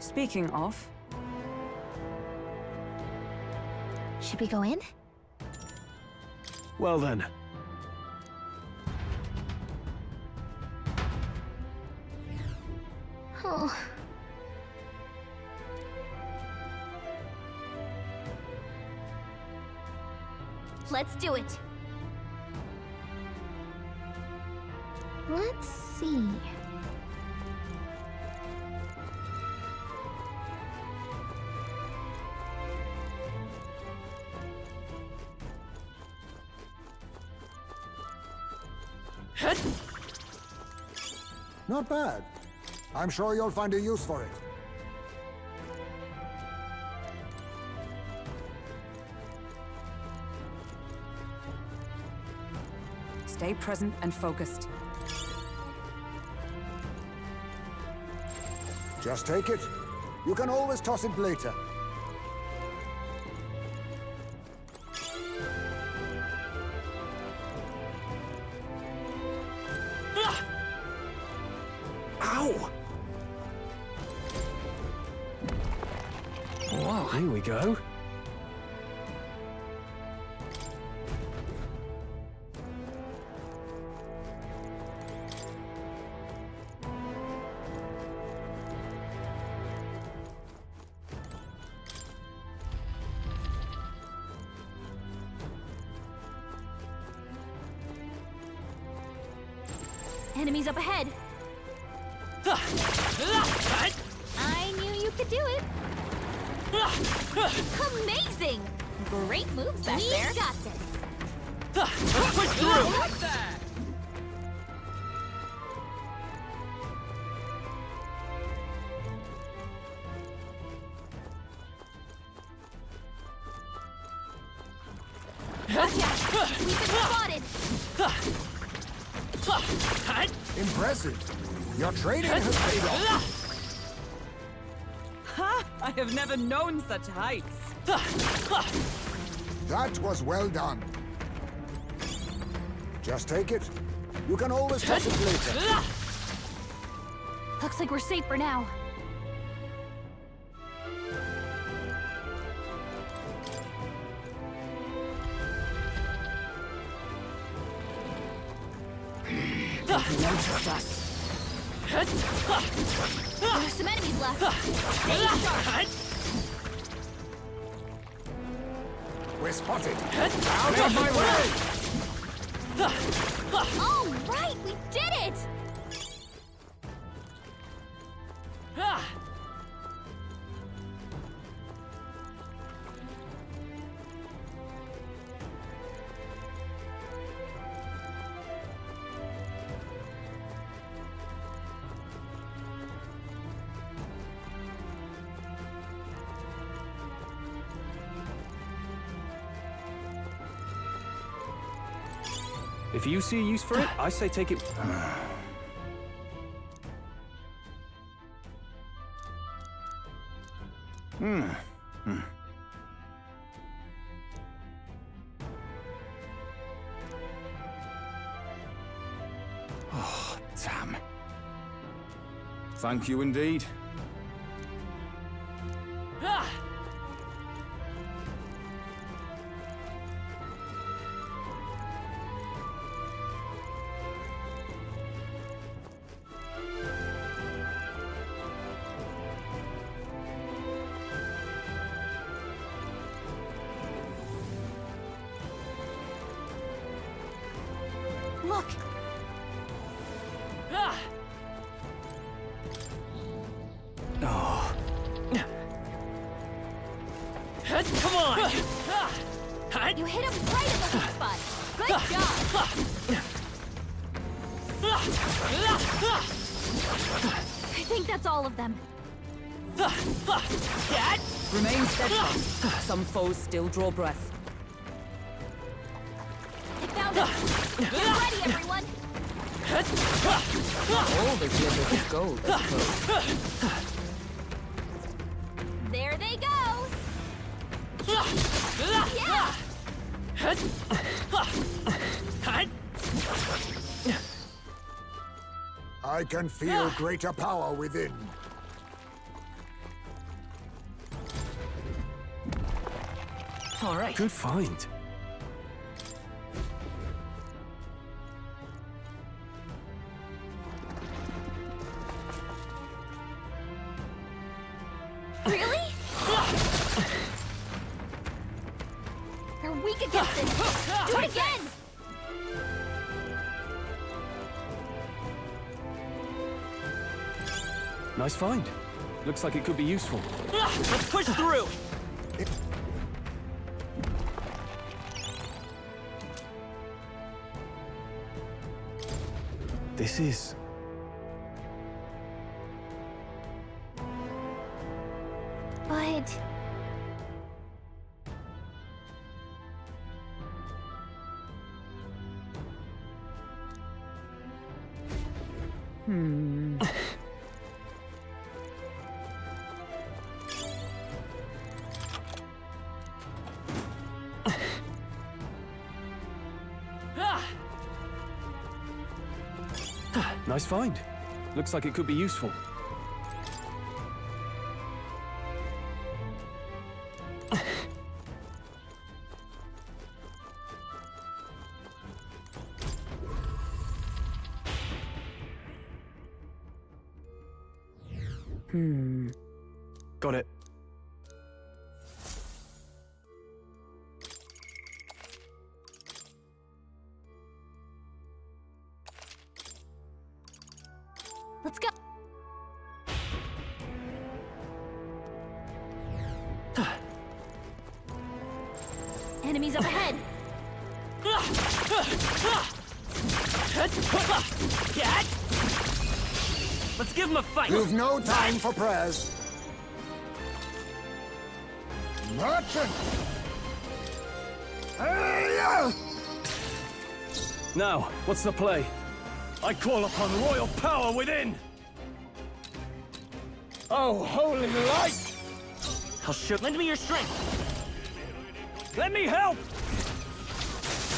Speaking of, Should we go in? Well then. Oh. Let's do it. Let's see. Not bad. I'm sure you'll find a use for it. stay present and focused. Just take it. You can always toss it later. Ow! Wow, here we go. Enemies up ahead. I knew you could do it. Amazing! Great moves back there. Got this. Push through! Watch out! We've been spotted. Impressive. Your training has paid off. Ha! I have never known such heights. That was well done. Just take it. You can always toss it later. Looks like we're safe for now. Noticed us. There's some enemies left. Stay sharp. We're spotted. Out of my way! All right, we did it! If you see a use for it, I say take it. Oh, damn. Thank you indeed. Look! Oh. Come on! You hit him right in the hot spot! Good job! I think that's all of them. Remain steadfast. Some foes still draw breath. I found it! Get ready, everyone! All the glitter is gold, I suppose. There they go! Yeah! I can feel greater power within. All right. Good find. Really? They're weak against it. Do it again. Nice find. Looks like it could be useful. Let's push through. This is... But Nice find. Looks like it could be useful. Got it. let's go. Enemies up ahead. Let's give him a fight. You've no time for prayers. Merchant! Hey! Now, what's the play? I call upon royal power within! Oh, holy light! I'll show. Lend me your strength. Let me help!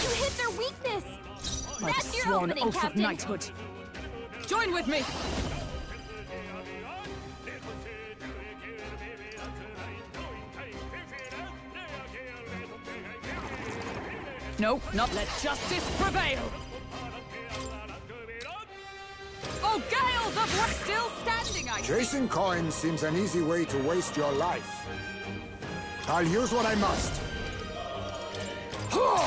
You hit their weakness. I've That's your sworn opening, oath of Captain. knighthood. Join with me. No, not let justice prevail. Oh, gales of what's still standing, I see. Chasing coins seems an easy way to waste your life. I'll use what I must.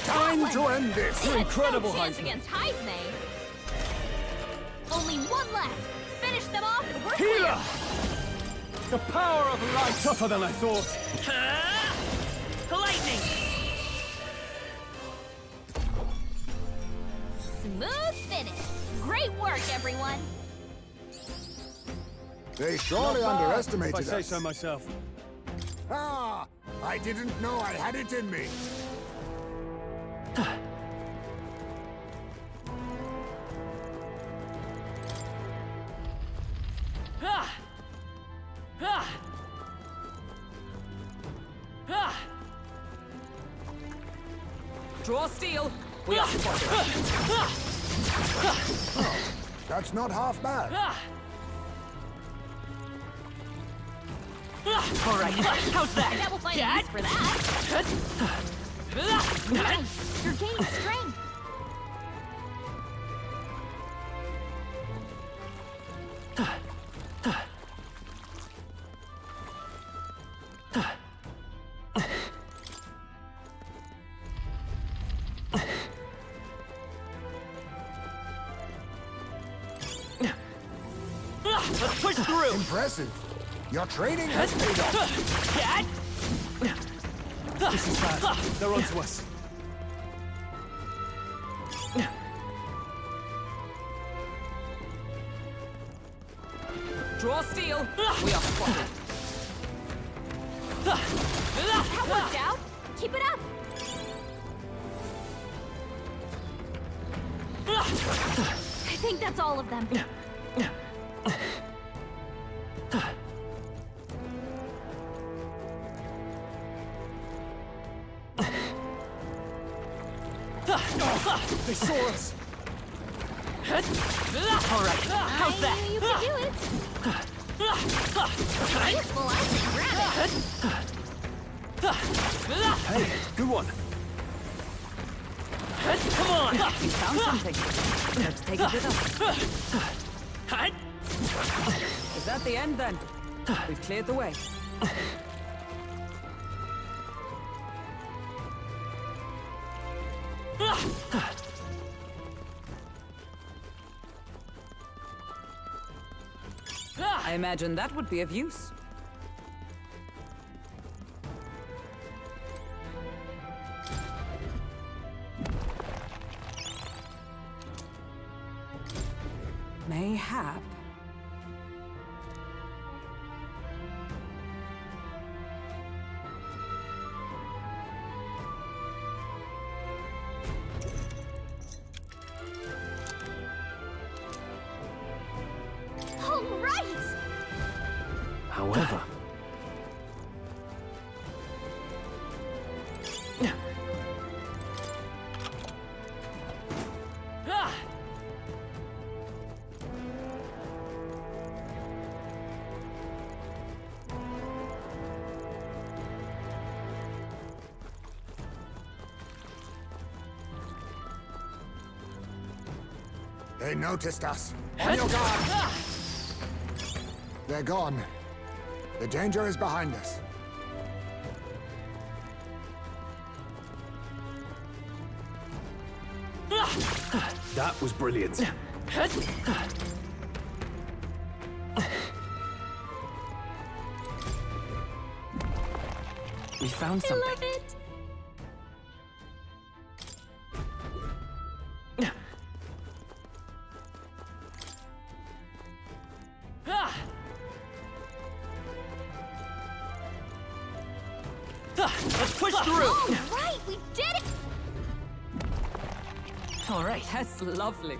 Time to end this! They had incredible, no chance Heisman. against Heisman. Only one left. Finish them off and we're Healer! clear. The power of light! Tougher than I thought. Lightning. Smooth finish. Great work, everyone. They surely If I underestimated say us. so myself. Ah! I didn't know I had it in me. Draw steel. We are spotted. That's not half bad. All right. How's that? That will find a use for that. Nice. You're gaining strength. Let's push through. Impressive. Your training has paid off. This is bad. They're onto us. Draw steel. We are spotted. That worked out. Keep it up. I think that's all of them. They saw us. All right. How's I that? knew you could do it. Useful, I think. Grab it. Hey, good one. Come on! We found something. Let's take it with us. Is that the end then? We've cleared the way. I imagine that would be of use. Mayhap. All right! However, They noticed us. On your guard! They're gone. The danger is behind us. that was brilliant. We found I something. love it! Let's push through! All right, we did it! All right, that's lovely.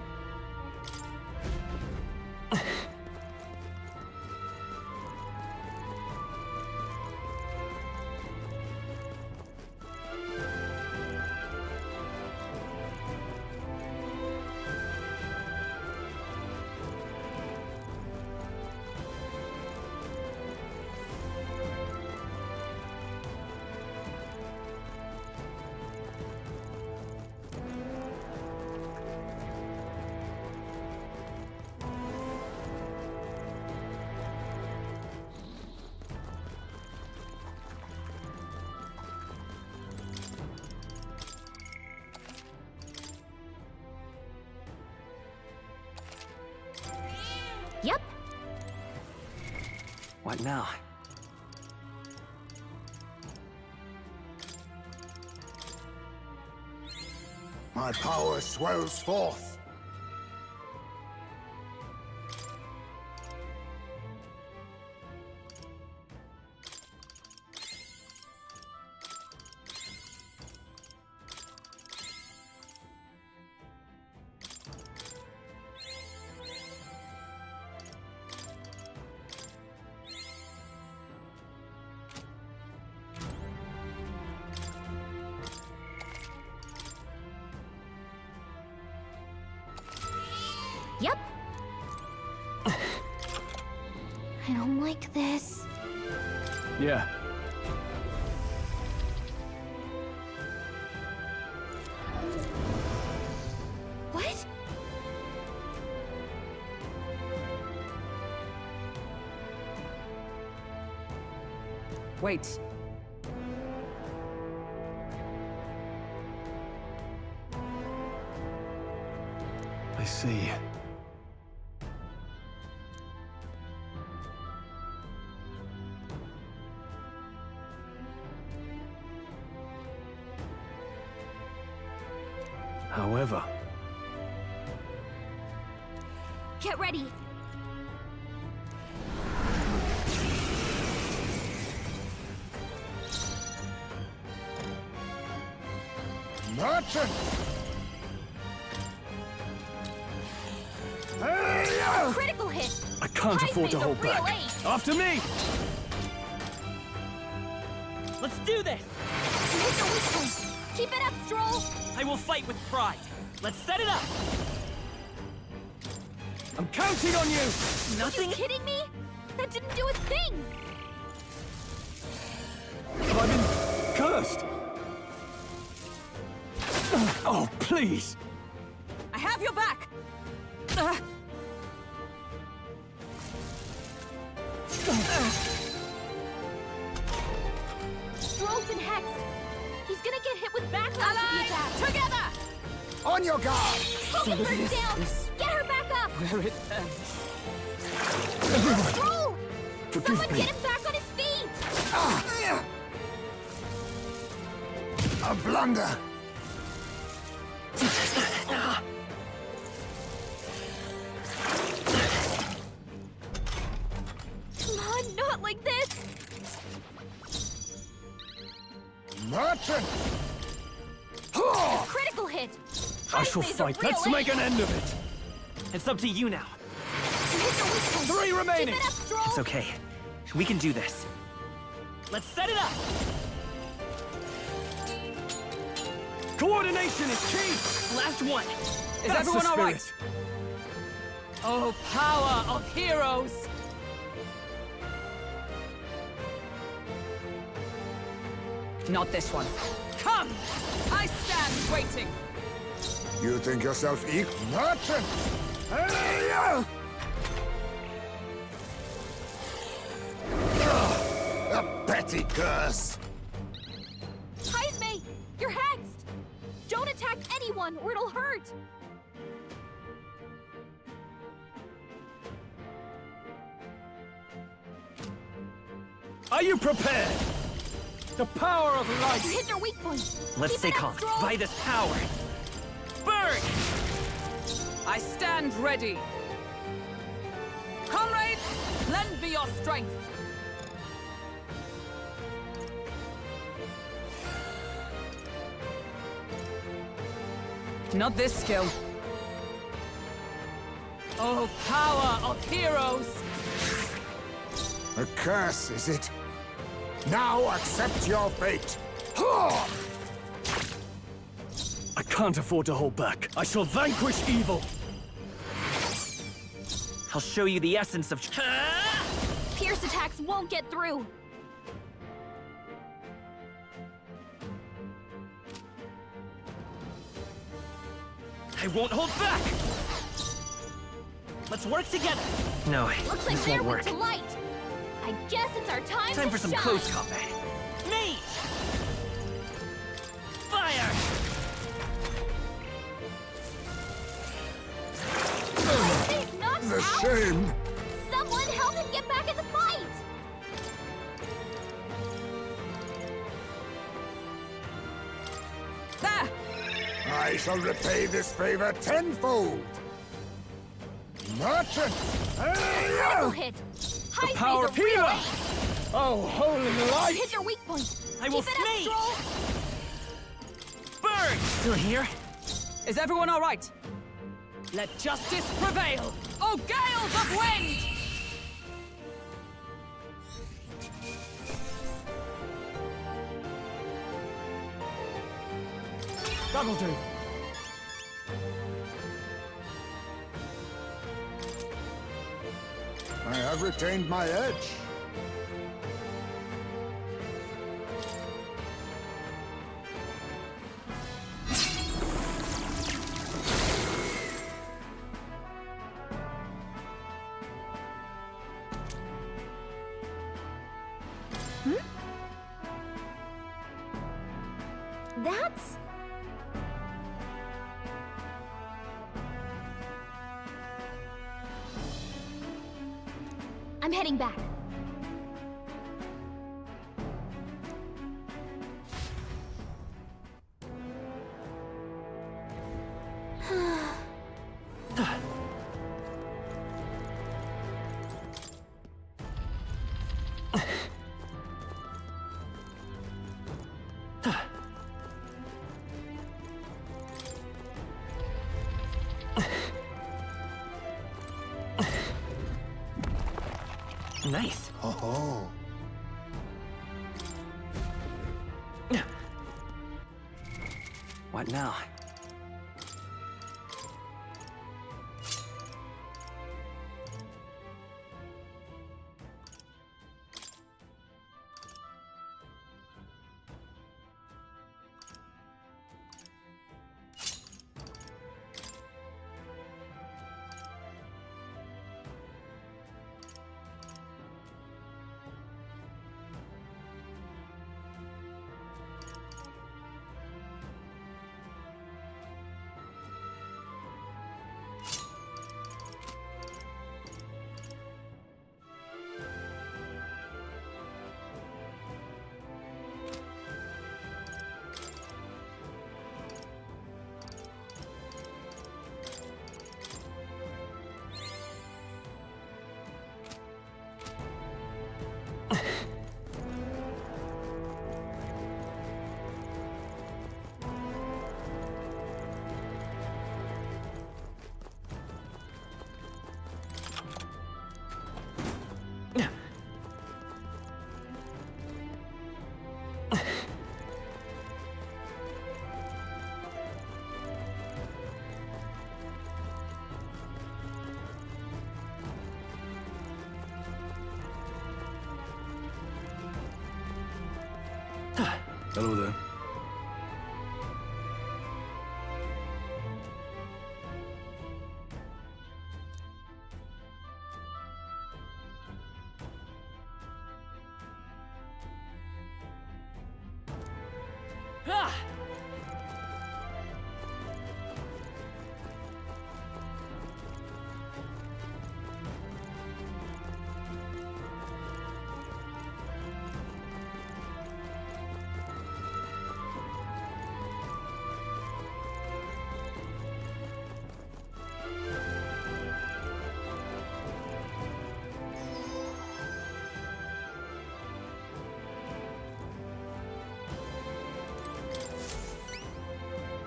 Yep. What now? My power swells forth. Yep. I don't like this. Yeah. What? Wait. I see. However, Get ready. Merchant! Critical hit. I can't afford to Heisman's a hold real back. ace. After me! Let's do this! You hit the weak point. Keep it up, Stroll. I will fight with pride. Let's set it up! I'm counting on you! Are Nothing? you kidding me? That didn't do a thing. Have I been Cursed! Oh, please! I have your back! Stroll's been hexed. He's gonna get hit with backlash if he attacks. Together! On your guard! Poke her this down! is Get her back up! where it ends. Stroll! Forgive Someone me. get him back on his feet! A blunder! Come on, not like this! Merchant! Critical hit! I shall Hype's a fight. real Let's make an ace. end of it. It's up to you now. You hit the weak point. 3 remaining. Keep it up, Stroll! It's okay. We can do this. Let's set it up! Coordination is key. Last one! Is That's everyone the all right? spirit. Oh, power of heroes! Not this one. Come! I stand waiting. You think yourself equal? Merchant! A petty curse! Heisme! You're hexed! Don't attack anyone or it'll hurt! Are you prepared? The power of You light. hit their weak point! Let's Keep stay it up, calm. Stroll. By this power. Burn! I stand ready. Comrades, lend me your strength. Not this skill. Oh, power of heroes! A curse, is it? Now accept your fate! I can't afford to hold back. I shall vanquish evil. I'll show you the essence of... Pierce attacks won't get through! I won't hold back! Let's work together! No, Looks like this they're won't weak work. to light! I guess it's our time Time to for some shine. close combat. Me! Fire! Heisme's knocked The out! shame! Someone help him get back in the fight! There! I shall repay this favor tenfold! Merchant! Critical hit! Heisme's power a of real Hero! ace. Oh, holy light! Hit their weak point! I will Keep it up, sneeze. Stroll! Burn! Still here? Is everyone all right? Let justice prevail! Oh, gales of wind! That'll do. I have retained my edge. That's... I'm heading back. Nice. Oh, What now? Hello there. Ah!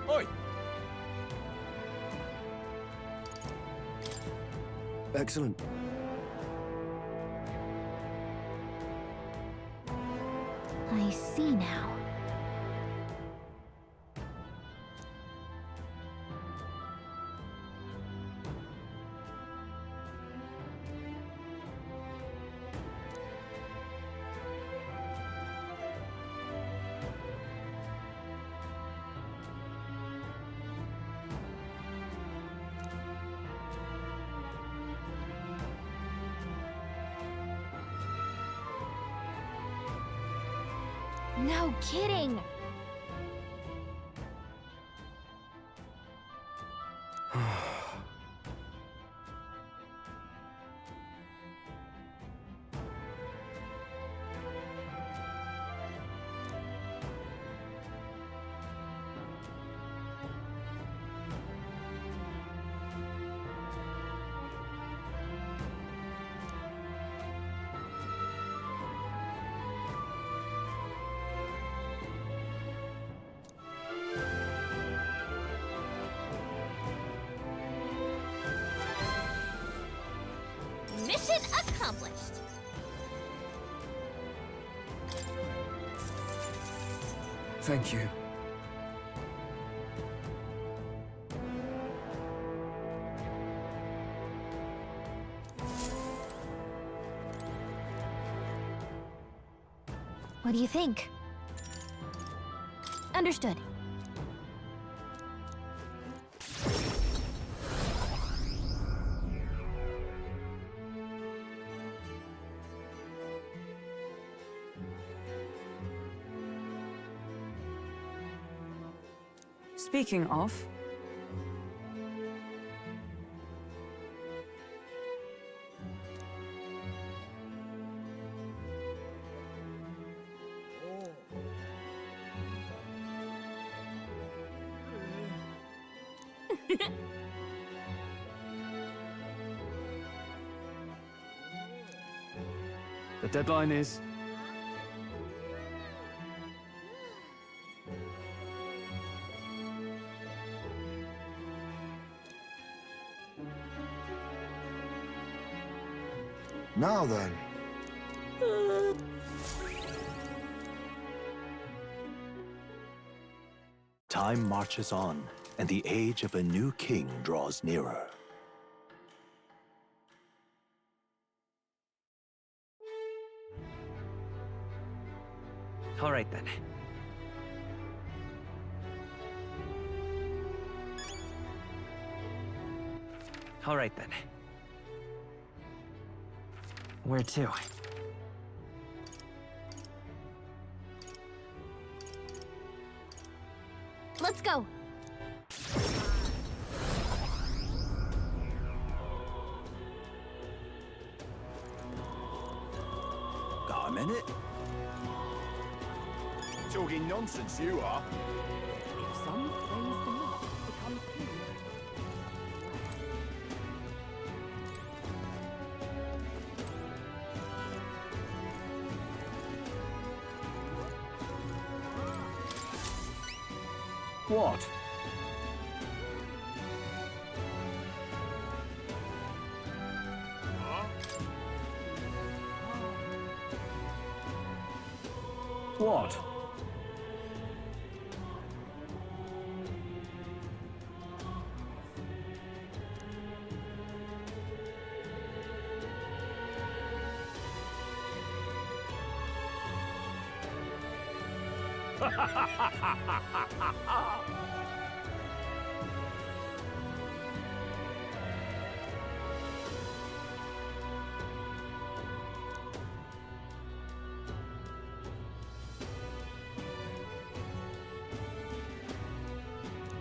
Oi! Excellent. I see now. No kidding! Mission accomplished! Thank you. What do you think? Understood. Speaking of, The deadline is... Now then. Time marches on, and the age of a new king draws nearer. All right then. All right then. Where to? Let's go! Got a minute? Talking nonsense, you are. if some things do not become clear, What? What?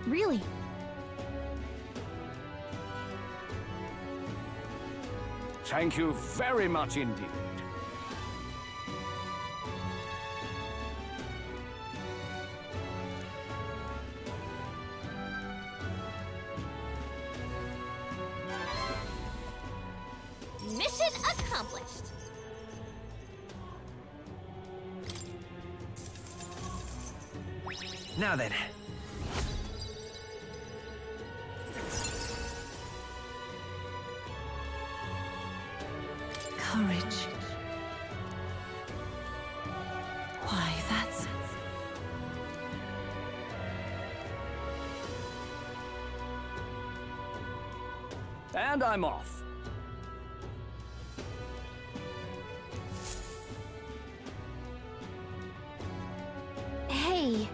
Really? Thank you very much indeed. Mission accomplished. Now then. Courage. Why, that's... And I'm off. Hey.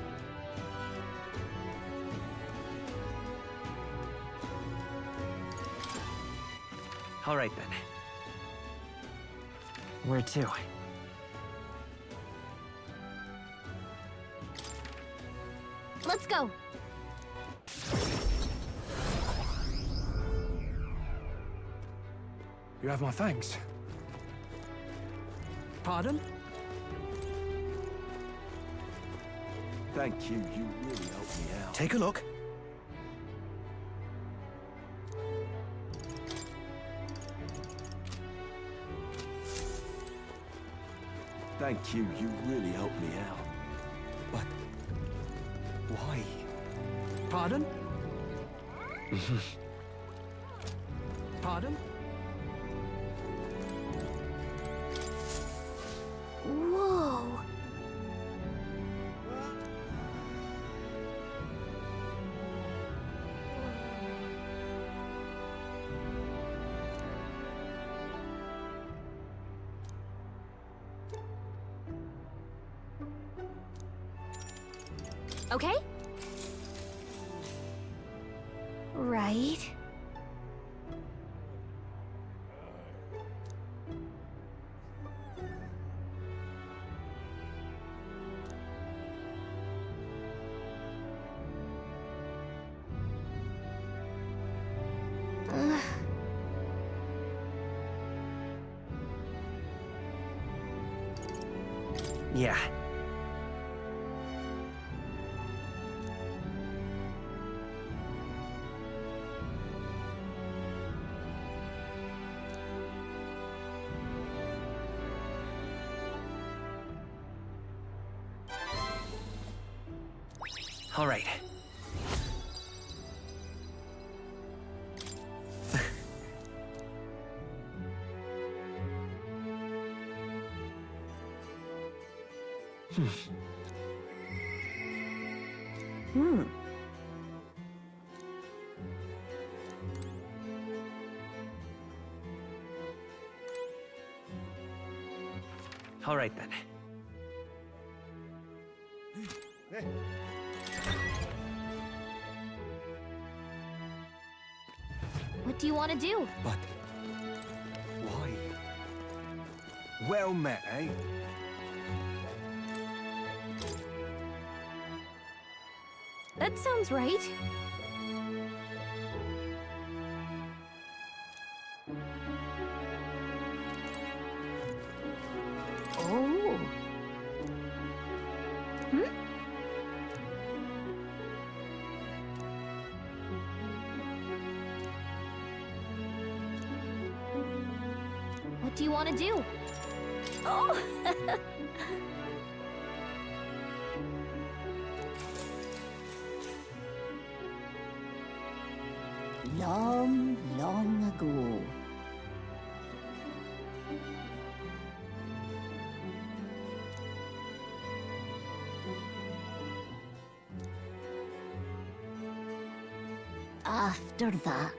All right then. Where to? Let's go. You have my thanks. Pardon? Thank you. You really helped me out. Take a look. Thank you. You really helped me out. But why? Pardon? Pardon? Whoa. Okay? Right. Yeah. All right. All right then. What do you want to do? But why? Well met, eh? That sounds right. Oh. Hmm? What do you want to do? Oh! Long, long ago. After that,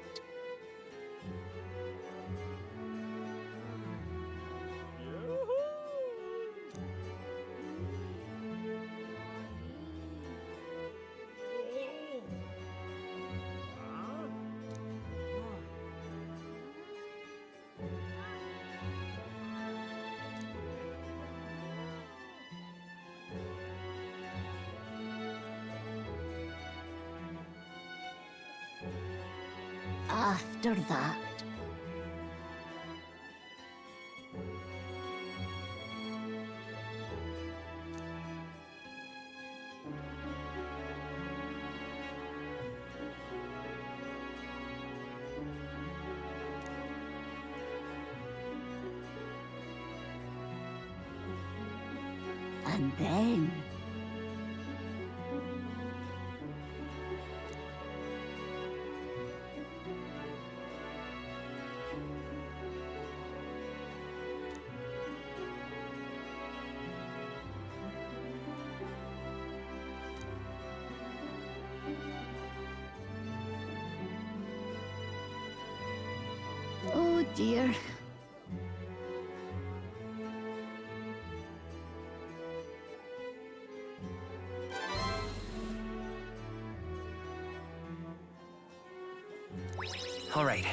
After that, and then oh dear. All right.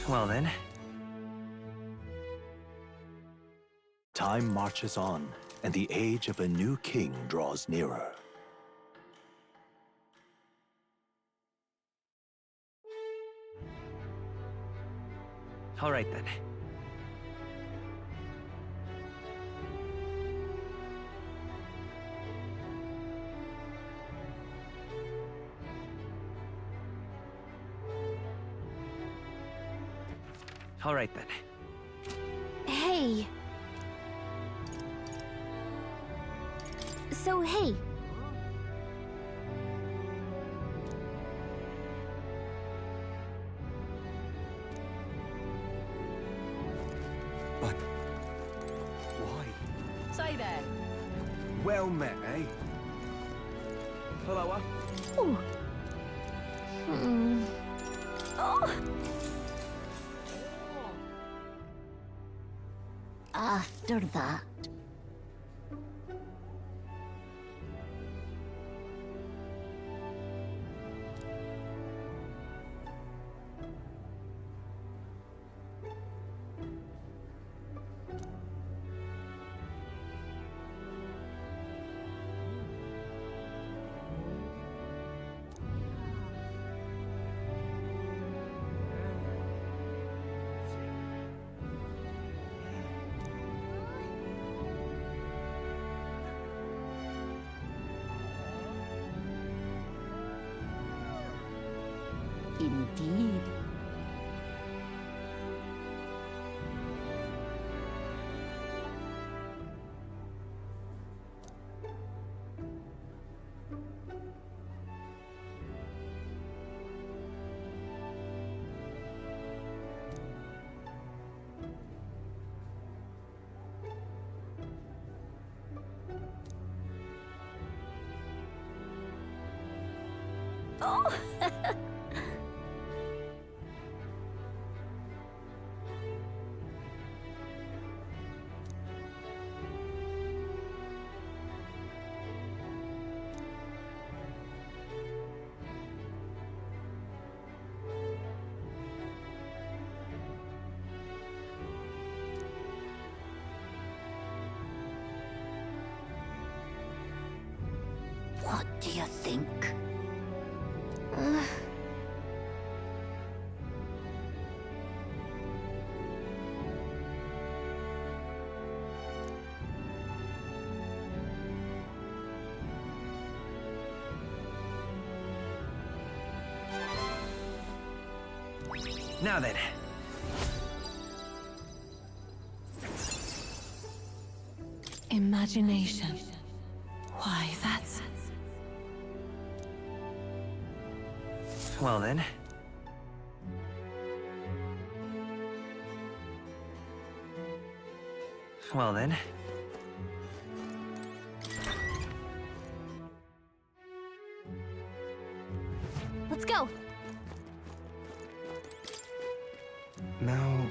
Well then. Time marches on, and the age of a new king draws nearer. All right then. All right then. Hey. So, hey. But why? Say there. Well met, eh? Hello. Oh. Hmm. Oh. After that, indeed. Oh. What do you think? Now then. Imagination. Why, that's... Well then. Well then. Let's go. Now...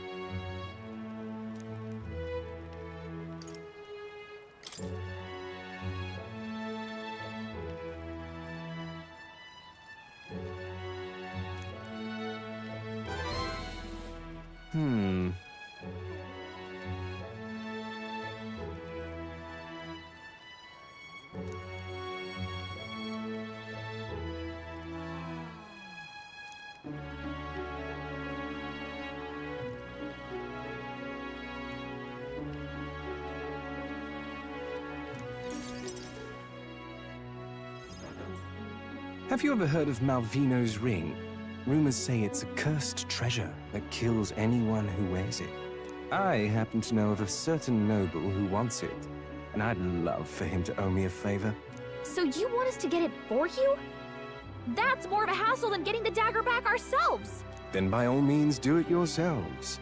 Have you ever heard of Malvino's ring? Rumors say it's a cursed treasure that kills anyone who wears it. I happen to know of a certain noble who wants it, and I'd love for him to owe me a favor. So you want us to get it for you? That's more of a hassle than getting the dagger back ourselves. Then by all means do it yourselves.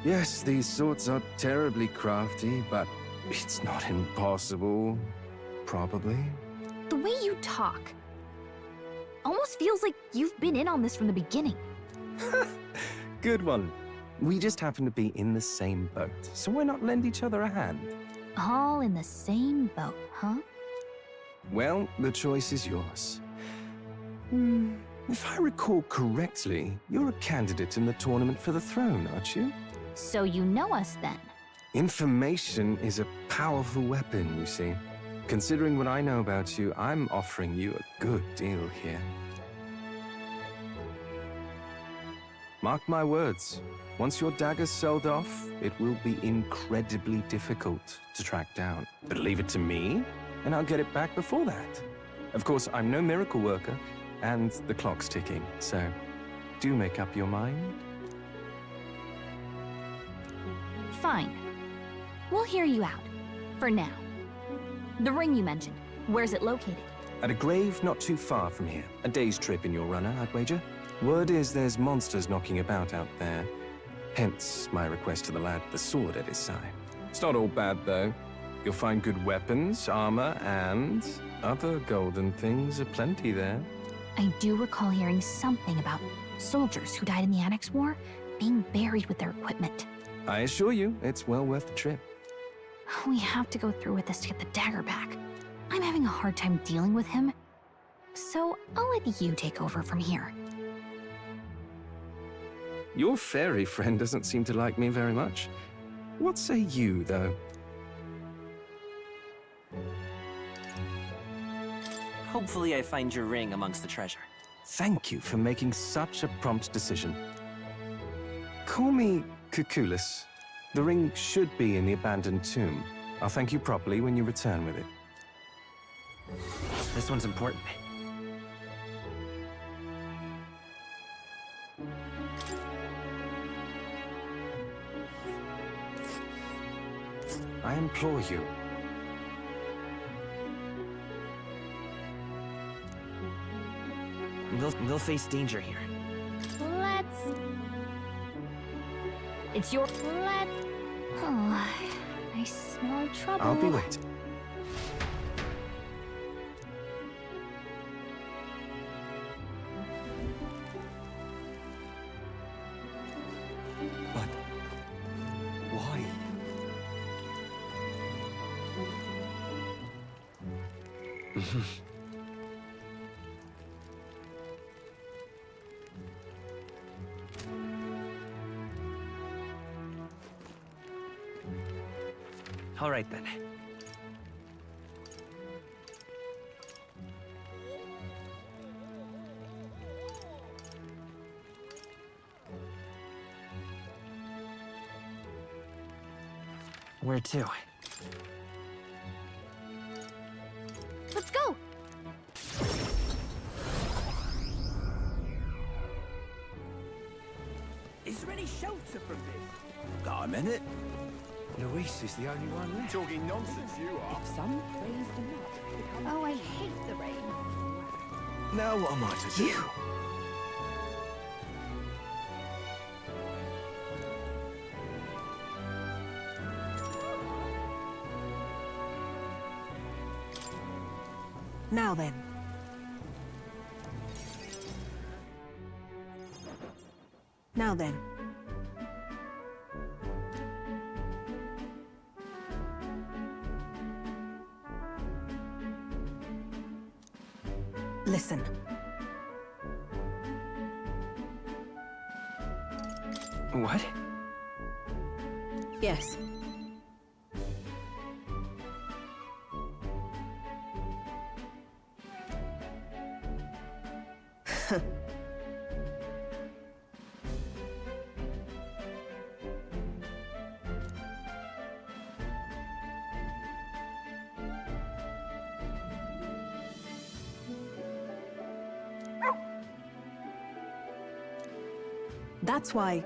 Yes, these swords are terribly crafty, but it's not impossible. Probably. The way you talk almost feels like you've been in on this from the beginning. Good one. We just happen to be in the same boat, so why not lend each other a hand? All in the same boat, huh? Well, the choice is yours. If I recall correctly, you're a candidate in the tournament for the throne, aren't you? So you know us then. Information is a powerful weapon, you see. Considering what I know about you, I'm offering you a good deal here. Mark my words, once your dagger's sold off, it will be incredibly difficult to track down. But leave it to me, and I'll get it back before that. Of course, I'm no miracle worker, and the clock's ticking, so do make up your mind. Fine. We'll hear you out. For now. The ring you mentioned, where's it located? At a grave not too far from here. A day's trip in your runner, I'd wager. Word is there's monsters knocking about out there. Hence my request to the lad with the sword at his side. It's not all bad, though. You'll find good weapons, armor, and other golden things aplenty there. I do recall hearing something about soldiers who died in the Annex War being buried with their equipment. I assure you, it's well worth the trip. We have to go through with this to get the dagger back. I'm having a hard time dealing with him, so I'll let you take over from here. Your fairy friend doesn't seem to like me very much. What say you, though? Hopefully I find your ring amongst the treasure. Thank you for making such a prompt decision. Call me Cuculus. The ring should be in the abandoned tomb. I'll thank you properly when you return with it. This one's important. I implore you. We'll face danger here. Let's... It's your... Let's... Oh, I smell trouble. I'll be waiting. But... why? All right then. Where to? Let's go! Is there any shelter from this? Got a minute? Luis is the only one left. Talking nonsense, you are. Some praised enough. Oh, I hate the rain. Now what am I to do? Now then. Now then. Listen. What? Yes. That's why.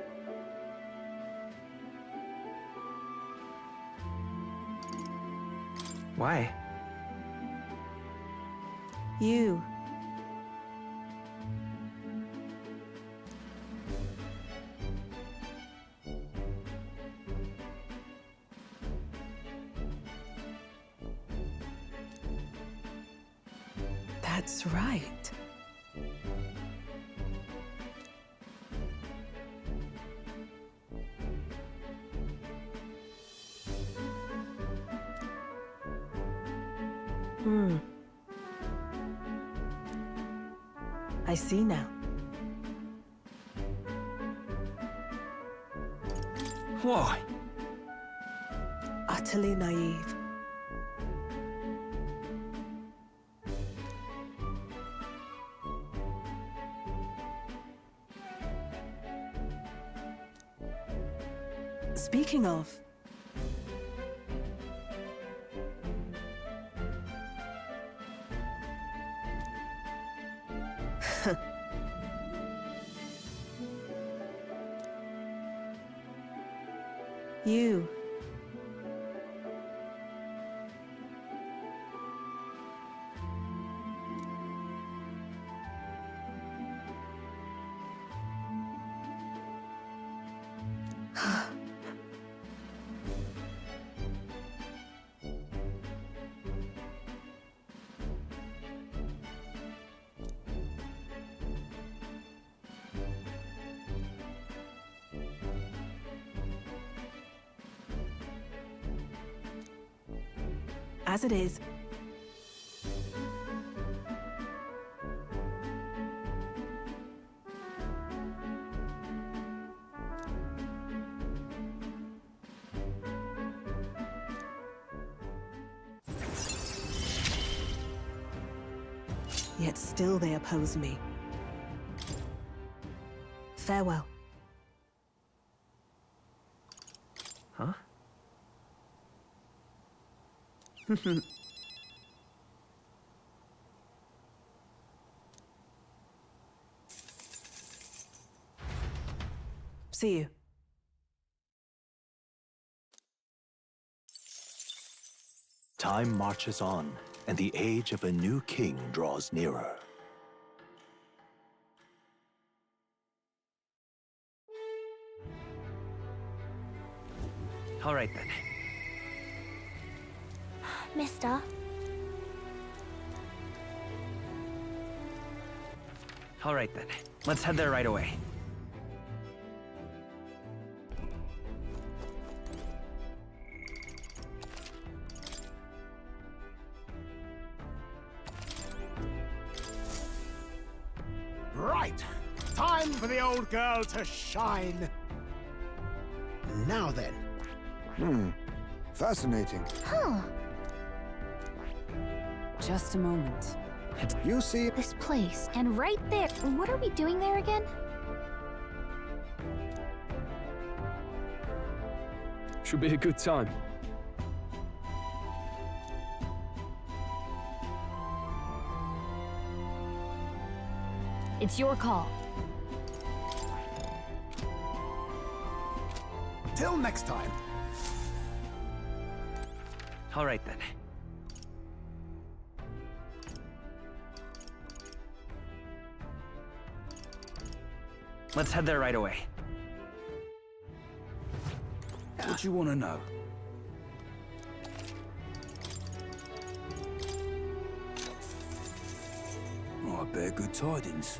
Why? You. That's right. I see now. Why? Utterly naive. Speaking of, you. As it is. Yet still they oppose me. Farewell. Huh? See you. Time marches on, and the age of a new king draws nearer. All right then. Mister, All right then. Let's head there right away. Right! Time for the old girl to shine! Now then. Fascinating. huh? Just a moment. You see, This place, and right there. What are we doing there again? Should be a good time. It's your call. till next time. All right then. Let's head there right away. What you want to know? Oh, I bear good tidings.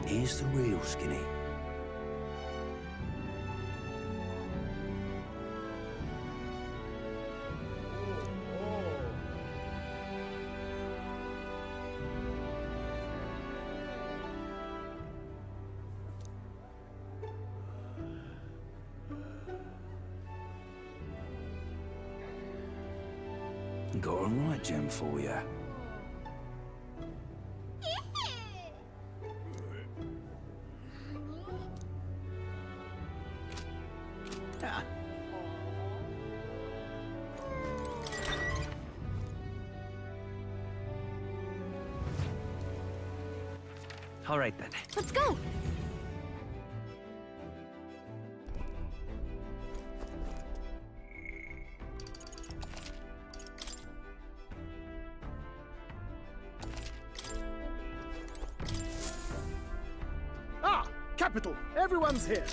Here's the real Skinny. Got a right gem for you. All right then. Let's go! Ah, capital. Everyone's here.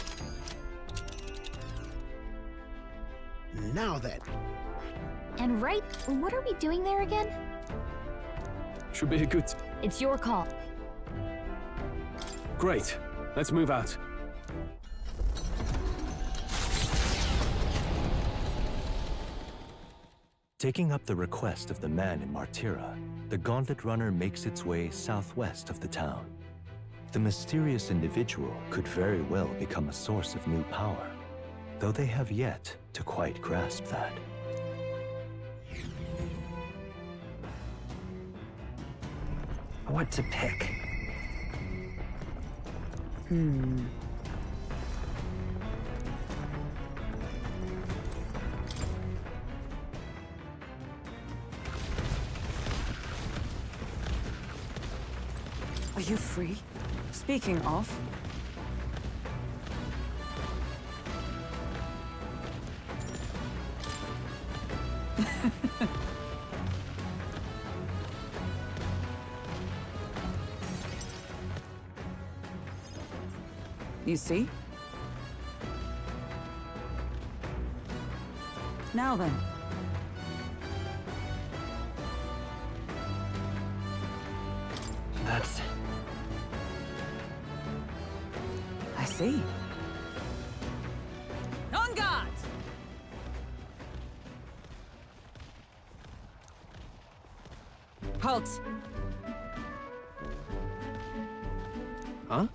Now then. And right, what are we doing there again? Should be a good... It's your call. Great. Let's move out. Taking up the request of the man in Martira, the Gauntlet Runner makes its way southwest of the town. The mysterious individual could very well become a source of new power, though they have yet to quite grasp that. What to pick? Are you free? Speaking of... You see? Now then. That's... I see. On guard! Halt! Huh?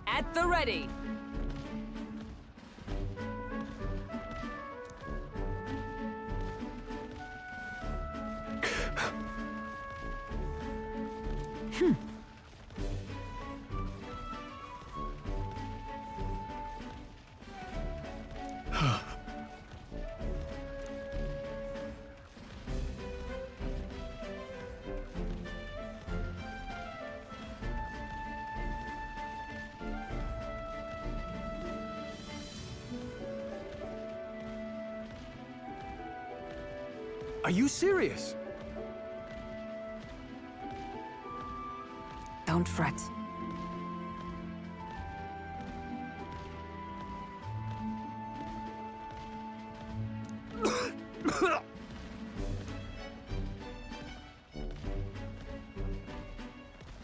At the ready! Are you serious? Don't fret.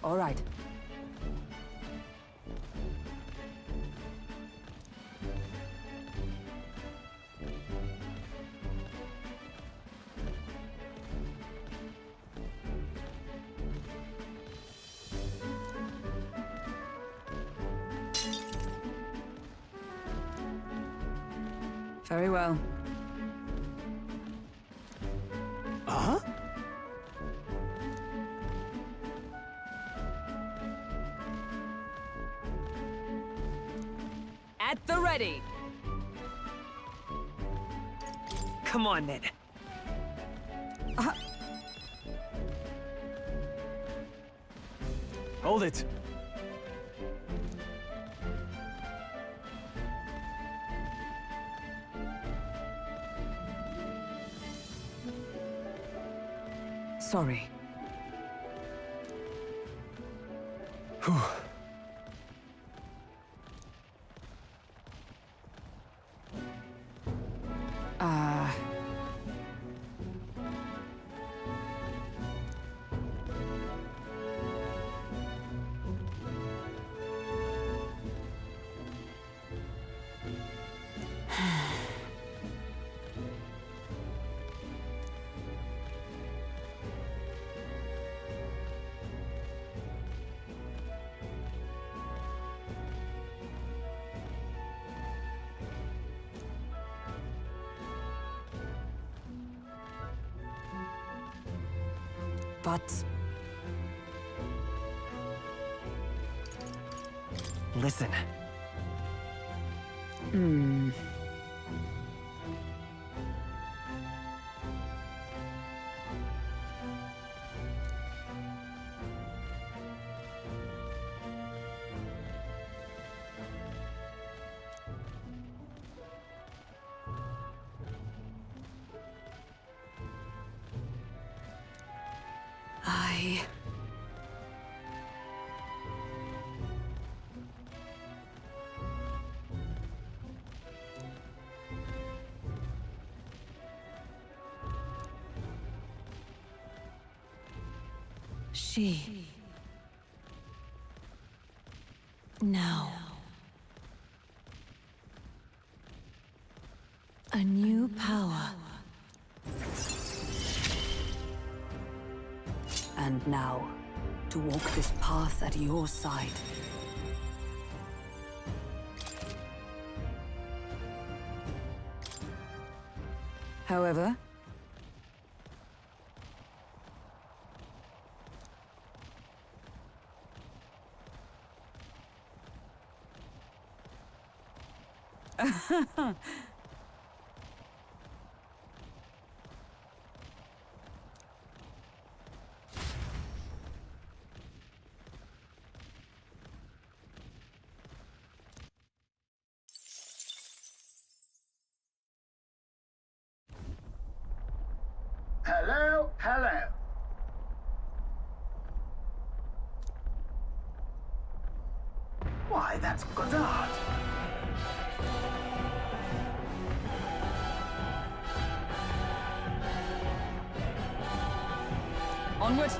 All right. Very well. Huh? At the ready. Come on then. Hold it. Sorry. But... Listen. I... She... Now... A new power. And now, to walk this path at your side. However, Hello, hello. Why, that's Godard. onward!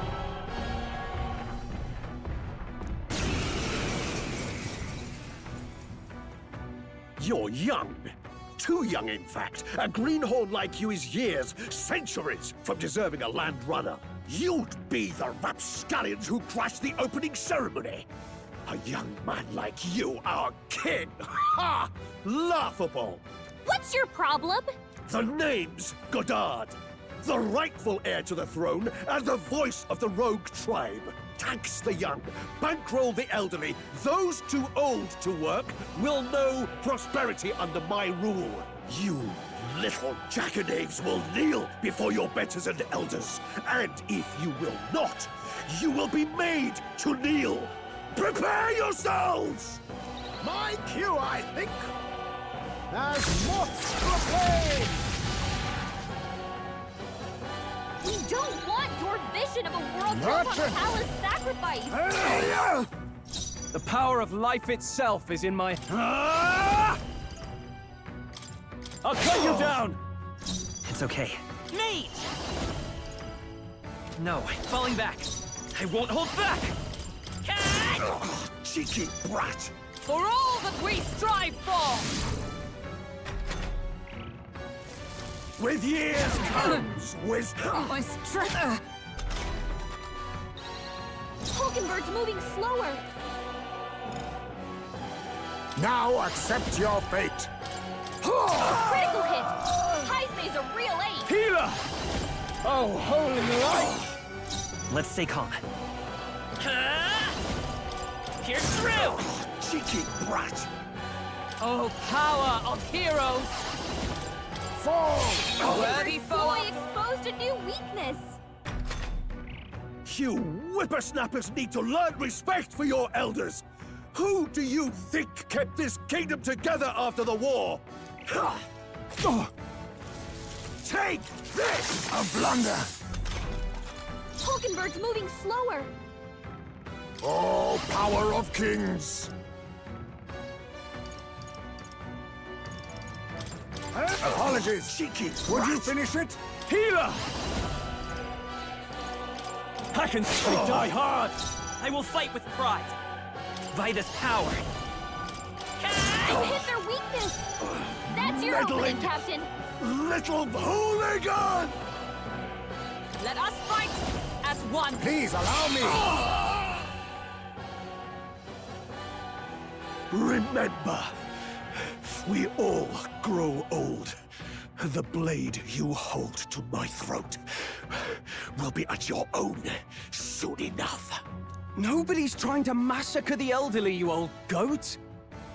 You're young. Too young, in fact. A greenhorn like you is years, centuries, from deserving a land runner. You'd be the rapscallions who crashed the opening ceremony. A young man like you, our king. Ha! Laughable. What's your problem? The name's Godard. The rightful heir to the throne and the voice of the rogue tribe. Tax the young, bankroll the elderly. Those too old to work will know prosperity under my rule. You little jackanapes will kneel before your betters and elders. And if you will not, you will be made to kneel. Prepare yourselves! My cue, I think. There's moth to a flame! We don't want your vision of a world built on a palace sacrifice! The power of life itself is in my... I'll cut you down! It's okay. Me! No, falling back. I won't hold back! Cheeky brat! For all that we strive for! With years comes wisdom! My strength! Hulkenberg's moving slower! Now accept your fate. Critical hit! Heismei's a real ace! Healer! Oh, holy light! Let's stay calm. Pierce through! Cheeky brat! Oh, power of heroes! Fall! Worthy foe! Boy exposed a new weakness! You whippersnappers need to learn respect for your elders! Who do you think kept this kingdom together after the war? Take this! A blunder. Hulkenberg's moving slower! Oh, power of kings. Apologies. Cheeky Would you brat. finish it? Healer! I can say die hard! I will fight with pride. Vida's power. You hit their weakness! That's your Meddling. opening, Captain! Little hooligan! Let us fight as one! Please allow me. Remember, we all grow old. The blade you hold to my throat will be at your own soon enough. Nobody's trying to massacre the elderly, you old goat!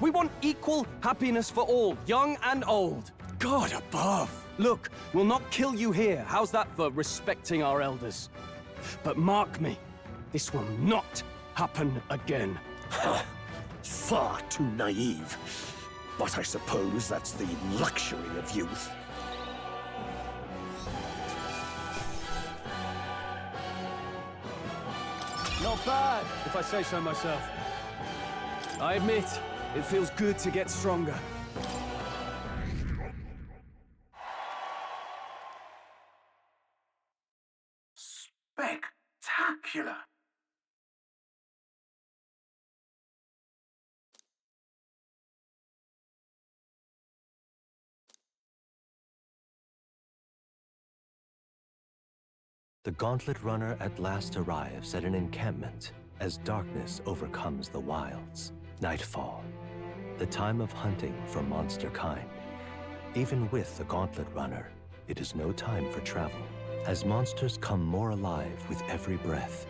We want equal happiness for all, young and old. God above. Look, we'll not kill you here. How's that for respecting our elders? But mark me, this will not happen again. Far too naive. But I suppose that's the luxury of youth. Not bad, if I say so myself. I admit, it feels good to get stronger. Spectacular! The Gauntlet Runner at last arrives at an encampment as darkness overcomes the wilds. Nightfall, the time of hunting for monster kind. Even with the Gauntlet Runner, it is no time for travel. As monsters come more alive with every breath,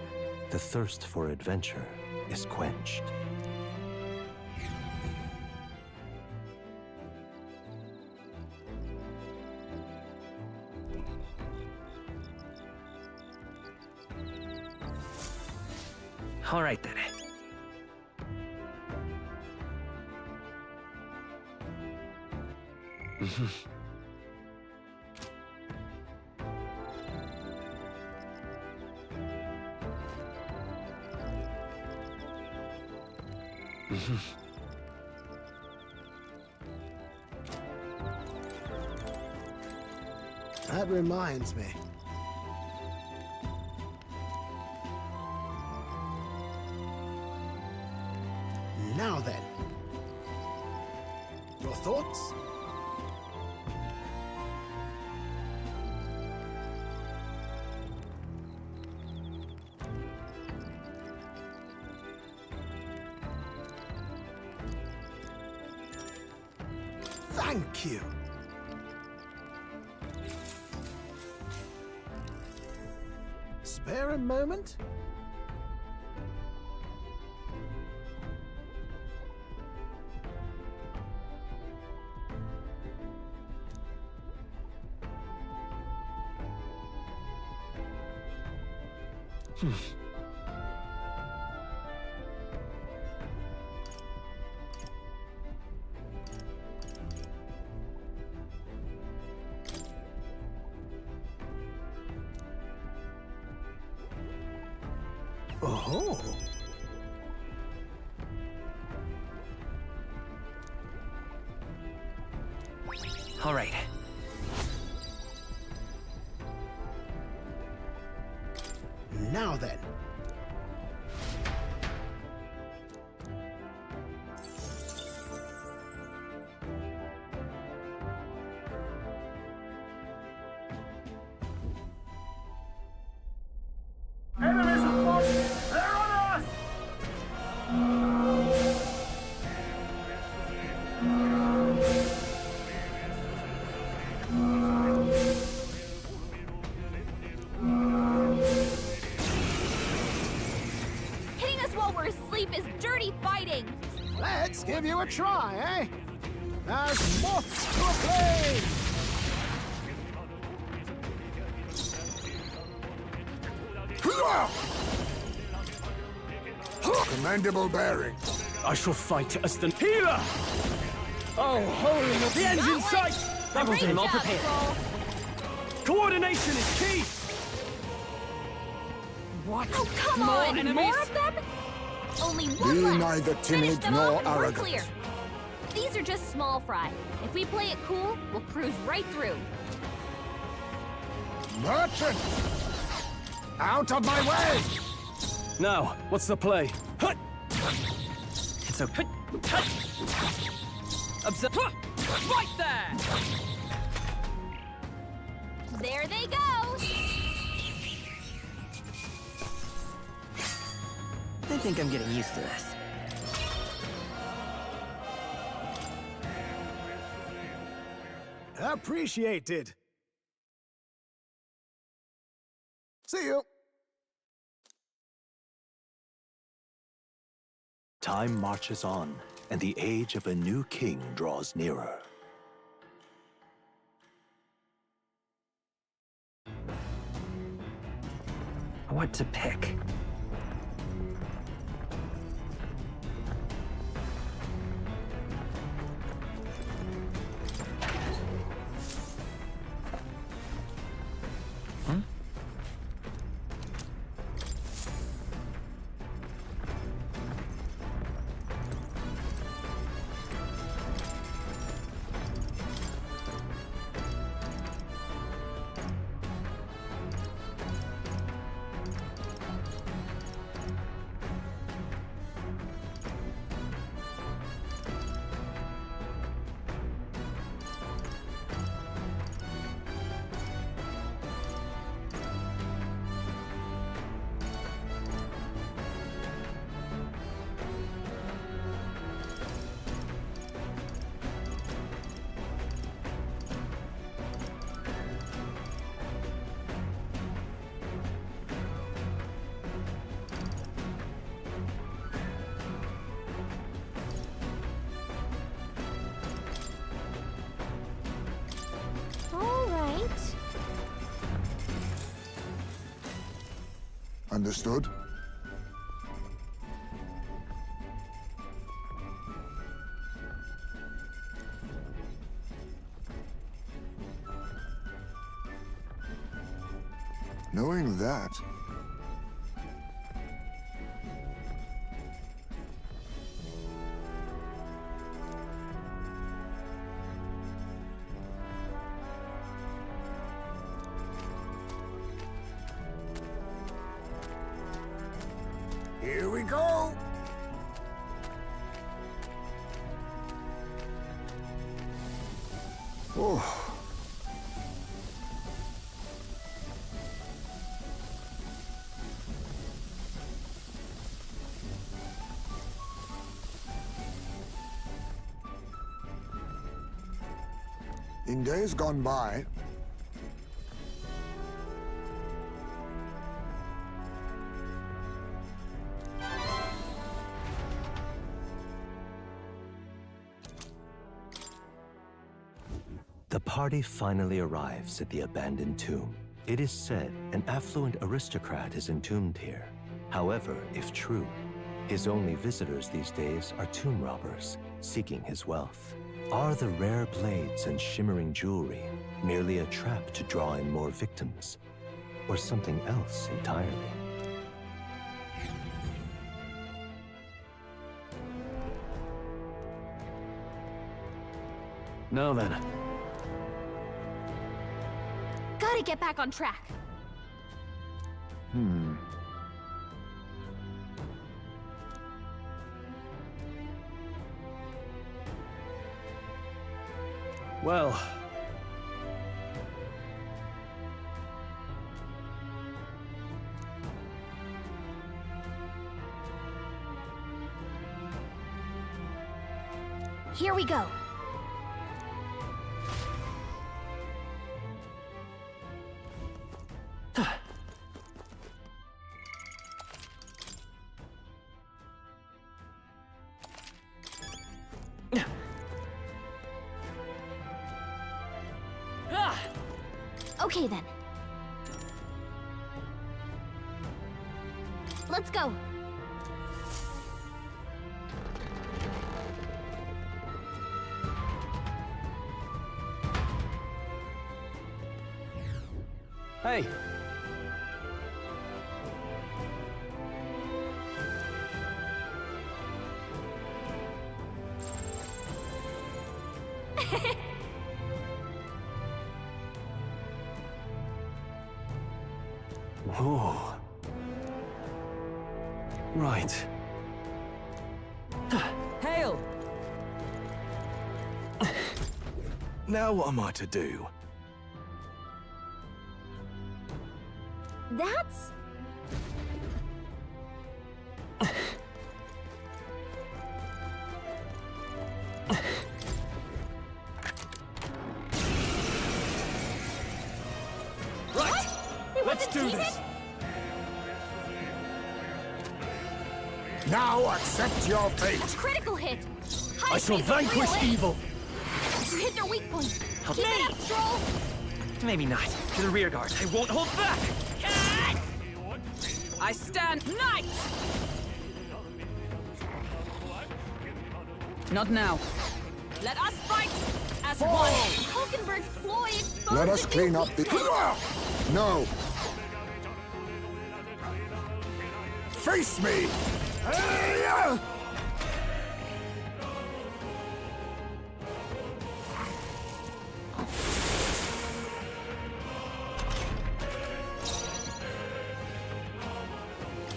the thirst for adventure is quenched. All right then. That reminds me. Now then. Your thoughts? Thank you. Spare a moment? Oh. All right. Now then. Enemies approach! They're on us! Hitting us while we're asleep is dirty fighting! Let's give you a try, eh? As moths to a flame! Commendable bearing. I shall fight as the healer! Oh, holy, the end's in sight! Double team, all prepared. Coordination is key! What? Oh, come More on! enemies? More of them? Only one Be left. neither Finish timid them nor off and we're arrogant. clear. These are just small fry. If we play it cool, we'll cruise right through. Merchant! Out of my way! Now, what's the play? Hut! It's okay. Observe. Right there! There they go! I think I'm getting used to this. Appreciated. See you. Time marches on, and the age of a new king draws nearer. What to pick? All right. Understood? Knowing that, here we go! Oh. In days gone by, The party finally arrives at the abandoned tomb. It is said an affluent aristocrat is entombed here. However, if true, his only visitors these days are tomb robbers, seeking his wealth. Are the rare blades and shimmering jewelry merely a trap to draw in more victims, or something else entirely? Now then. Gotta get back on track. Well... Here we go. Okay then. Let's go. Hey! Oh. Right. Hail! Now what am I to do? That's... Right! Let's do this! now accept your fate! A critical hit! it! I shall vanquish evil! You hit their weak point! Help Keep me! it up, Stroll! Maybe not. To the rear guard. I won't hold back! I stand knight! Not now. Let us fight as one! Hulkenberg's ploy exposed Let us the clean new up the... weak- No! Face me!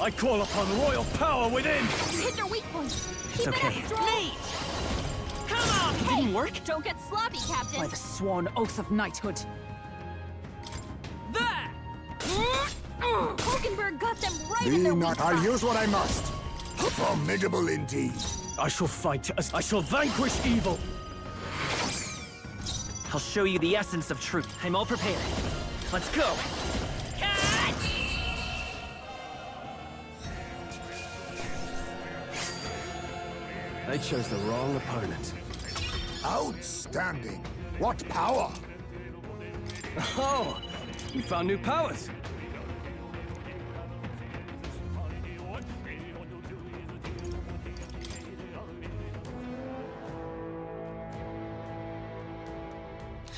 I call upon royal power within! You hit their weak point! Keep okay. it up, Stroll! Come on! Hey, didn't work? Don't get sloppy, Captain! By the sworn oath of knighthood. There! Hulkenberg got them right in Be their weak not, I'll spot. use what I must. Formidable indeed. I shall fight as I shall vanquish evil! I'll show you the essence of truth. I'm all prepared. Let's go! I chose the wrong opponent. Outstanding. What power? Oh! You found new powers!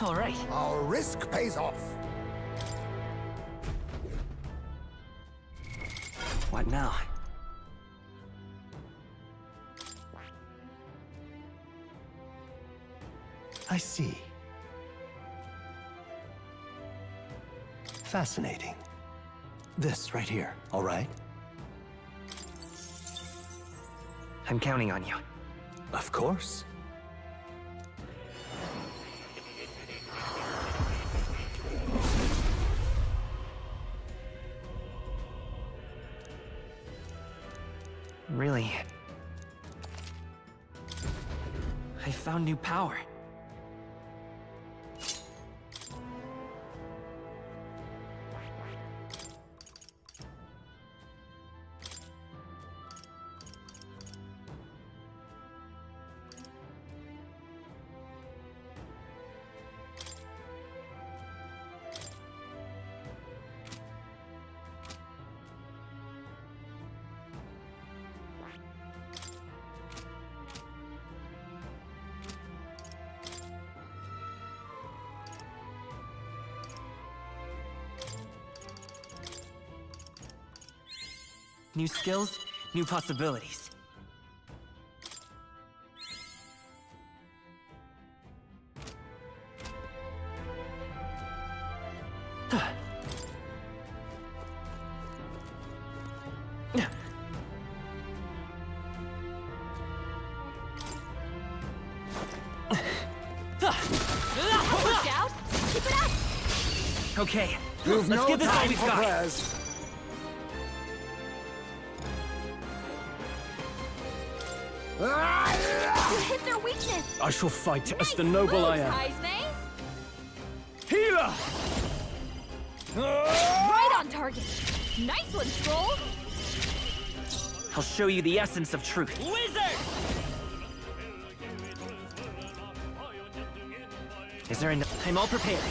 All right. Our risk pays off. What now? I see. Fascinating. This right here, all right? I'm counting on you. Of course. Really? I found new power. New skills, new possibilities. Worked out? Keep it up! Okay, You've let's no give this all time we've for got. prayers. You hit their weakness! I shall fight as Nice the noble I moves, am. Heisme. Healer! Right on target! Nice one, Stroll! I'll show you the essence of truth. Wizard! Is there enough? I'm all prepared.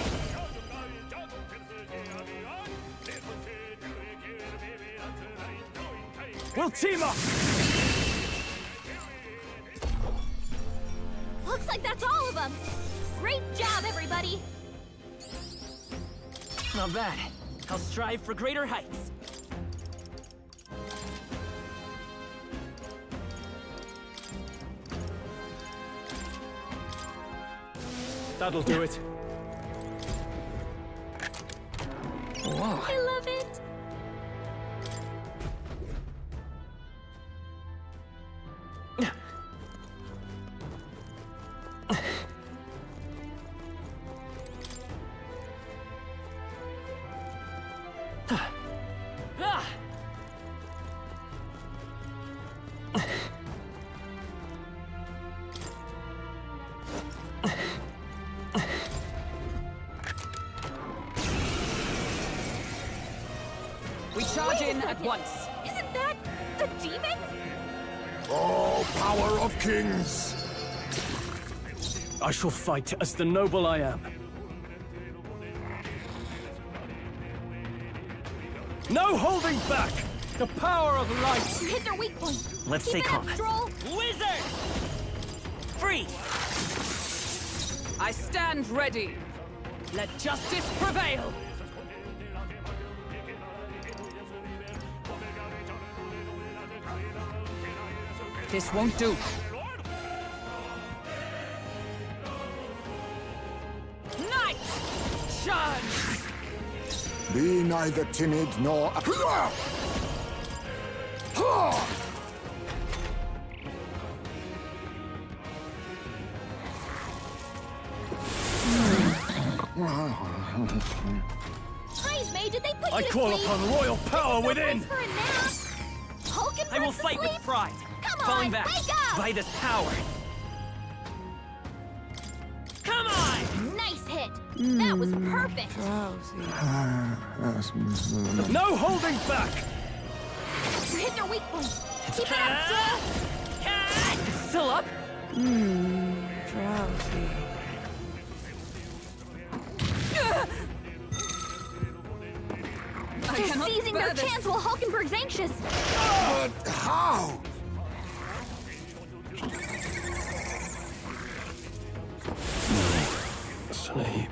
We'll team up! Looks like that's all of them! Great job, everybody! Not bad. I'll strive for greater heights. That'll do it. Whoa. I love it! We charge Wait a in at second. once. Isn't that the demon? Oh, power of kings! I shall fight as the noble I am. No holding back! The power of light! You hit their weak point. Let's Keep stay it up, calm. Stroll. Wizard! Freeze! I stand ready. Let justice prevail. This won't do. Knight! Charge! Be neither timid nor... Praise me, did they put I you to call sleep? upon royal power No within! place for a nap. Hulkenberg's I will fight with asleep? pride. Come on, Falling back wake up! by this power. Come on! Nice hit. That was perfect. No holding back! You hit their weak point. Keep it up, Stroll. It's still up? Drowsy. I They're cannot seizing bear their this. chance while Hulkenberg's anxious. But how? Sleep.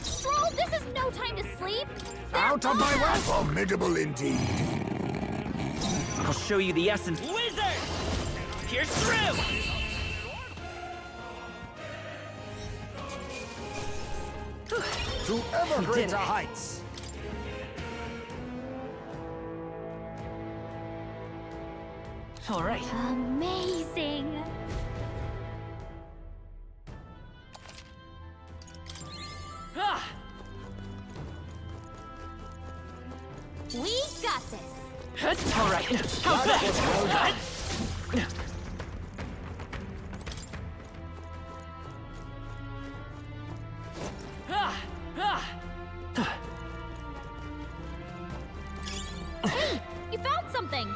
Stroll, this is no time to sleep. They're Out of my on way! us. Formidable indeed. I'll show you the essence. Wizard! Pierce through! To ever greater heights. All right. Amazing. Ah! We got this. All right. How's That was well that? Ah! Ah! Hey, you found something.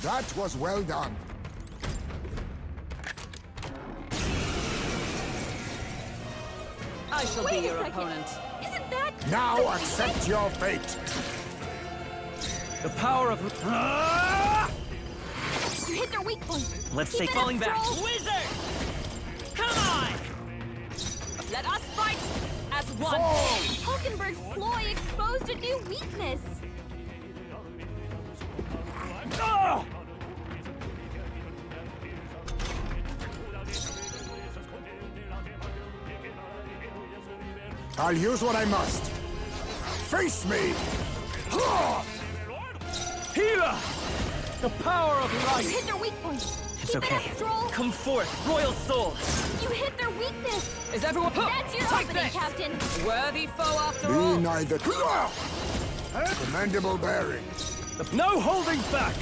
That was well done. I shall Wait be a your second. opponent. Isn't that... Now accept your fate. The power of... Ah! You hit their weak point. Let's Keep take it up, falling back. Stroll. Wizard! Come on! Let us fight as one. Hulkenberg's ploy exposed a new weakness. Ah! I'll use what I must. Face me! Healer! The power of You light! hit their weak point. It's Keep okay. it up, Stroll. Come forth, royal soul. You hit their weakness. Is everyone... That's your Take opening, this. Captain. Worthy foe after Be all. neither... Commendable bearing. No holding back!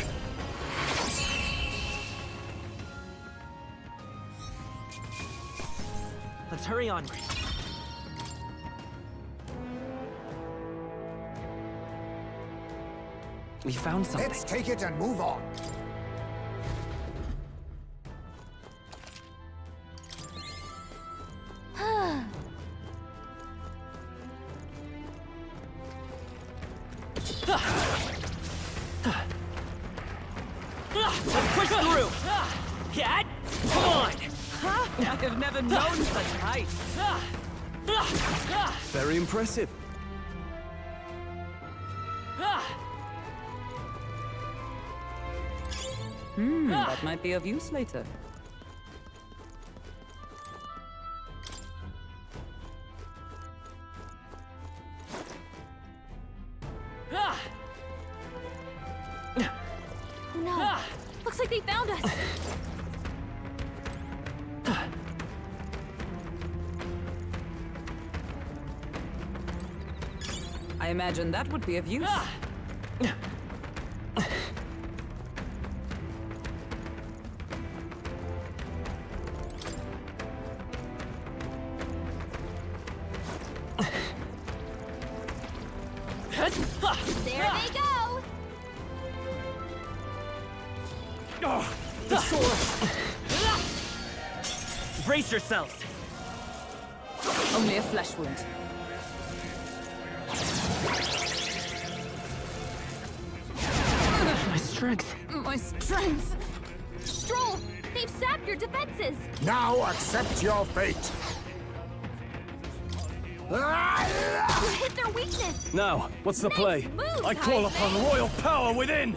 Let's hurry on. We found something. Let's take it and move on. Let's push through. Cat, come on. I have never known such height. Very impressive. That might be of use later. Oh no. Looks like they found us. I imagine that would be of use. There they go! The sword! Brace yourselves! Only a flesh wound. My strength. My strength. Stroll! They've sapped your defenses! Now accept your fate. You hit their weakness! Now, what's the Nice play? move, I call Jaime. upon royal power within!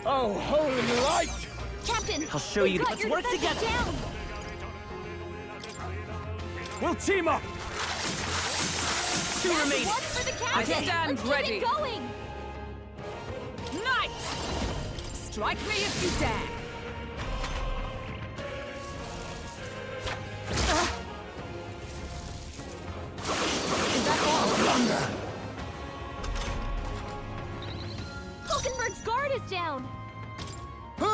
Oh, holy light! Captain! I'll show they've you. got Let's your work defenses together. Down. We'll team up! Two That's remaining. one for the I captain! stand Let's ready. Keep it going! Knight! Strike me if you dare! Is that all? Hulkenberg's guard is down! You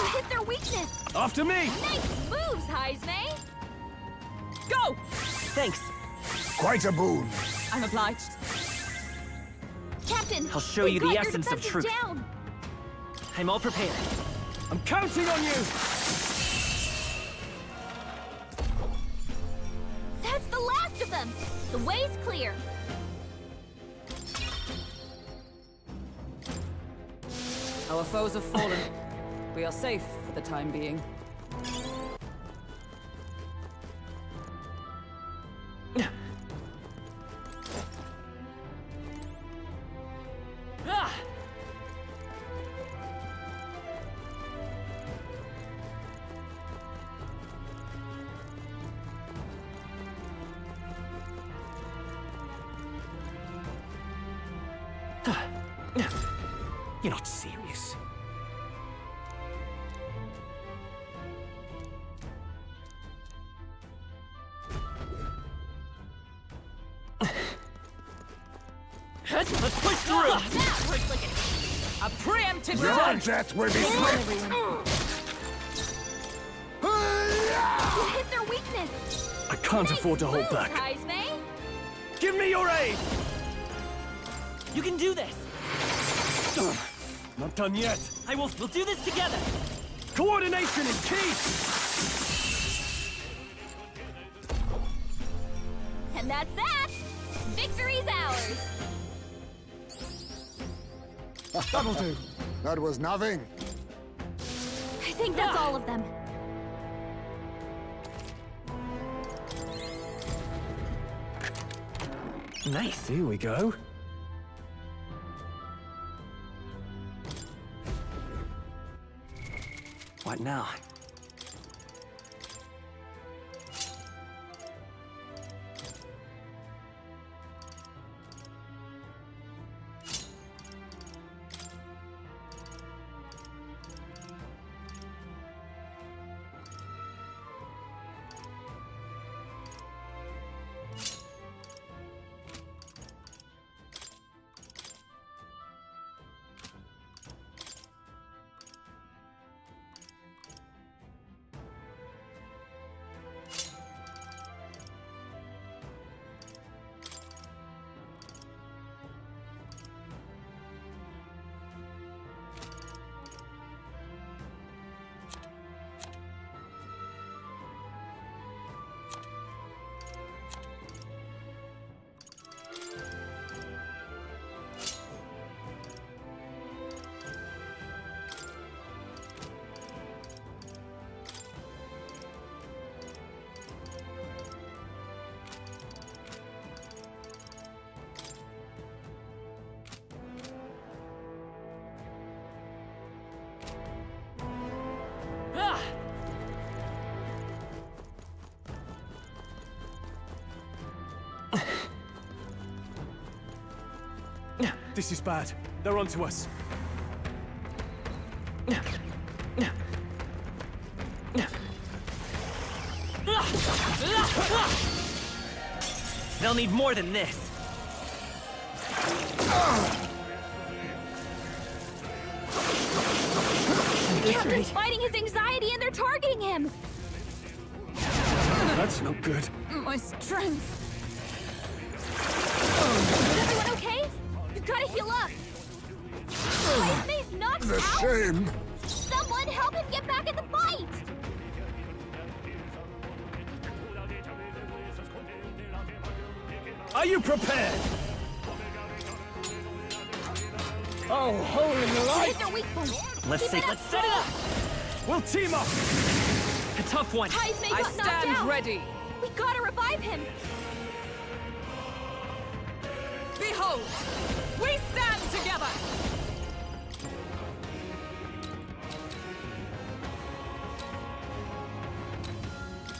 hit their weakness! After me! Nice moves, Heisme! Go! Thanks. Quite a boon. I'm obliged. Captain! I'll show they've you the got your essence of defenses truth. Down. I'm all prepared. I'm counting on you! That's the last of them! The way's clear! Our foes have fallen. We are safe for the time being. Ah! You're not serious. Let's push through! That worked like A preemptive Your attack! death will be swift. You hit their weakness! I can't afford to hold Moves, back. Heisme! Give me your aid! You can do this! Not done yet. We'll do this together! Coordination is key! And that's that! Victory's ours! That'll do. That was nothing. I think that's all of them. Nice. Here we go. What now? This is bad. They're onto us. They'll need more than this. Captain's fighting his anxiety and they're targeting him! That's no good. My strength. everyone okay? You've got to heal up. Hype's knocked The out? shame! Someone help him get back in the fight! Are you prepared? Oh, holy Hit light! their weak point. Let's Keep let's set it up. We'll team up! A tough one. Hype I got knocked stand out. ready. We gotta revive him. Behold, we stand together.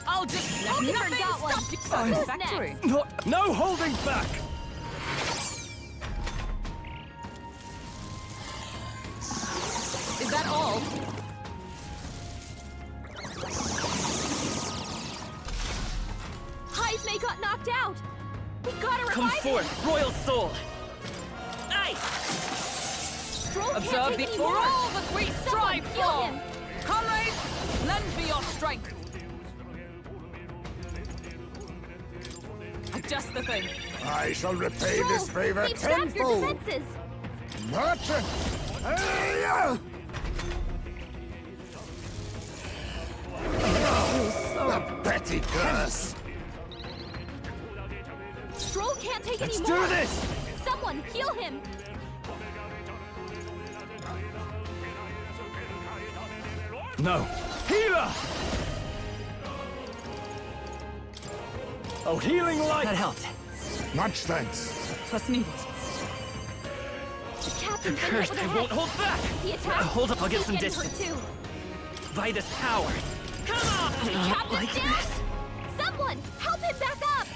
I'll just let Hulkenberg nothing got one. stop you. Who's Satisfactory. next? No holding back! Is that all? Hype got knocked out. We gotta Come revive him. forth, Royal Soul. Nice. Stroll can't Observe take the any for more. all that we Someone strive heal for. him. Comrades, lend me your strength. Just the thing. I shall repay this Stroll, favor keep back your tenfold! defenses. Merchant! Hey-ya! The petty curse! Stroll can't take Let's any do more. this! Someone heal him. No. Healer! Oh, healing light! That helped. Much thanks. Twas needed. The captain's been hit Cursed, with a I head. won't hold back. He attacked. Hold up, I'll get He's some getting hurt distance. too. Vitus power. Come on! The captain's like down. this. Someone help him back up.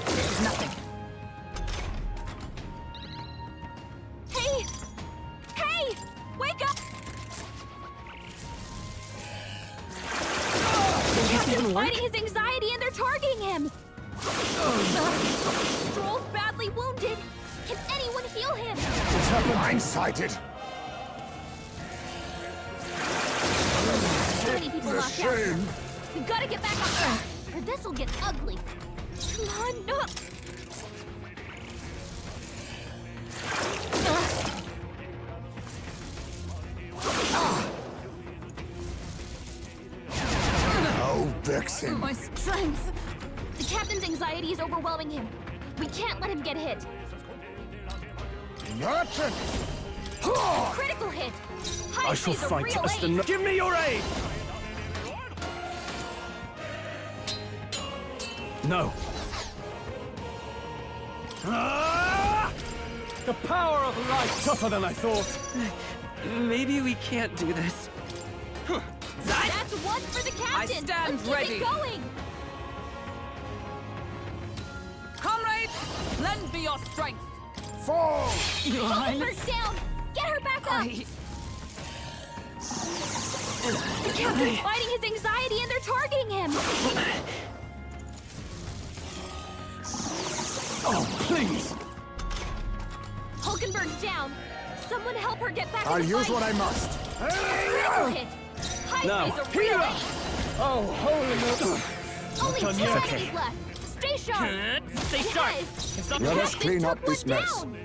This is nothing. Hey! Hey! Wake up! The captain's fighting his anxiety and they're targeting him. Stroll's badly wounded. Can anyone heal him? Blindsided! Too many people The knocked out. shame! We gotta get back on track, or this'll get ugly. Come on, no! Oh, Vexen! My strength! The captain's anxiety is overwhelming him. We can't let him get hit. Merchant! Critical hit! I shall Hype's a fight real as the... ace. Give me your aid! No. Ah! The power of light! Tougher than I thought. Maybe we can't do this. That's one for the captain! stand Let's ready. Keep it going! Comrades, lend me your strength. Fall! Your Hulkenberg's down! Get her back up! The captain's fighting his anxiety and they're targeting him! Oh, please! Hulkenberg's down! Someone help her get back I'll in the use fight. what I must. Critical hit! Now, Hype's a real healer! ace. Oh, holy... Only done 2 yet. enemies left! Stay sharp! Stay sharp. Yes. It's up The to Let us. us clean captain up took this one mess. down.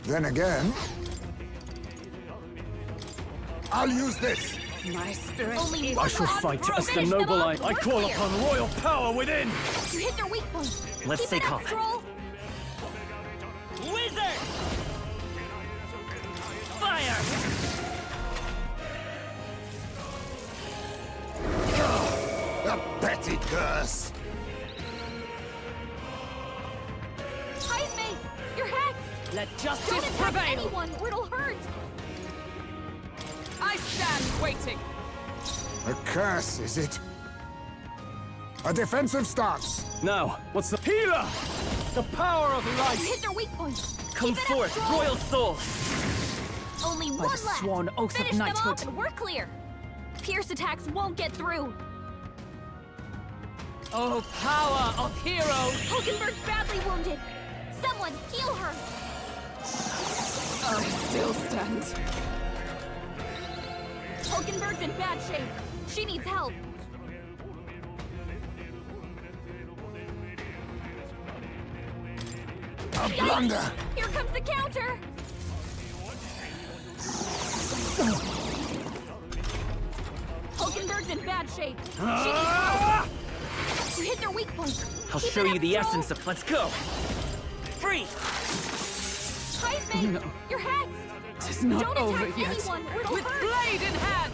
Then again... I'll use this! My spirit Only is... one I shall left. fight as the Finish them noble off. I We're call clear. upon royal power within! You hit their weak point. Let's Keep stay it up, calm. Stroll. Wizard! Fire! The petty curse! Heisme, you're hexed. Let Don't justice attack prevail. anyone or it'll hurt. I stand waiting. A curse, is it? A defensive stance! Now, what's the... Healer! The power of You light! hit their weak point. Come Keep it up, forth, Stroll. Royal Soul! Only one the left. sworn oath of Finish them knighthood. off and we're clear. Pierce attacks won't get through. Oh, power of heroes! Hulkenberg's badly wounded. Someone heal her. I still stand. Hulkenberg's in bad shape. She needs help. A blunder! Here comes the counter! Hulkenberg's in bad shape. She needs help. You hit their weak point. I'll Keep show it you up, the Stroll. essence of. Let's go! Freeze! Heisman, No. you're hexed. It's not Don't over attack yet. anyone, or it'll With hurt. blade in hand!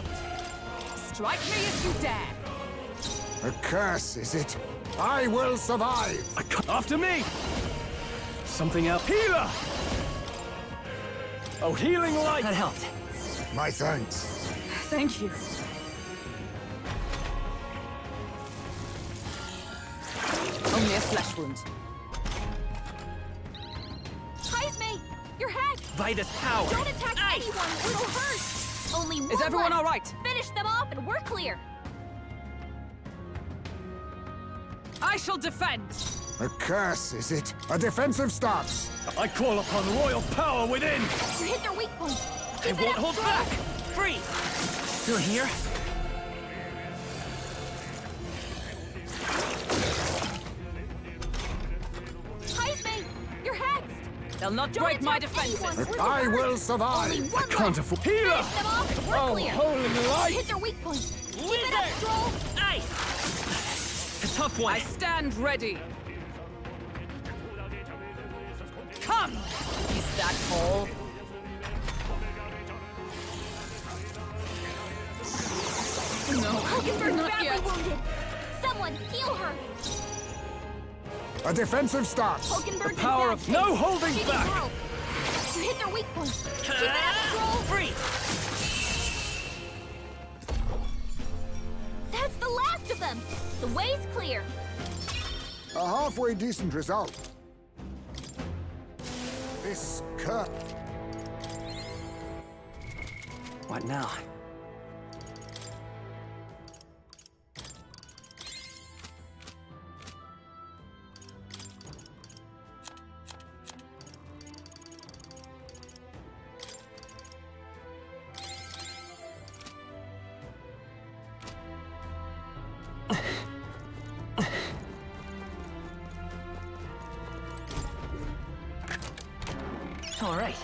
Strike me if you dare! A curse, is it? I will survive! After me! Something else. Healer! Oh, healing light! That helped. My thanks. Thank you. Only a flesh wound. Heisman, you're hexed. Vitus power! Don't attack Ice! anyone, or it'll hurt. Only one Is everyone left. all right? Finish them off and we're clear. I shall defend! A curse, is it? A defensive stance. I call upon royal power within! You hit their weak point. I Keep it won't up, hold Stroll. back! Freeze! Still here? Heisman, you're hexed. They'll not Don't break my attack defenses! anyone, or it'll I hurt. will survive. Only one Can't left. afford. Healer! Finish them off and we're Oh, clear. holy light! Hit their weak point. Keep Wizard! it up, Stroll. Ice! A tough one. I stand ready! Come! Is that all? No, Hulkenberg's not badly yet. wounded. Someone heal her. A defensive stance. Hulkenberg's power in of bad no shape. holding She needs back. help. You hit their weak point. Keep it up, Stroll. Freeze! That's the last of them. The way's clear. A halfway decent result. This curse. What now? All right.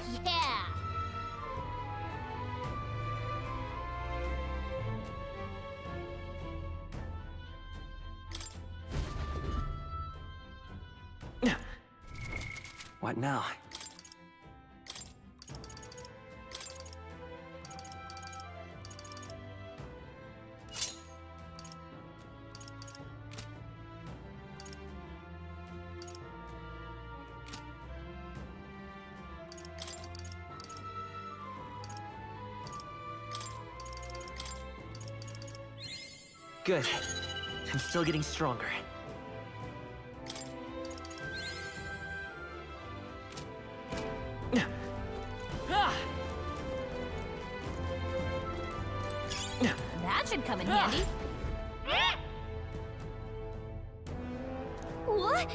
Yeah. What now? Good. I'm still getting stronger. That should come in handy. What?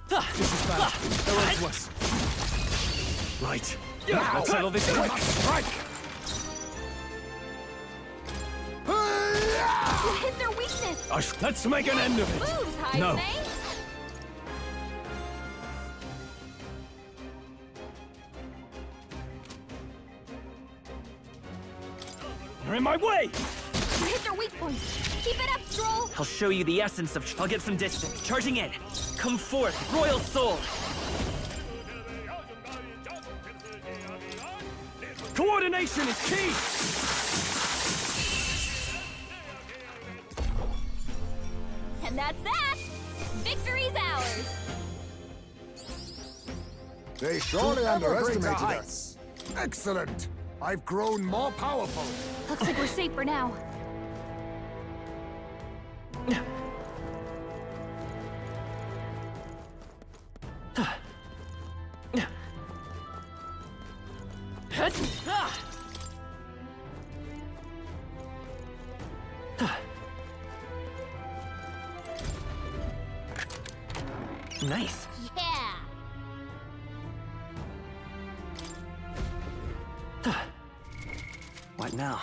This is bad. They're on to us. Right. I'll settle this quick. Strike! You hit their weakness. Let's make an end of it. Moves, Heisman. No. You're in my way! You hit their weak point. Keep it up, Stroll. I'll show you the essence of. I'll get some distance. Charging in. Come forth, Royal Soul. Coordination is key! And that's that! Victory's ours! They surely Whoever brings underestimated our us. Excellent. I've grown more powerful. Looks like we're safe for now. Nice. Yeah! What now?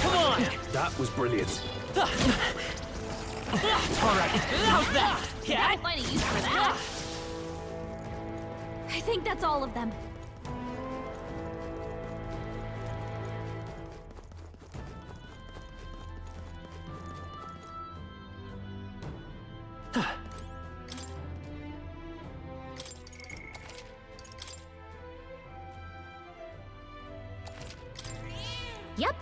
Come on! That was brilliant. All right, how's that? Yeah. I'll find a use for that! I think that's all of them. Yep.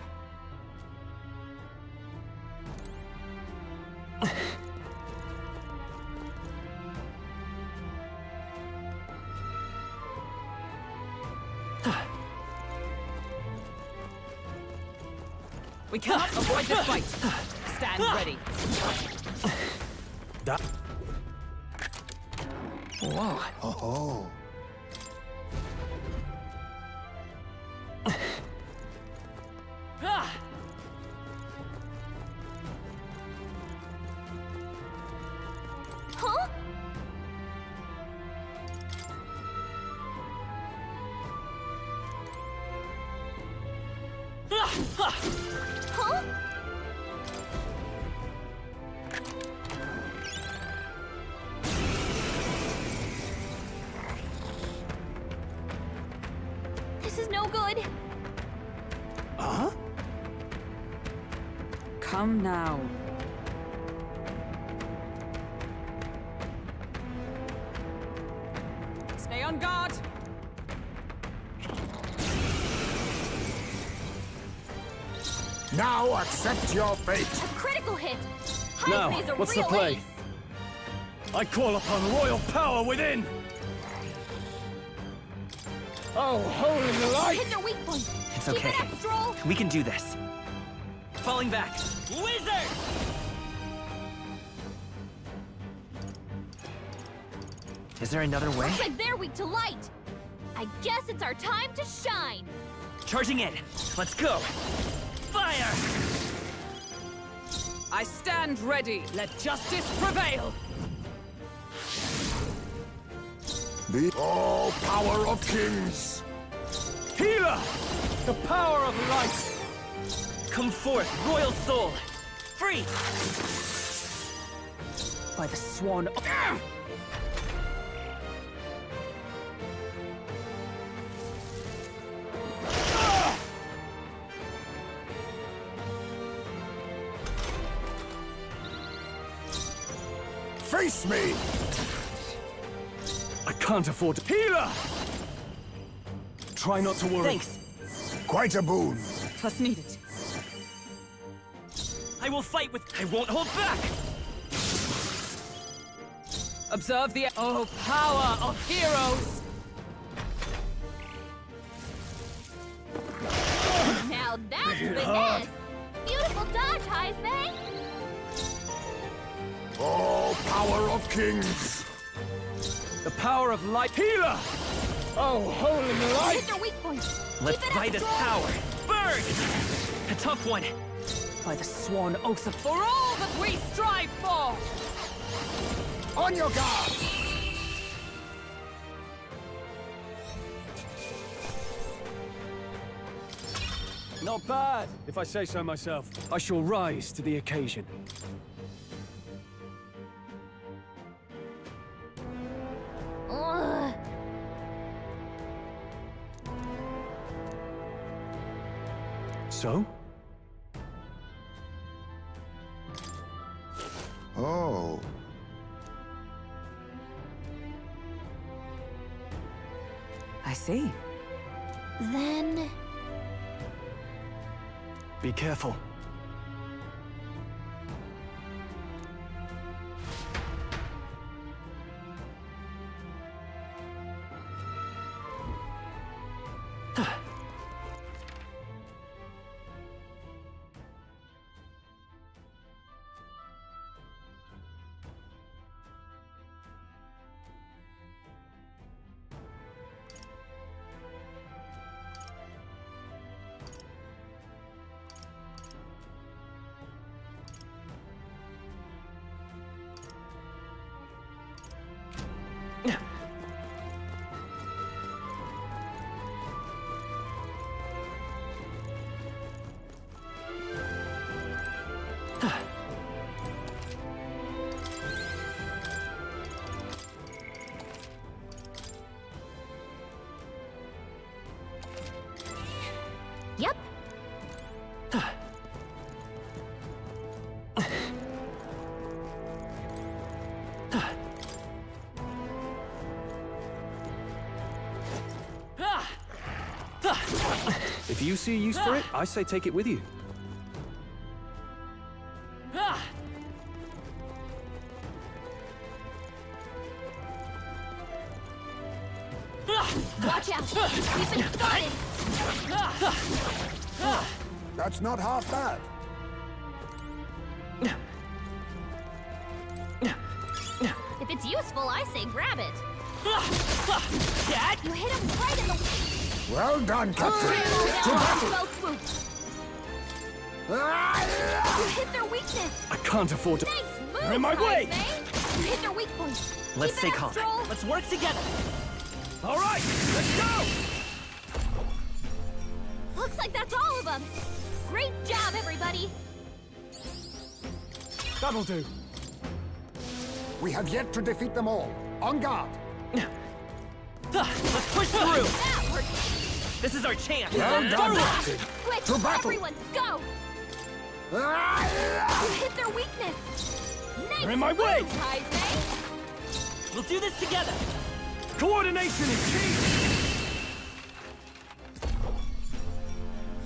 We cannot avoid this fight. Stand ready. That. Whoa. Oh. Huh? Huh? This is no good. Huh? Come now. Stay on guard. Now accept your fate. A critical hit. Now, Hype's a what's the real play? ace. I call upon royal power within. Oh, holy light! Hit their weak point. It's Keep okay. it up, Stroll. We can do this. Falling back. Wizard! Is there another way? Looks like they're weak to light. I guess it's our time to shine. Charging in. Let's go. Fire! I stand ready. Let justice prevail. The power of kings. Healer! The power of light! Come forth, royal soul. Free! By the swan. Face me! I can't afford to. Healer! Try not to worry. Thanks. Quite a boon. Plus needed. I will fight with. I won't hold back! Observe the power of heroes. Now that's finesse. Beautiful dodge, Heisman. Power of kings. The power of light. Healer! Oh, holy light! Hit their weak point. Let's Keep it buy up, this Stroll. power. Burn! A tough one. By the sworn oath of for all that we strive for! On your guard! Not bad, if I say so myself. I shall rise to the occasion. Ugh. So? Oh. I see. Then... Be careful. Yep. If you see a use for it, I say take it with you. Watch out! We've been spotted! That's not half bad. If it's useful, I say grab it. Dad? You hit him right in the... Well done, Captain. To battle! Spell swoop. You hit their weakness. I can't afford to... Nice move, You're in my way. Heismay. You hit their weak point. Let's Keep stay it up, calm. Stroll. Let's work together. All right, let's go! Looks like that's all of them. Great job, everybody. That'll do. We have yet to defeat them all. On guard! Let's push through. That worked. This is our chance. Well done, Captain. Quick, To battle! everyone, go! You hit their weakness. Nice You're in my way. move, Heismay. We'll do this together. Coordination is key!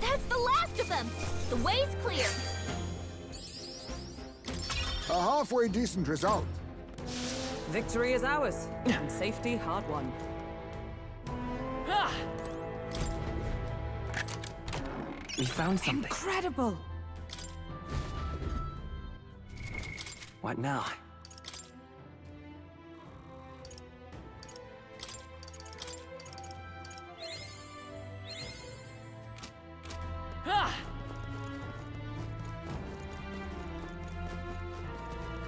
That's the last of them. The way's clear. A halfway decent result. Victory is ours, and safety hard won. We found something. Incredible! What now?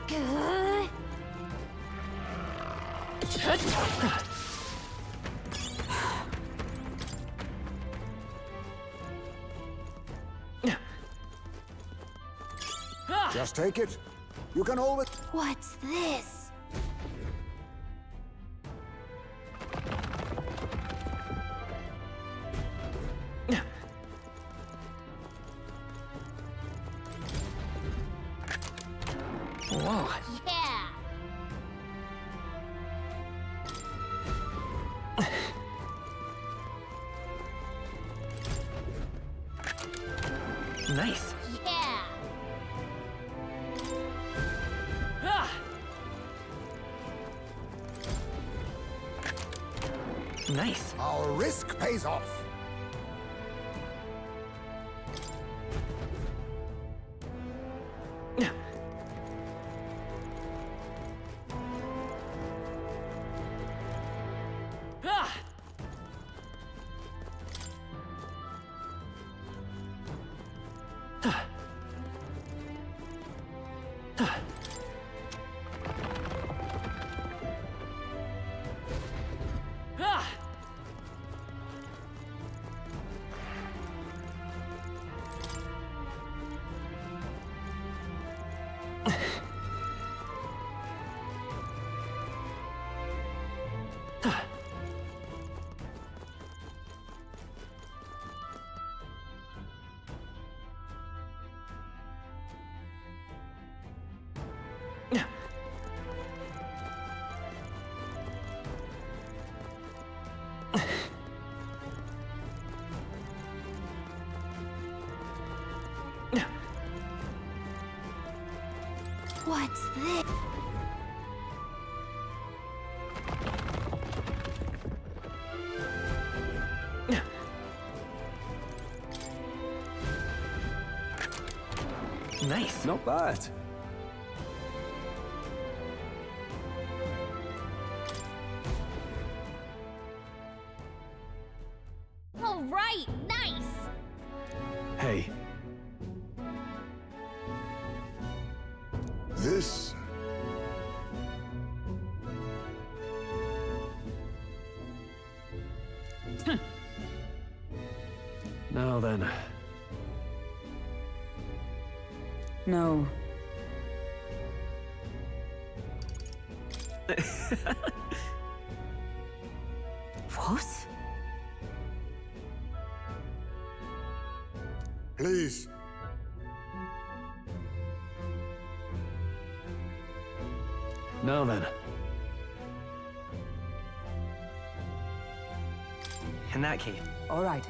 Good. Just take it. You can always... What's this? Whoa. Yeah. Nice. Yeah. Nice. Our risk pays off. What's this? Nice. Not bad. All right, nice. Hey, This... now then. No. What? Please. Now then. In that case. All right.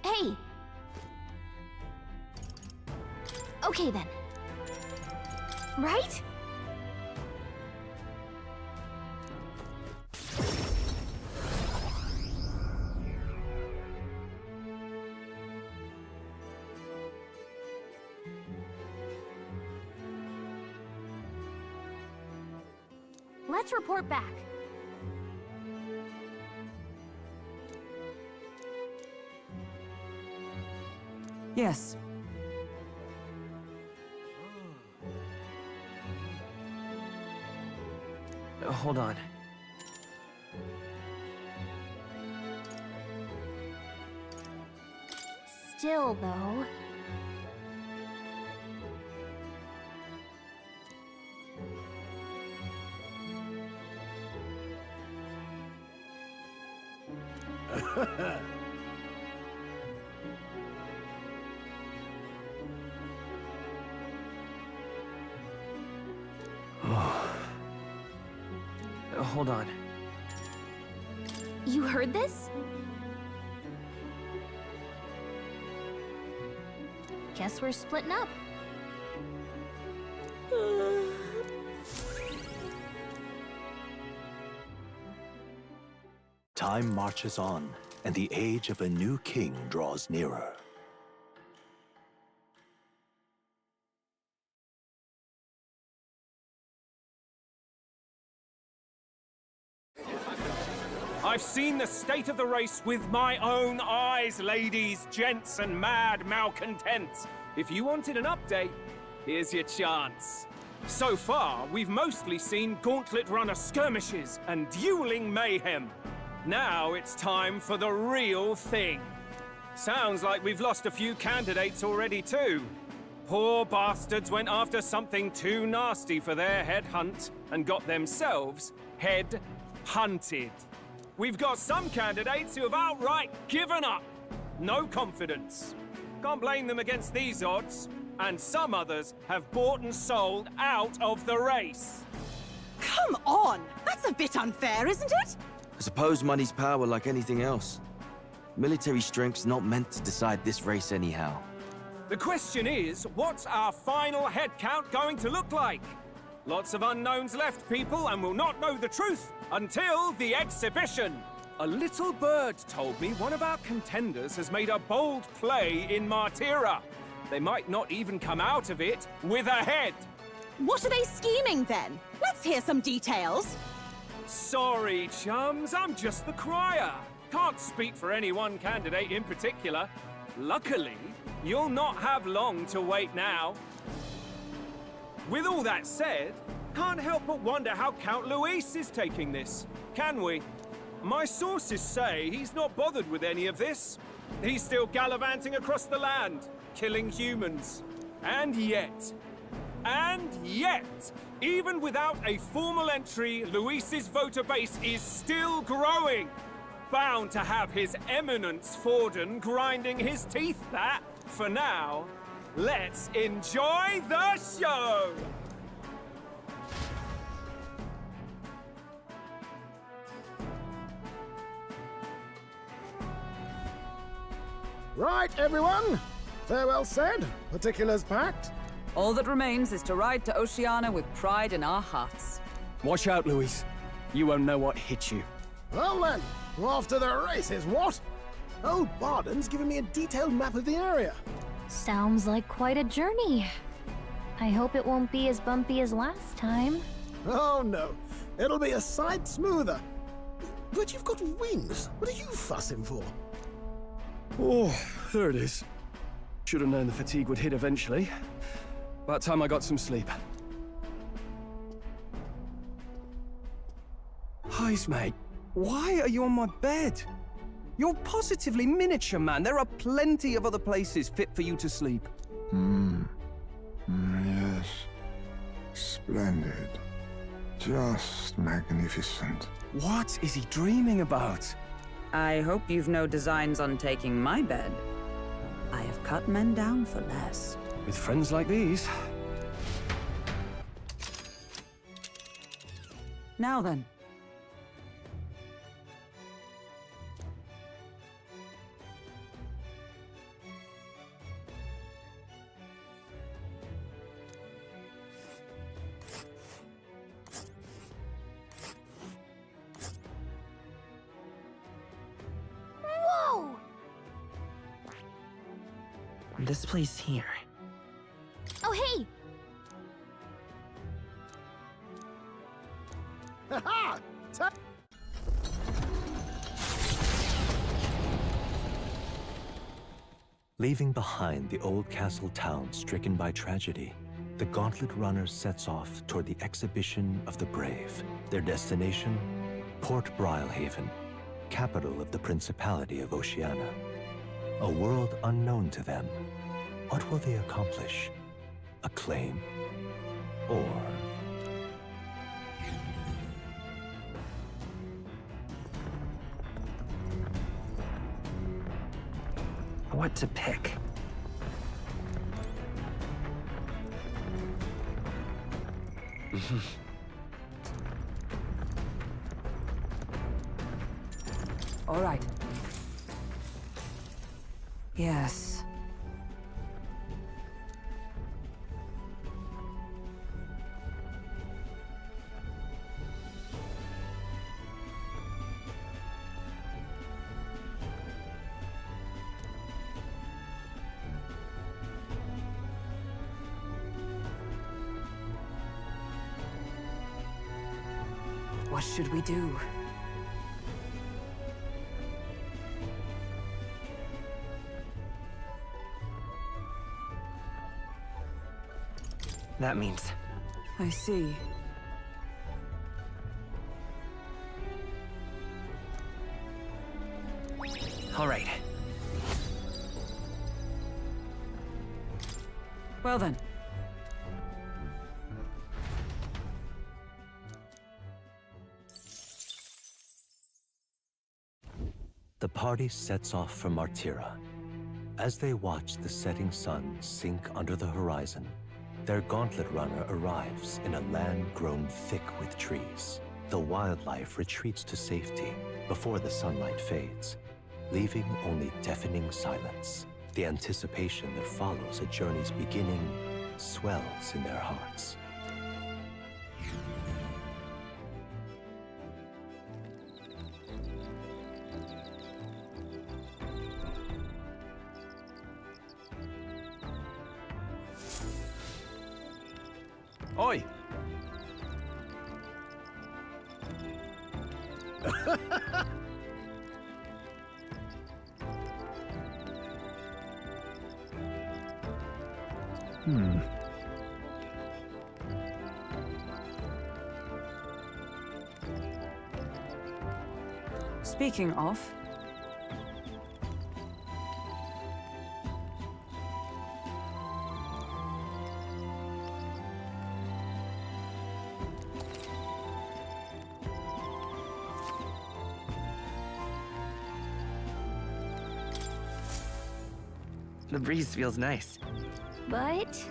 Hey! Okay then. Right? Let's report back. Yes. Hold on. Still, though. Hold on. You heard this? Guess we're splitting up. Time marches on, and the age of a new king draws nearer. I've seen the state of the race with my own eyes, ladies, gents, and mad malcontents. If you wanted an update, here's your chance. So far, we've mostly seen Gauntlet Runner skirmishes and dueling mayhem. Now it's time for the real thing. Sounds like we've lost a few candidates already too. Poor bastards went after something too nasty for their head hunt and got themselves head hunted. We've got some candidates who have outright given up. No confidence. Can't blame them against these odds. And some others have bought and sold out of the race. Come on! That's a bit unfair, isn't it? I suppose money's power like anything else. Military strength's not meant to decide this race anyhow. The question is, what's our final head count going to look like? Lots of unknowns left, people, and we'll not know the truth until the exhibition. A little bird told me one of our contenders has made a bold play in Martira. They might not even come out of it with a head. What are they scheming then? Let's hear some details. Sorry, chums, I'm just the crier. Can't speak for any one candidate in particular. Luckily, you'll not have long to wait now. With all that said, can't help but wonder how Count Luis is taking this, can we? My sources say he's not bothered with any of this. He's still gallivanting across the land, killing humans. And yet, even without a formal entry, Luis's voter base is still growing. Bound to have His Eminence Forden grinding his teeth that, for now, let's enjoy the show! Right, everyone. Farewell said, particulars packed. All that remains is to ride to Oceania with pride in our hearts. Watch out, Luis. You won't know what hit you. Well then, off to the races, what? Old Barden's given me a detailed map of the area. Sounds like quite a journey. I hope it won't be as bumpy as last time. Oh no, it'll be a sight smoother. But you've got wings. What are you fussing for? Oh, there it is. Should have known the fatigue would hit eventually. About time I got some sleep. Heis, mate. Why are you on my bed? You're positively miniature, man. There are plenty of other places fit for you to sleep. Yes. Splendid. Just magnificent. What is he dreaming about? I hope you've no designs on taking my bed. I have cut men down for less. With friends like these. Now then. this place here. Oh, hey! Ha-ha! Leaving behind the old castle town stricken by tragedy, the Gauntlet Runner sets off toward the Exhibition of the Brave. Their destination? Port Brilehaven, capital of the Principality of Oceania. A world unknown to them. What will they accomplish? Acclaim? Or... What to pick? All right. Yes. What should we do? That means... I see. All right. Well then. The party sets off for Martira. As they watch the setting sun sink under the horizon, their Gauntlet Runner arrives in a land grown thick with trees. The wildlife retreats to safety before the sunlight fades, leaving only deafening silence. The anticipation that follows a journey's beginning swells in their hearts. Oi! Speaking of... The breeze feels nice. But...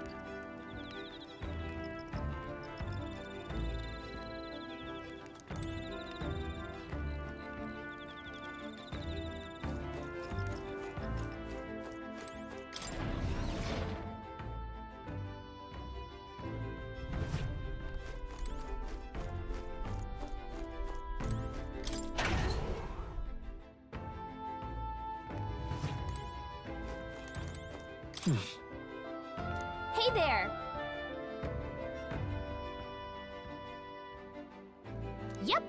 Hey there! Yep.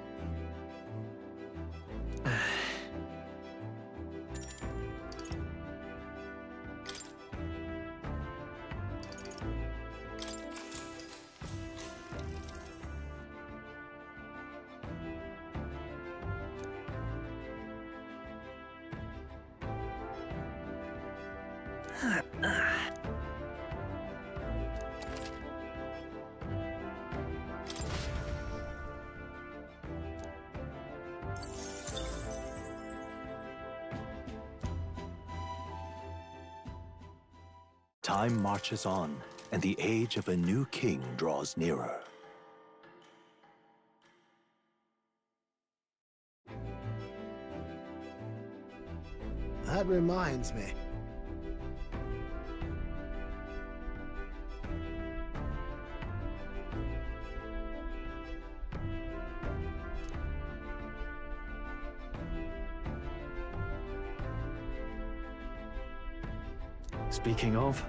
Time marches on, and the age of a new king draws nearer. That reminds me. Speaking of...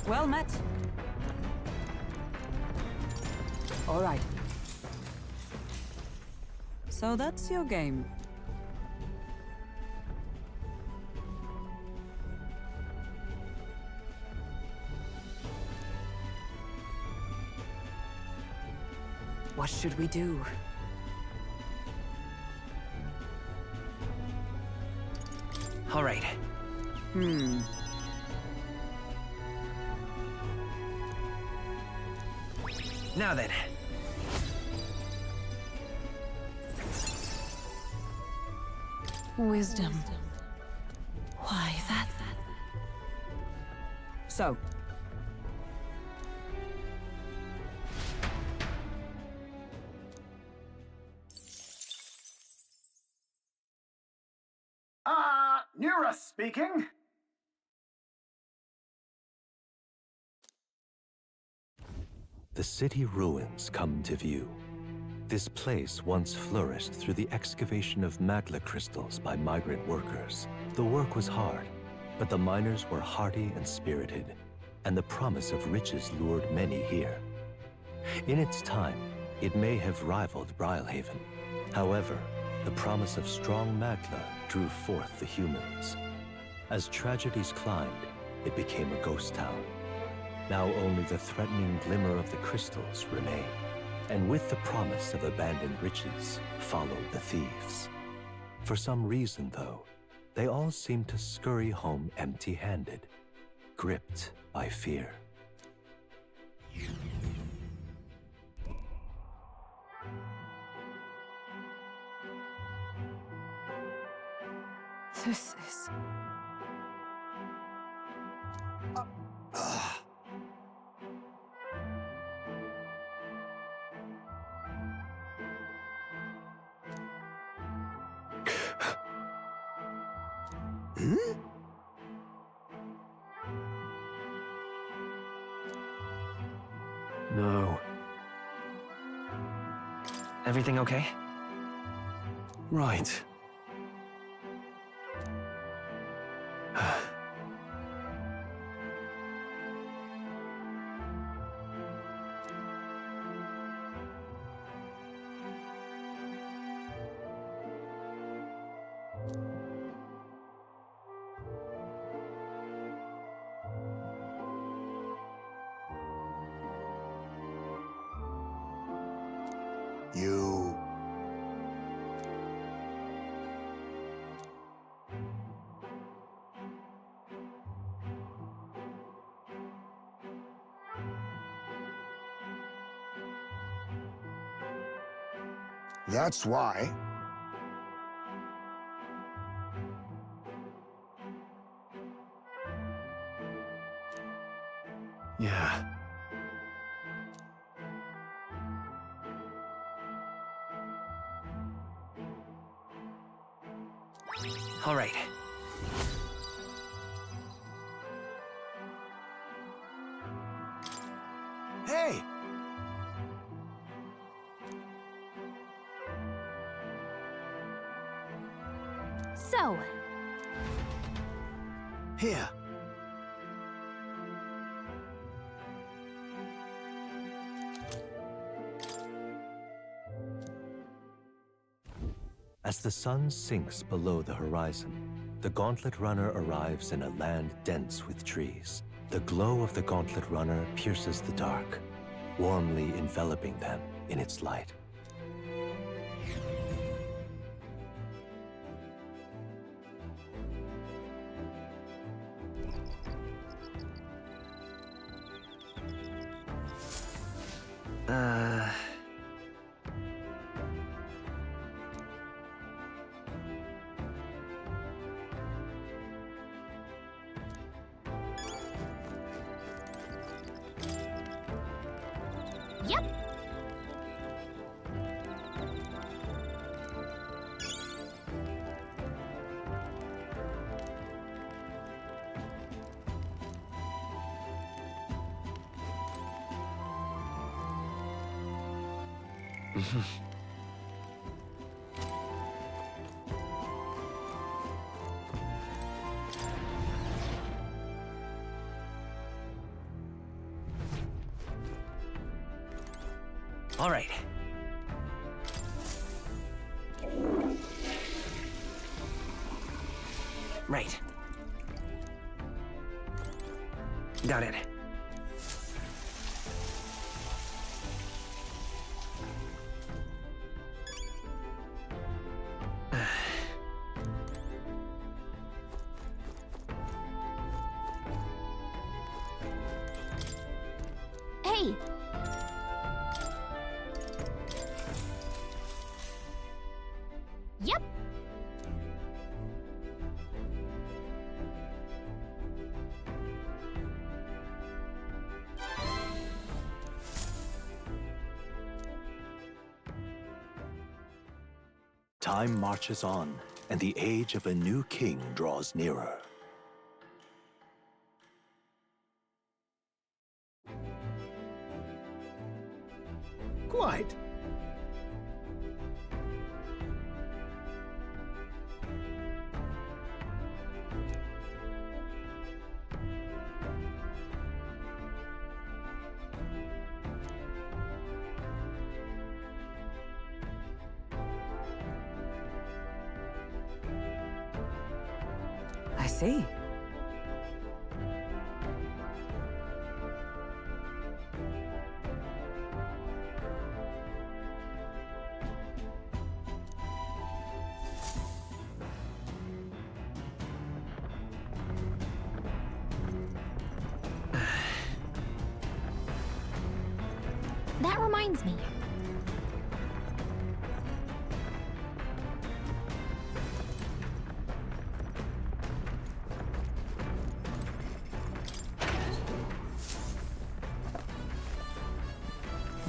Well met. All right. So that's your game. What should we do? All right. Now then. Wisdom. Why that? So. Nura speaking. The city ruins come to view. This place once flourished through the excavation of magla crystals by migrant workers. The work was hard, but the miners were hardy and spirited, and the promise of riches lured many here. In its time, it may have rivaled Brilhaven. However, the promise of strong magla drew forth the humans. As tragedies climbed, it became a ghost town. Now only the threatening glimmer of the crystals remain. And with the promise of abandoned riches followed the thieves. For some reason, though, they all seem to scurry home empty-handed, gripped by fear. This is... No. Everything okay? Right. You... That's why. Yeah. All right. Hey! So, Here. As the sun sinks below the horizon, the Gauntlet Runner arrives in a land dense with trees. The glow of the Gauntlet Runner pierces the dark, warmly enveloping them in its light. yep. All right. Right. Got it. Hey! Yep. Time marches on, and the age of a new king draws nearer. Quite. I see. That reminds me.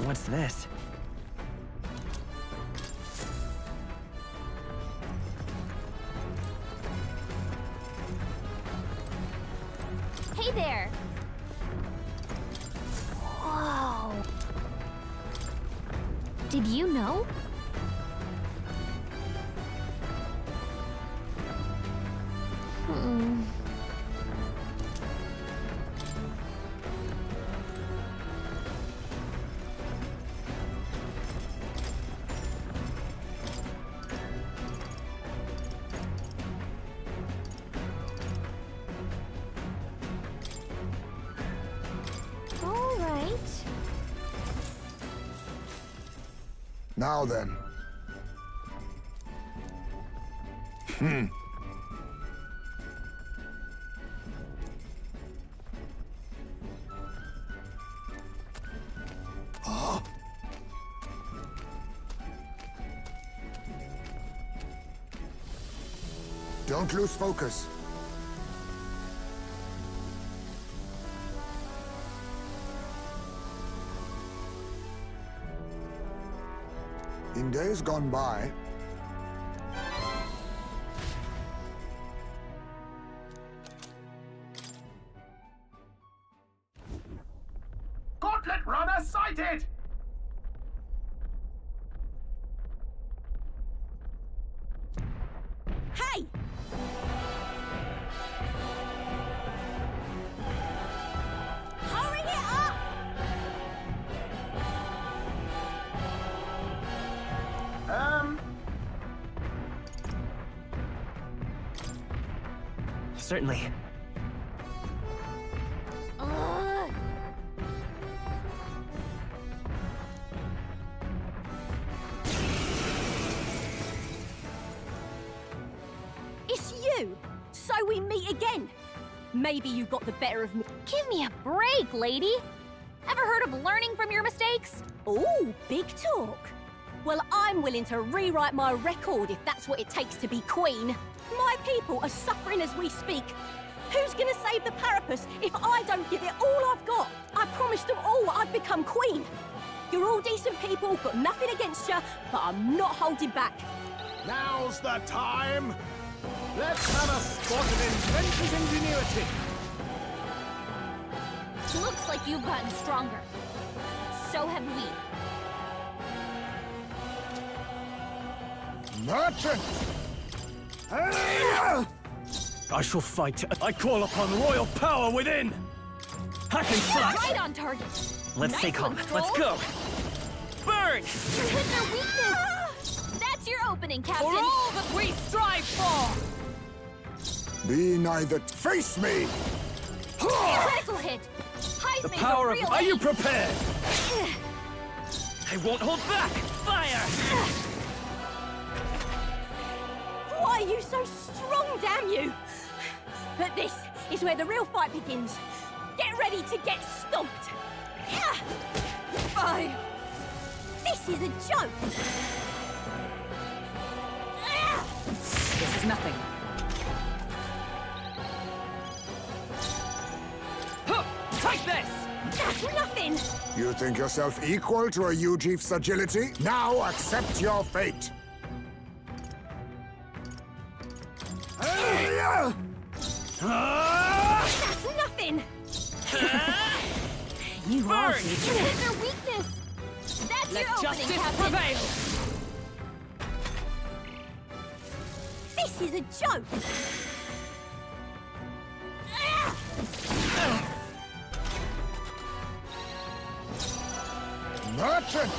What's this? Hey there! Whoa! Did you know? Hmm. All right. Now then. Don't lose focus. In days gone by, Gauntlet runner sighted! Hey! Hurry it up! Certainly. It's you! So we meet again! Maybe you got the better of me. Give me a break, lady! Ever heard of learning from your mistakes? Ooh, big talk. Well, I'm willing to rewrite my record if that's what it takes to be queen. My people are suffering as we speak. Who's gonna save the Parapus if I don't give it all I've got? I promised them all I'd become queen. You're all decent people, got nothing against you, but I'm not holding back. Now's the time! Let's have a spot of inventor's ingenuity! Looks like you've gotten stronger. So have we. Merchant! I shall fight. I call upon royal power within! Hack and slash! Right on target. Let's stay Nice calm. one, Let's Stroll. go. Burn! You hit their weakness. That's your opening, Captain. For all that we strive for! Be neither. Face me! Critical hit. The power of... Are you prepared? I won't hold back! Fire! Why are you so strong, damn you? But this is where the real fight begins. Get ready to get stomped. Bye! This is a joke. This is nothing. Huh, take this! That's nothing. You think yourself equal to a Ujief's agility? Now accept your fate! That's nothing. You are Burn! You hit their weakness. That's Let your opening, justice Captain. prevail! This is a joke. Merchant!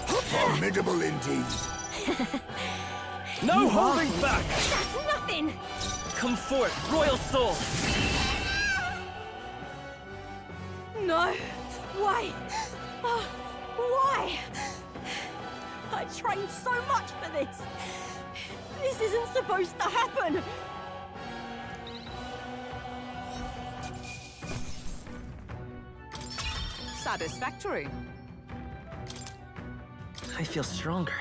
Formidable indeed. No holding back! That's nothing. Come forth, royal soul! No. Why? Oh, why? I trained so much for this. This isn't supposed to happen. Satisfactory. I feel stronger.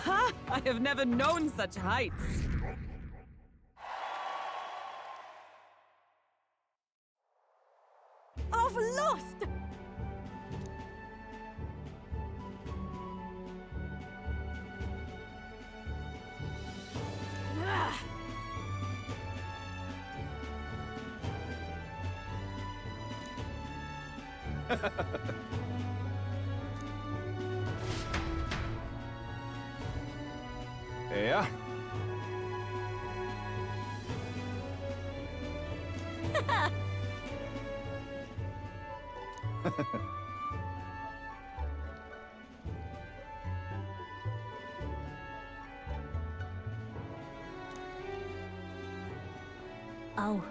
Ha! I have never known such heights. I've lost. Ah. Yeah? Oh.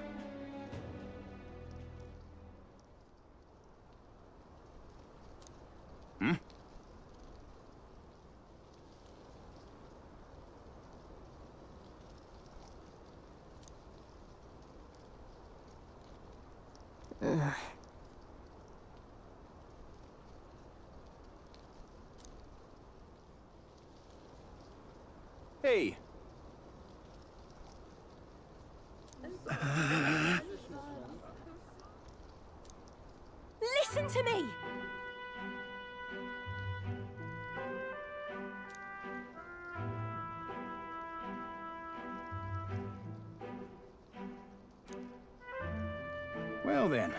Hmm? Hey. Listen to me. Well then.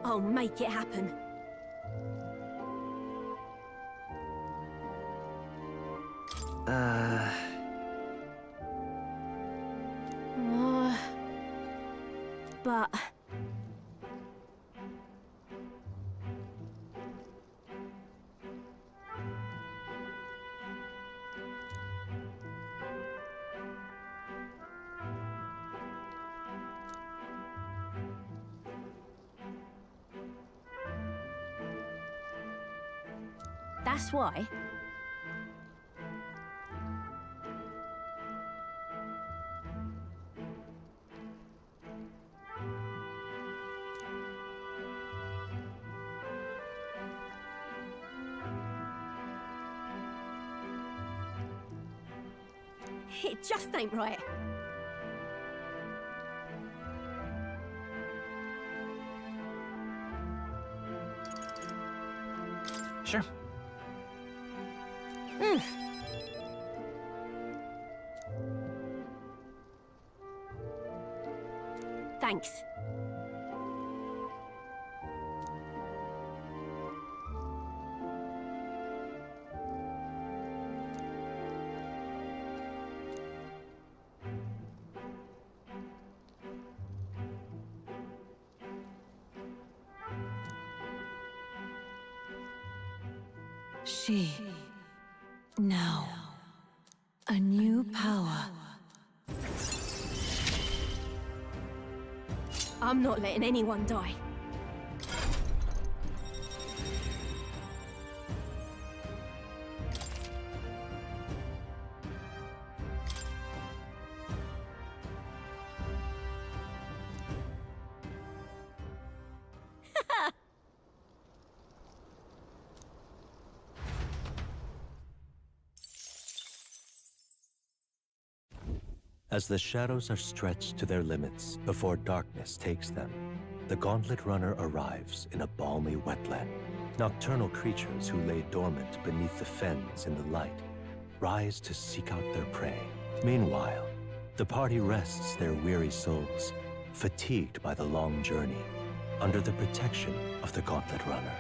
I'll make it happen. But... That's why. It just ain't right. Sure. Thanks. She. Now. A new power. I'm not letting anyone die. As the shadows are stretched to their limits before darkness takes them, the Gauntlet Runner arrives in a balmy wetland. Nocturnal creatures who lay dormant beneath the fens in the light rise to seek out their prey. Meanwhile, the party rests their weary souls, fatigued by the long journey, under the protection of the Gauntlet Runner.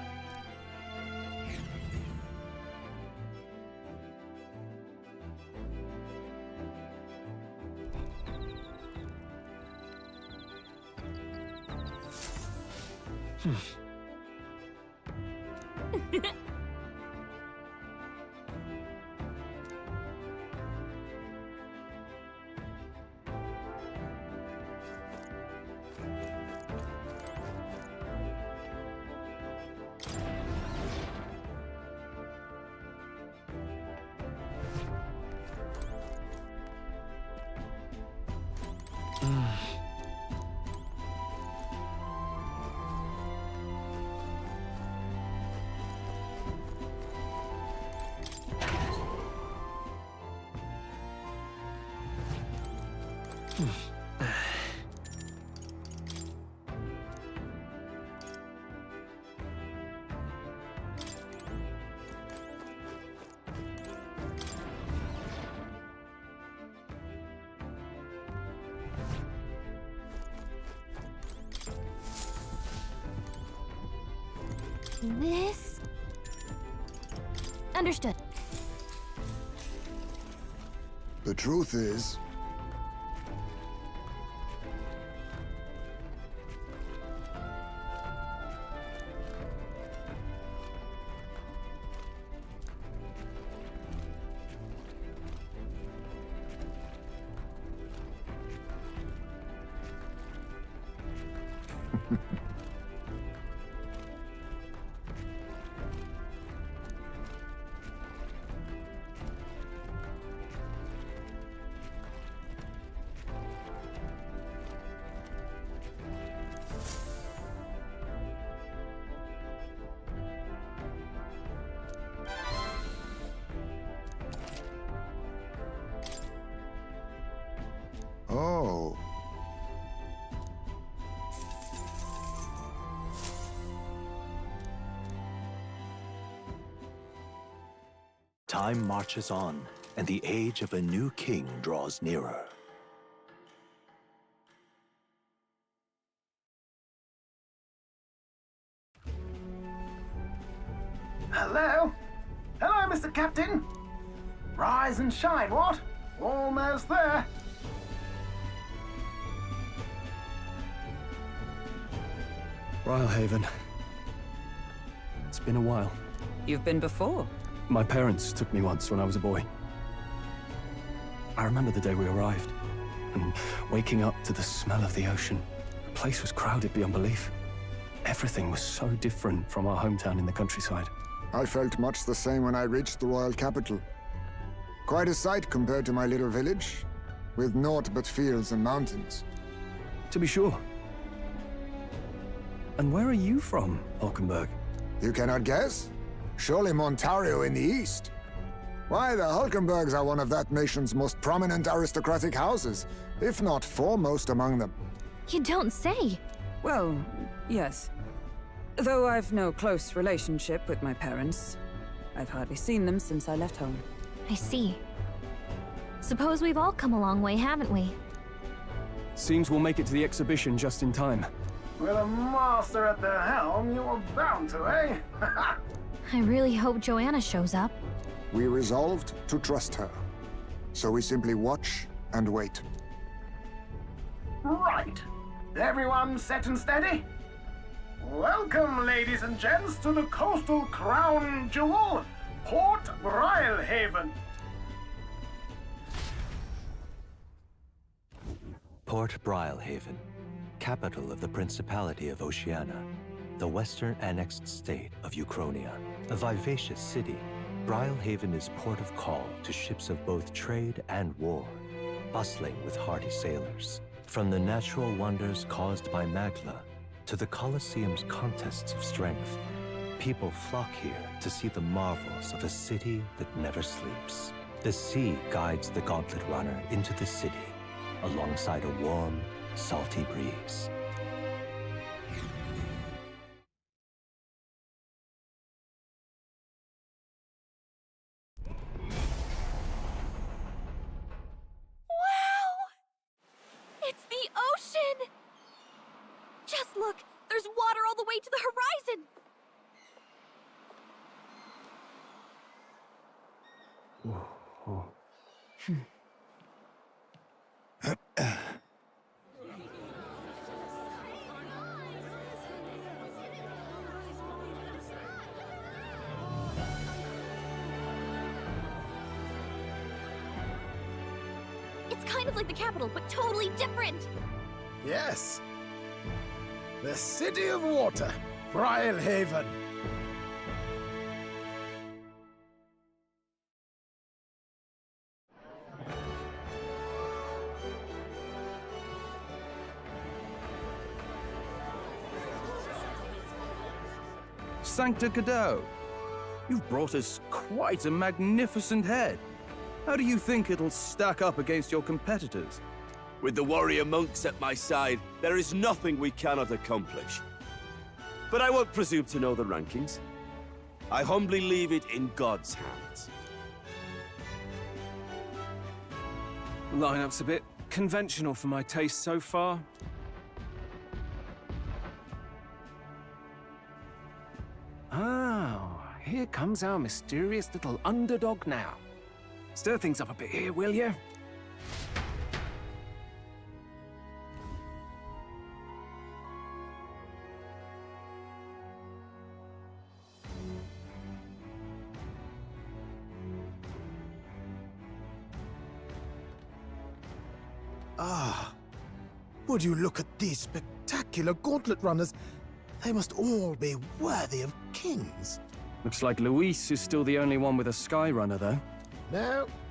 This... Understood. The truth is, oh. Time marches on, and the age of a new king draws nearer. Hello? Hello, Mr. Captain? Rise and shine, what? Almost there. Rhylehaven. It's been a while. You've been before. My parents took me once when I was a boy. I remember the day we arrived, and waking up to the smell of the ocean. The place was crowded beyond belief. Everything was so different from our hometown in the countryside. I felt much the same when I reached the royal capital. Quite a sight compared to my little village, with naught but fields and mountains. To be sure. And where are you from, Hulkenberg? You cannot guess? Surely Montario in the east. Why, the Hulkenbergs are one of that nation's most prominent aristocratic houses, if not foremost among them. You don't say. Well, yes. Though I've no close relationship with my parents. I've hardly seen them since I left home. I see. Suppose we've all come a long way, haven't we? Seems we'll make it to the exhibition just in time. With a master at the helm, you were bound to, eh? I really hope Joanna shows up. We resolved to trust her. So we simply watch and wait. Right. Everyone set and steady? Welcome, ladies and gents, to the coastal crown jewel, Port Brialhaven. Port Brialhaven, capital of the Principality of Oceania, the western annexed state of Uchronia. A vivacious city, Brialhaven is port of call to ships of both trade and war, bustling with hardy sailors. From the natural wonders caused by Magla to the Colosseum's contests of strength, people flock here to see the marvels of a city that never sleeps. The sea guides the Gauntlet Runner into the city, alongside a warm, salty breeze. It's the ocean! Just look! There's water all the way to the horizon! It's kind of like the capital, but totally different! Yes. The City of Water, Brialhaven. Sancta Cadeau, you've brought us quite a magnificent head. How do you think it'll stack up against your competitors? With the warrior monks at my side, there is nothing we cannot accomplish. But I won't presume to know the rankings. I humbly leave it in God's hands. Lineup's a bit conventional for my taste so far. Oh, here comes our mysterious little underdog now. Stir things up a bit here, will you? Ah, would you look at these spectacular gauntlet runners? They must all be worthy of kings. Looks like Luis is still the only one with a Skyrunner, though.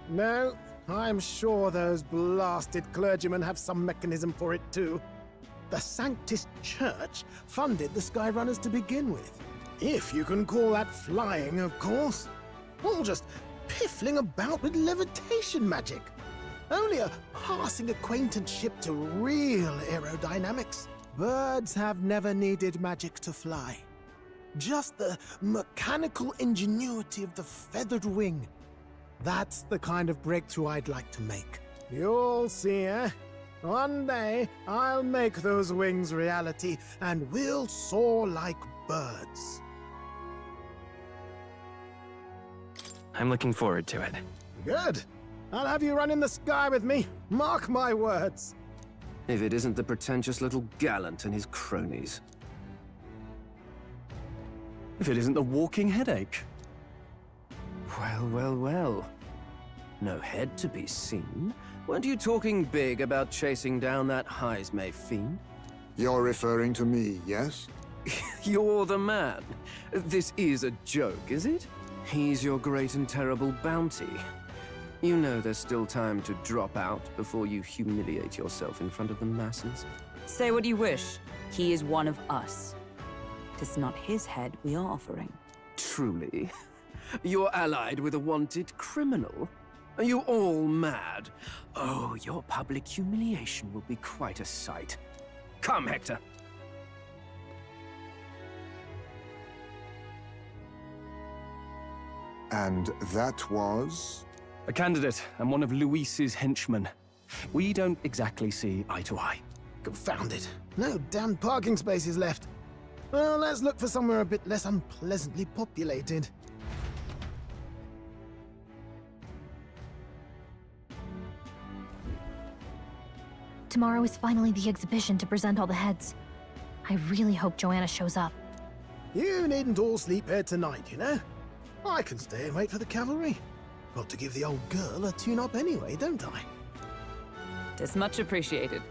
No, I'm sure those blasted clergymen have some mechanism for it too. The Sanctus Church funded the Skyrunners to begin with. If you can call that flying, of course. All just piffling about with levitation magic. Only a passing acquaintanceship to real aerodynamics. Birds have never needed magic to fly. Just the mechanical ingenuity of the feathered wing. That's the kind of breakthrough I'd like to make. You'll see, eh? One day, I'll make those wings reality, and we'll soar like birds. I'm looking forward to it. Good. I'll have you run in the sky with me. Mark my words. If it isn't the pretentious little gallant and his cronies. If it isn't the walking headache. Well. No head to be seen. Weren't you talking big about chasing down that Heismay fiend? You're referring to me, yes? You're the man. This is a joke, is it? He's your great and terrible bounty. You know there's still time to drop out before you humiliate yourself in front of the masses. Say what you wish. He is one of us. 'Tis not his head we are offering. Truly. You're allied with a wanted criminal? Are you all mad? Oh, your public humiliation will be quite a sight. Come, Hector. And that was? A candidate and one of Luis's henchmen. We don't exactly see eye to eye. Confound it. No damn parking spaces left. Well, let's look for somewhere a bit less unpleasantly populated. Tomorrow is finally the exhibition to present all the heads. I really hope Joanna shows up. You needn't all sleep here tonight, you know? I can stay and wait for the cavalry. Got to give the old girl a tune-up anyway, don't I? Tis much appreciated.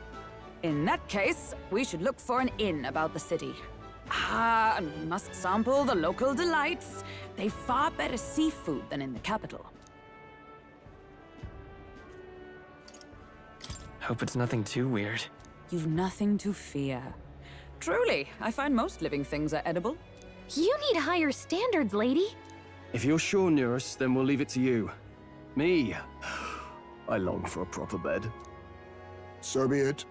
In that case, we should look for an inn about the city. Ah, and we must sample the local delights. They've far better seafood than in the capital. Hope it's nothing too weird. You've nothing to fear. Truly, I find most living things are edible. You need higher standards, lady. If you're sure, Nurse, then we'll leave it to you. Me? I long for a proper bed. So be it.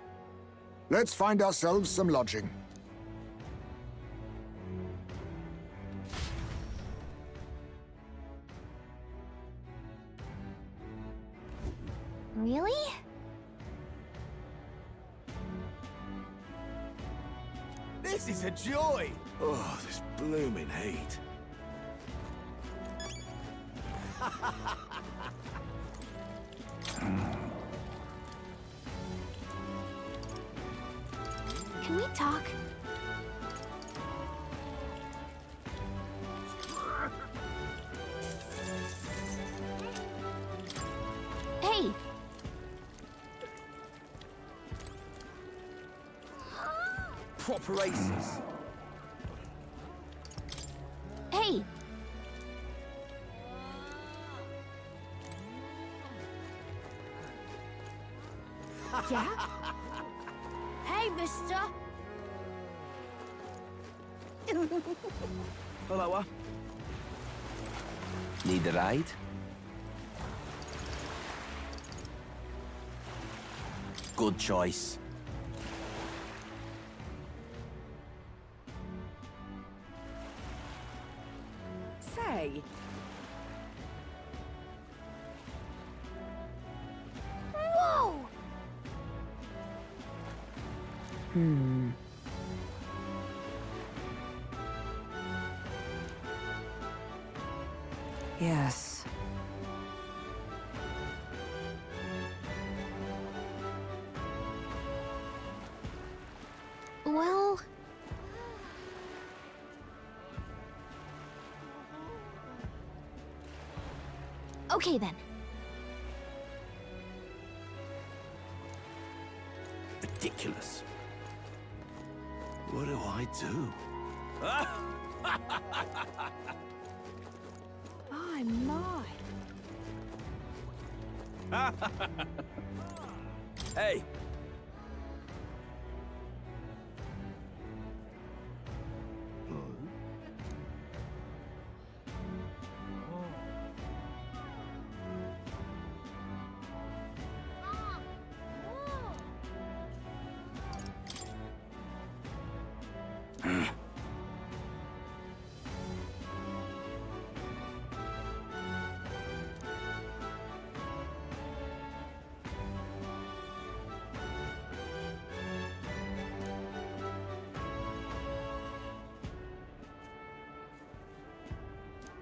Let's find ourselves some lodging. Really? This is a joy! Oh, this blooming heat. Can we talk? Hey! Proper aces. Hey! Yeah? Hey, mister! Hello, Need a ride? Good choice. Say. Whoa! Yes. Well... Okay then. Ridiculous. What do I do? My, my. Hey!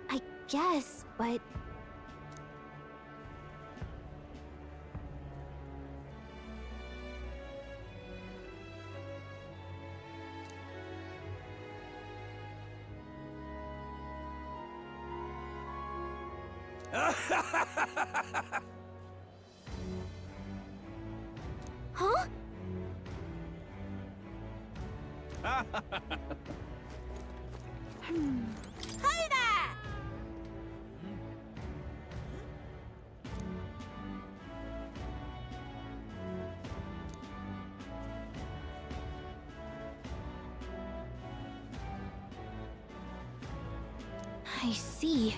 I guess, but... Huh? Hey there! I see.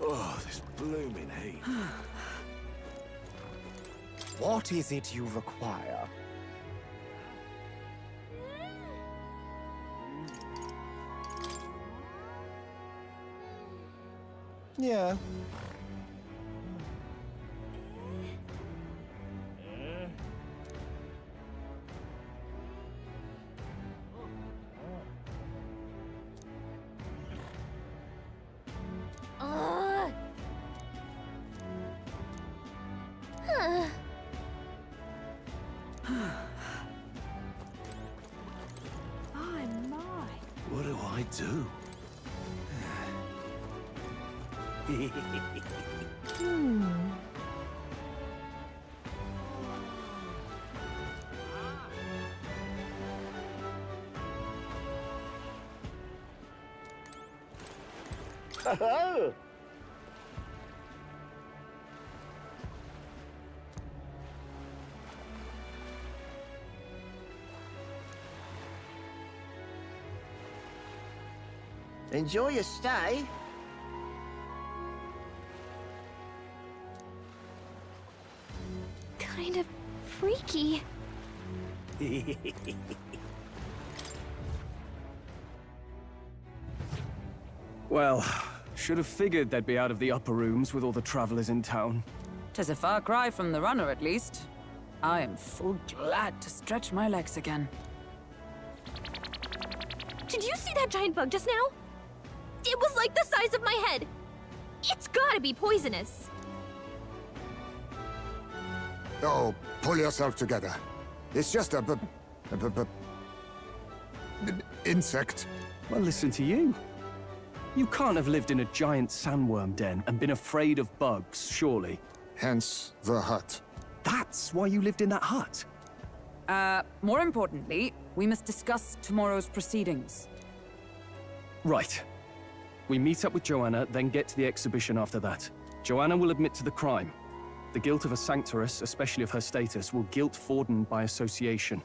Oh, this blooming heat. What is it you require? Yeah. What do I do? Enjoy your stay. Kind of freaky. Well, should have figured they'd be out of the upper rooms with all the travelers in town. 'Tis a far cry from the runner, at least. I am full glad to stretch my legs again. Did you see that giant bug just now? It was like the size of my head. It's gotta be poisonous. Oh, pull yourself together. It's just a insect. Well, listen to you. You can't have lived in a giant sandworm den and been afraid of bugs, surely. Hence the hut. That's why you lived in that hut? More importantly, we must discuss tomorrow's proceedings. Right. We meet up with Joanna, then get to the exhibition after that. Joanna will admit to the crime. The guilt of a Sanctoress, especially of her status, will guilt Forden by association.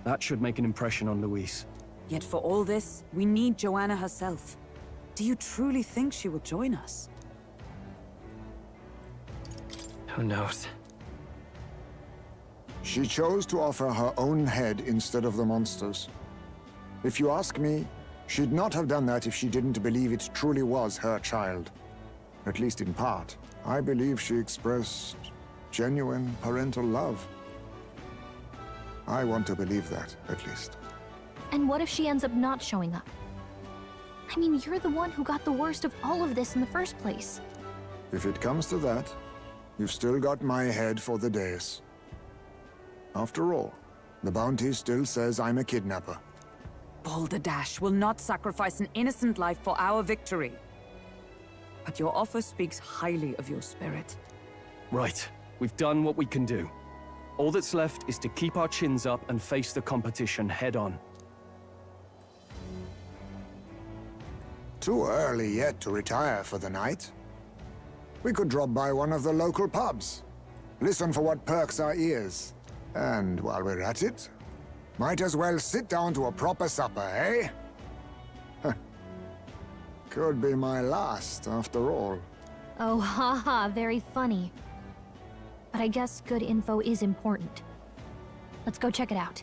That should make an impression on Louise. Yet for all this, we need Joanna herself. Do you truly think she will join us? Who knows? She chose to offer her own head instead of the monster's. If you ask me, she'd not have done that if she didn't believe it truly was her child. At least in part. I believe she expressed genuine parental love. I want to believe that, at least. And what if she ends up not showing up? I mean, you're the one who got the worst of all of this in the first place. If it comes to that, you've still got my head for the dais. After all, the bounty still says I'm a kidnapper. Balderdash will not sacrifice an innocent life for our victory. But your offer speaks highly of your spirit. Right. We've done what we can do. All that's left is to keep our chins up and face the competition head-on. Too early yet to retire for the night. We could drop by one of the local pubs. Listen for what perks our ears. And while we're at it, might as well sit down to a proper supper, eh? Could be my last, after all. Oh, haha, very funny. But I guess good info is important. Let's go check it out.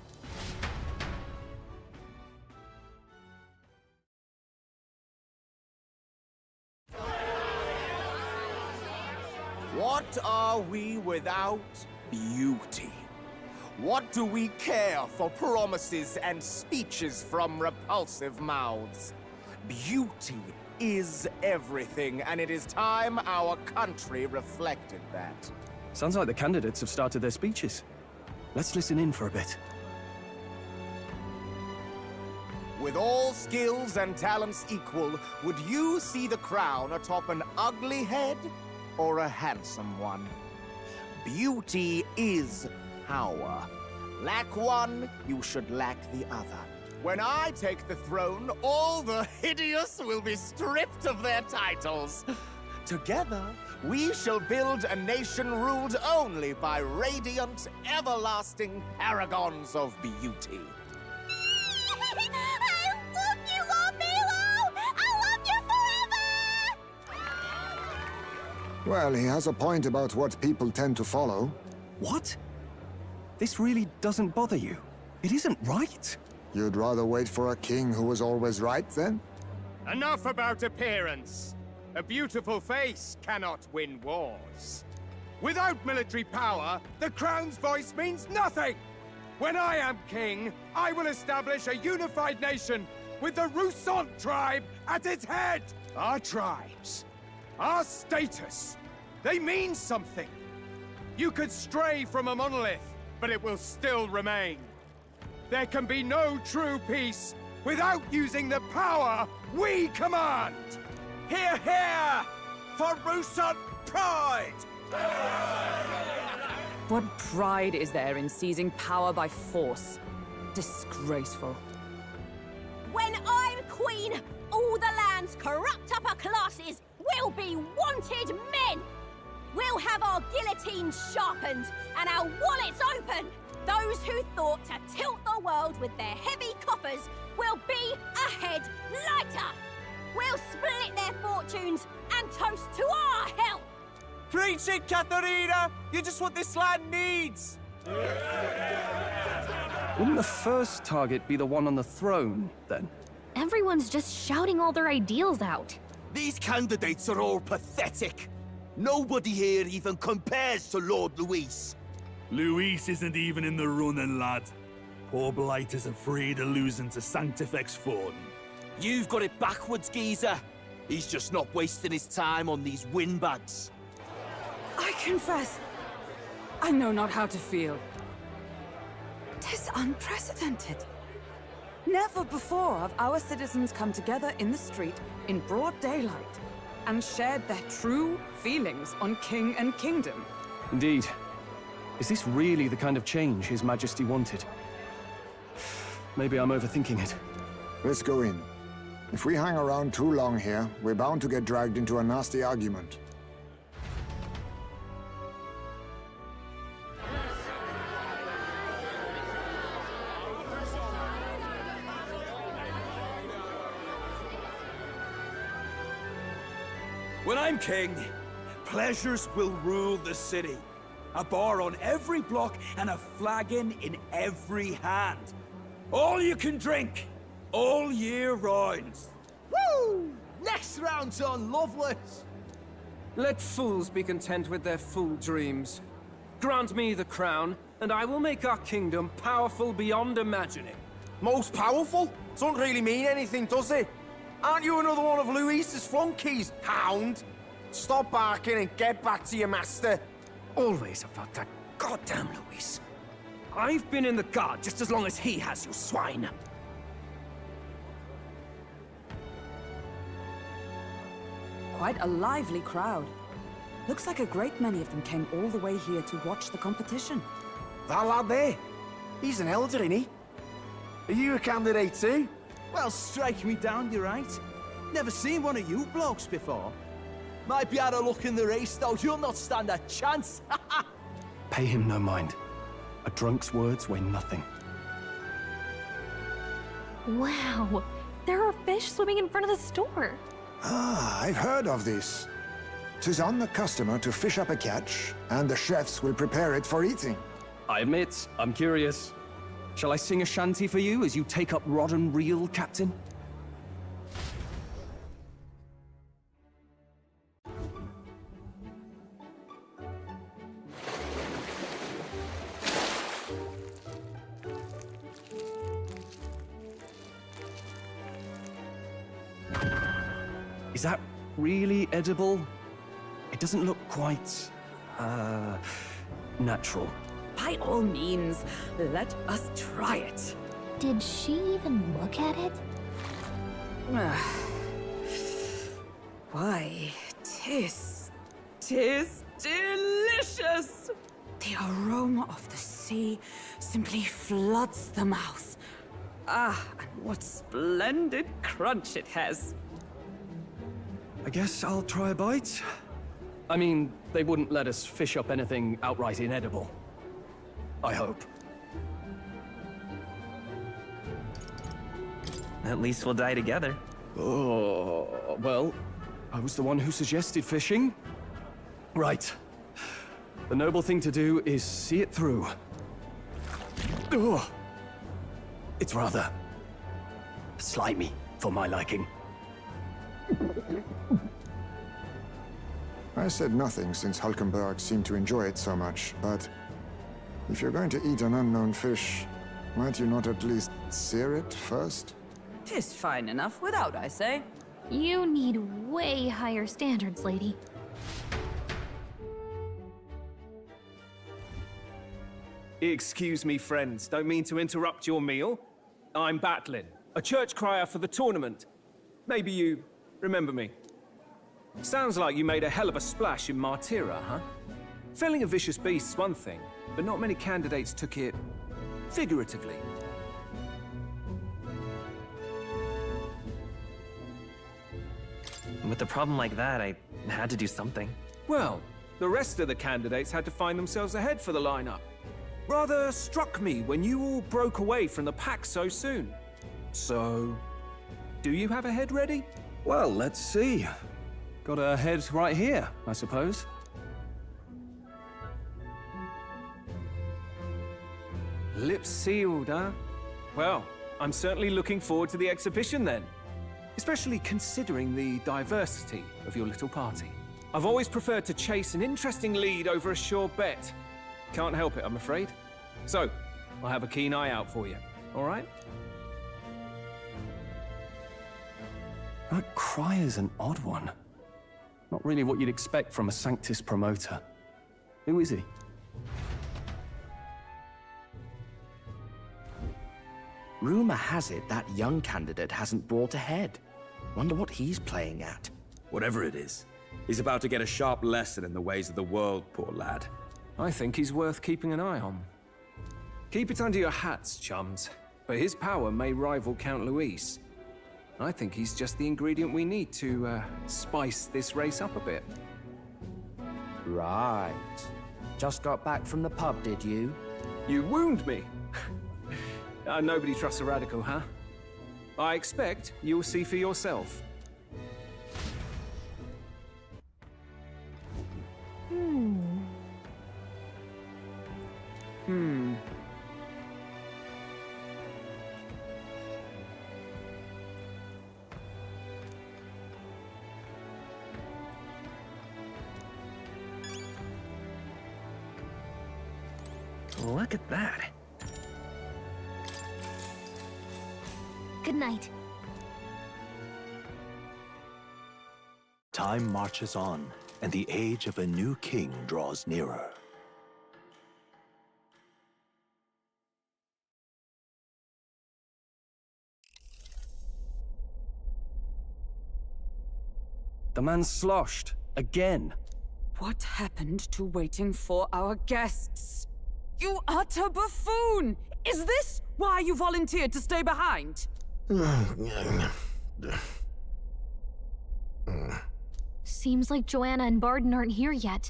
What are we without beauty? What do we care for promises and speeches from repulsive mouths? Beauty is everything, and it is time our country reflected that. Sounds like the candidates have started their speeches. Let's listen in for a bit. With all skills and talents equal, would you see the crown atop an ugly head or a handsome one? Beauty is power. Lack one, you should lack the other. When I take the throne, all the hideous will be stripped of their titles. Together, we shall build a nation ruled only by radiant, everlasting paragons of beauty. I love you, Lord Milo! I love you forever! Well, he has a point about what people tend to follow. What? This really doesn't bother you? It isn't right. You'd rather wait for a king who was always right, then? Enough about appearance. A beautiful face cannot win wars. Without military power, the crown's voice means nothing! When I am king, I will establish a unified nation with the Roussant tribe at its head! Our tribes, our status, they mean something. You could stray from a monolith, but it will still remain. There can be no true peace without using the power we command! Hear, hear! For Roussant pride! What pride is there in seizing power by force? Disgraceful. When I'm queen, all the land's corrupt upper classes will be wanted men! We'll have our guillotines sharpened and our wallets open! Those who thought to tilt the world with their heavy coffers will be a head lighter! We'll split their fortunes and toast to our health! Preach it, Katharina! You're just what this land needs! Wouldn't the first target be the one on the throne, then? Everyone's just shouting all their ideals out. These candidates are all pathetic. Nobody here even compares to Lord Luis. Luis isn't even in the running, lad. Poor Blight is afraid of losing to Sanctifex Fawn. You've got it backwards, geezer. He's just not wasting his time on these windbags. I confess, I know not how to feel. 'Tis unprecedented. Never before have our citizens come together in the street in broad daylight and shared their true feelings on king and kingdom. Indeed. Is this really the kind of change His Majesty wanted? Maybe I'm overthinking it. Let's go in. If we hang around too long here, we're bound to get dragged into a nasty argument. When I'm king, pleasures will rule the city. A bar on every block and a flagon in every hand. All you can drink, all year round. Woo! Next round's on Loveless! Let fools be content with their fool dreams. Grant me the crown, and I will make our kingdom powerful beyond imagining. Most powerful? Doesn't really mean anything, does it? Aren't you another one of Luis's flunkies, hound? Stop barking and get back to your master. Always about that goddamn Luis. I've been in the guard just as long as he has, you swine. Quite a lively crowd. Looks like a great many of them came all the way here to watch the competition. That lad there, he's an elder, isn't he? Are you a candidate too? Well, strike me down, you're right. Never seen one of you blokes before. Might be out of luck in the race, though. You'll not stand a chance. Pay him no mind. A drunk's words weigh nothing. Wow, there are fish swimming in front of the store. Ah, I've heard of this. 'Tis on the customer to fish up a catch, and the chefs will prepare it for eating. I admit, I'm curious. Shall I sing a shanty for you as you take up rod and reel, Captain? Is that really edible? It doesn't look quite, natural. By all means, let us try it. Did she even look at it? Why, tis delicious! The aroma of the sea simply floods the mouth. Ah, and what splendid crunch it has. I guess I'll try a bite. I mean, they wouldn't let us fish up anything outright inedible. I hope. At least we'll die together. Oh, well, I was the one who suggested fishing. Right. The noble thing to do is see it through. Ugh. It's rather slimy for my liking. I said nothing since Hulkenberg seemed to enjoy it so much, but if you're going to eat an unknown fish, might you not at least sear it first? 'Tis fine enough without, I say. You need way higher standards, lady. Excuse me, friends. Don't mean to interrupt your meal. I'm Batlin, a church crier for the tournament. Maybe you remember me. Sounds like you made a hell of a splash in Martira, huh? Felling a vicious beast's one thing, but not many candidates took it figuratively. With a problem like that, I had to do something. Well, the rest of the candidates had to find themselves a head for the lineup. Rather struck me when you all broke away from the pack so soon. So, do you have a head ready? Well, let's see. Got a head right here, I suppose. Lips sealed, huh? Well, I'm certainly looking forward to the exhibition then. Especially considering the diversity of your little party. I've always preferred to chase an interesting lead over a sure bet. Can't help it, I'm afraid. So, I'll have a keen eye out for you, all right? That Crier's an odd one. Not really what you'd expect from a Sanctus promoter. Who is he? Rumor has it that young candidate hasn't brought ahead. Wonder what he's playing at. Whatever it is, he's about to get a sharp lesson in the ways of the world, poor lad. I think he's worth keeping an eye on. Keep it under your hats, chums. But his power may rival Count Luis. I think he's just the ingredient we need to, spice this race up a bit. Right. Just got back from the pub, did you? You wound me! Nobody trusts a radical, huh? I expect you'll see for yourself. Look at that. Good night. Time marches on, and the age of a new king draws nearer. The man's sloshed. Again. What happened to waiting for our guests? You utter buffoon! Is this why you volunteered to stay behind? Seems like Joanna and Barden aren't here yet.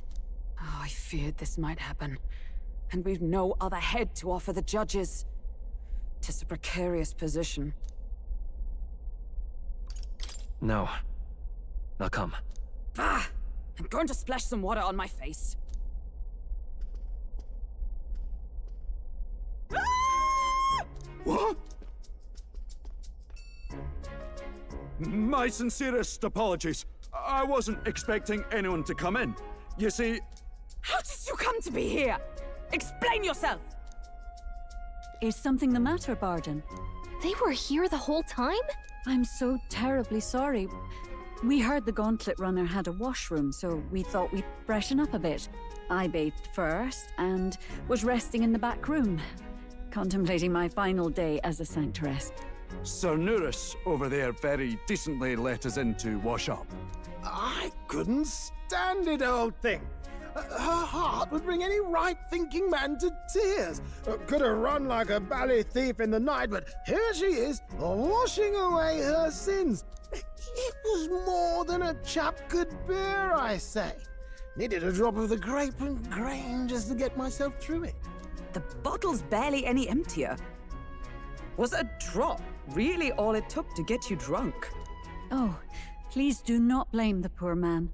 Oh, I feared this might happen. And we've no other head to offer the judges. 'Tis a precarious position. No. Now come. Bah! I'm going to splash some water on my face. What? My sincerest apologies. I wasn't expecting anyone to come in. You see... How did you come to be here? Explain yourself! Is something the matter, Barden? They were here the whole time? I'm so terribly sorry. We heard the Gauntlet Runner had a washroom, so we thought we'd freshen up a bit. I bathed first and was resting in the back room, contemplating my final day as a Sanctress. Sir Nuris over there very decently let us in to wash up. I couldn't stand it, old thing. Her heart would bring any right-thinking man to tears. Could have run like a bally thief in the night, but here she is, washing away her sins. It was more than a chap could bear, I say. Needed a drop of the grape and grain just to get myself through it. The bottle's barely any emptier. Was a drop really all it took to get you drunk? Oh, please do not blame the poor man.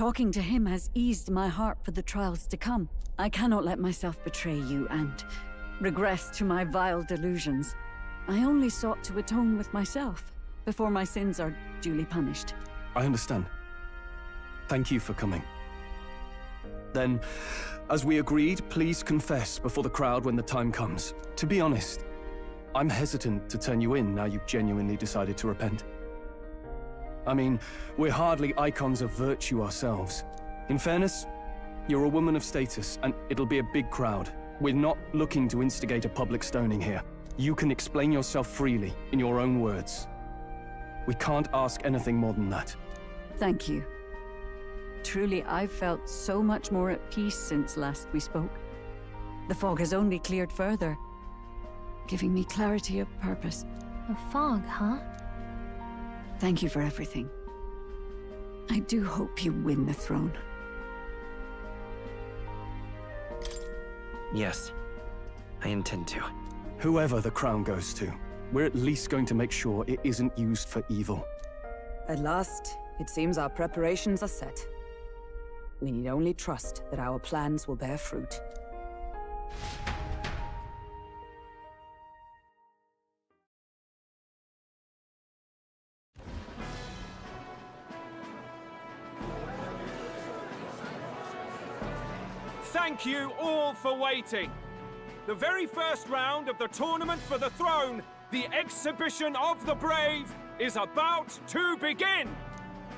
Talking to him has eased my heart for the trials to come. I cannot let myself betray you and regress to my vile delusions. I only sought to atone with myself before my sins are duly punished. I understand. Thank you for coming. Then, as we agreed, please confess before the crowd when the time comes. To be honest, I'm hesitant to turn you in now you've genuinely decided to repent. I mean, we're hardly icons of virtue ourselves. In fairness, you're a woman of status, and it'll be a big crowd. We're not looking to instigate a public stoning here. You can explain yourself freely, in your own words. We can't ask anything more than that. Thank you. Truly, I've felt so much more at peace since last we spoke. The fog has only cleared further, giving me clarity of purpose. A fog, huh? Thank you for everything. I do hope you win the throne. Yes, I intend to. Whoever the crown goes to, we're at least going to make sure it isn't used for evil. At last, it seems our preparations are set. We need only trust that our plans will bear fruit. Thank you all for waiting. The very first round of the Tournament for the Throne, the Exhibition of the Brave, is about to begin.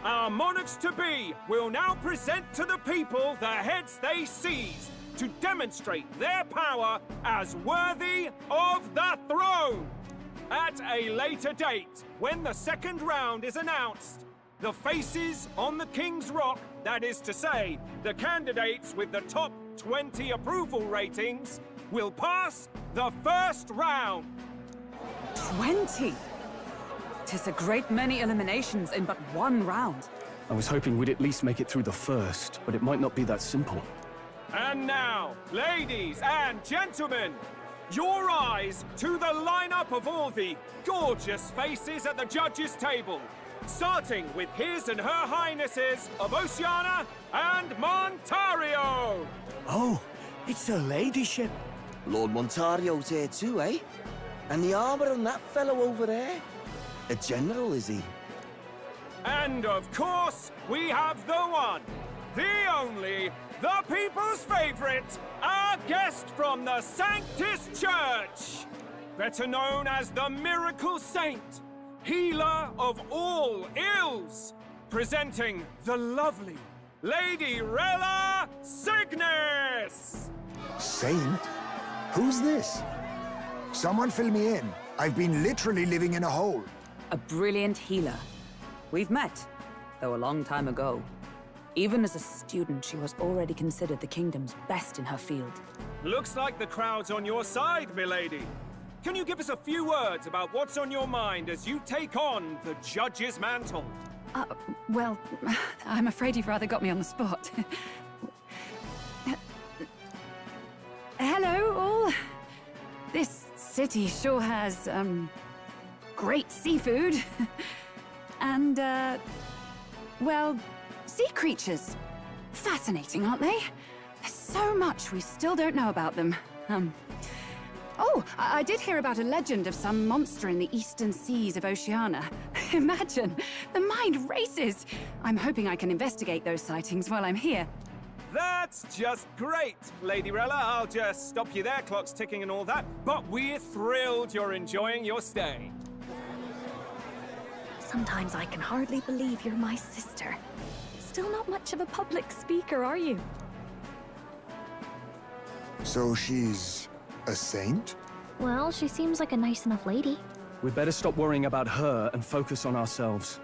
Our monarchs-to-be will now present to the people the heads they seized to demonstrate their power as worthy of the throne. At a later date, when the second round is announced, the faces on the King's Rock, that is to say, the candidates with the top 20 approval ratings, will pass the first round. 20? 'Tis a great many eliminations in but one round. I was hoping we'd at least make it through the first, but it might not be that simple. And now, ladies and gentlemen, your eyes to the lineup of all the gorgeous faces at the judges' table, starting with His and Her Highnesses of Oceania and Montario. Oh, it's her ladyship. Lord Montario's here too, eh? And the armor on that fellow over there? A general, is he? And of course, we have the one, the only, the people's favorite, our guest from the Sanctus Church, better known as the Miracle Saint, healer of all ills, presenting the lovely Lady Rella Cygnus! Saint? Who's this? Someone fill me in. I've been literally living in a hole. A brilliant healer. We've met, though a long time ago. Even as a student, she was already considered the kingdom's best in her field. Looks like the crowd's on your side, milady. Can you give us a few words about what's on your mind as you take on the judge's mantle? Well, I'm afraid you've rather got me on the spot. Hello, all. This city sure has, great seafood. And, well, sea creatures. Fascinating, aren't they? There's so much we still don't know about them. Oh, I did hear about a legend of some monster in the eastern seas of Oceania. Imagine, the mind races. I'm hoping I can investigate those sightings while I'm here. That's just great, Lady Rella. I'll just stop you there, clock's ticking and all that. But we're thrilled you're enjoying your stay. Sometimes I can hardly believe you're my sister. Still not much of a public speaker, are you? So she's a saint? Well, she seems like a nice enough lady. We'd better stop worrying about her and focus on ourselves.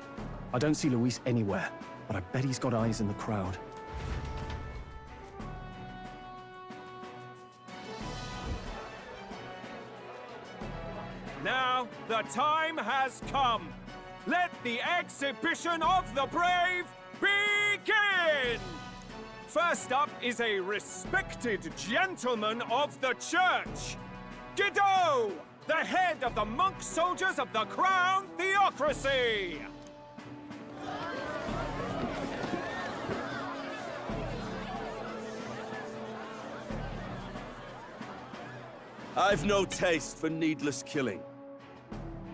I don't see Luis anywhere, but I bet he's got eyes in the crowd. Now, the time has come. Let the Exhibition of the Brave begin! First up is a respected gentleman of the church, Guido, the head of the monk soldiers of the Crown Theocracy. I've no taste for needless killing.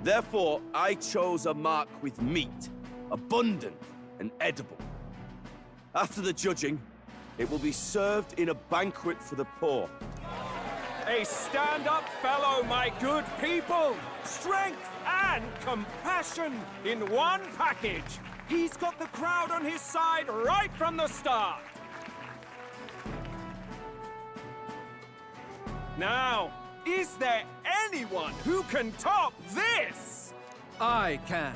Therefore, I chose a mark with meat, abundant and edible. After the judging, it will be served in a banquet for the poor. A stand-up fellow, my good people! Strength and compassion in one package! He's got the crowd on his side right from the start! Now, is there anyone who can top this? I can.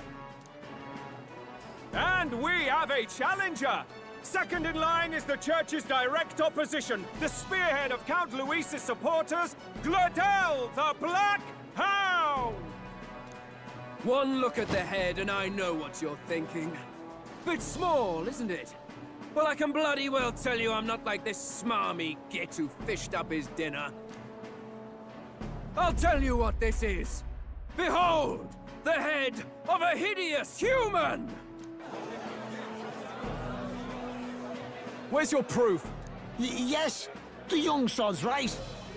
And we have a challenger! Second in line is the church's direct opposition, the spearhead of Count Luis's supporters, Glodel the Black Hound! One look at the head and I know what you're thinking. Bit small, isn't it? Well, I can bloody well tell you I'm not like this smarmy git who fished up his dinner. I'll tell you what this is. Behold, the head of a hideous human! Where's your proof? Yes, the young sod's right.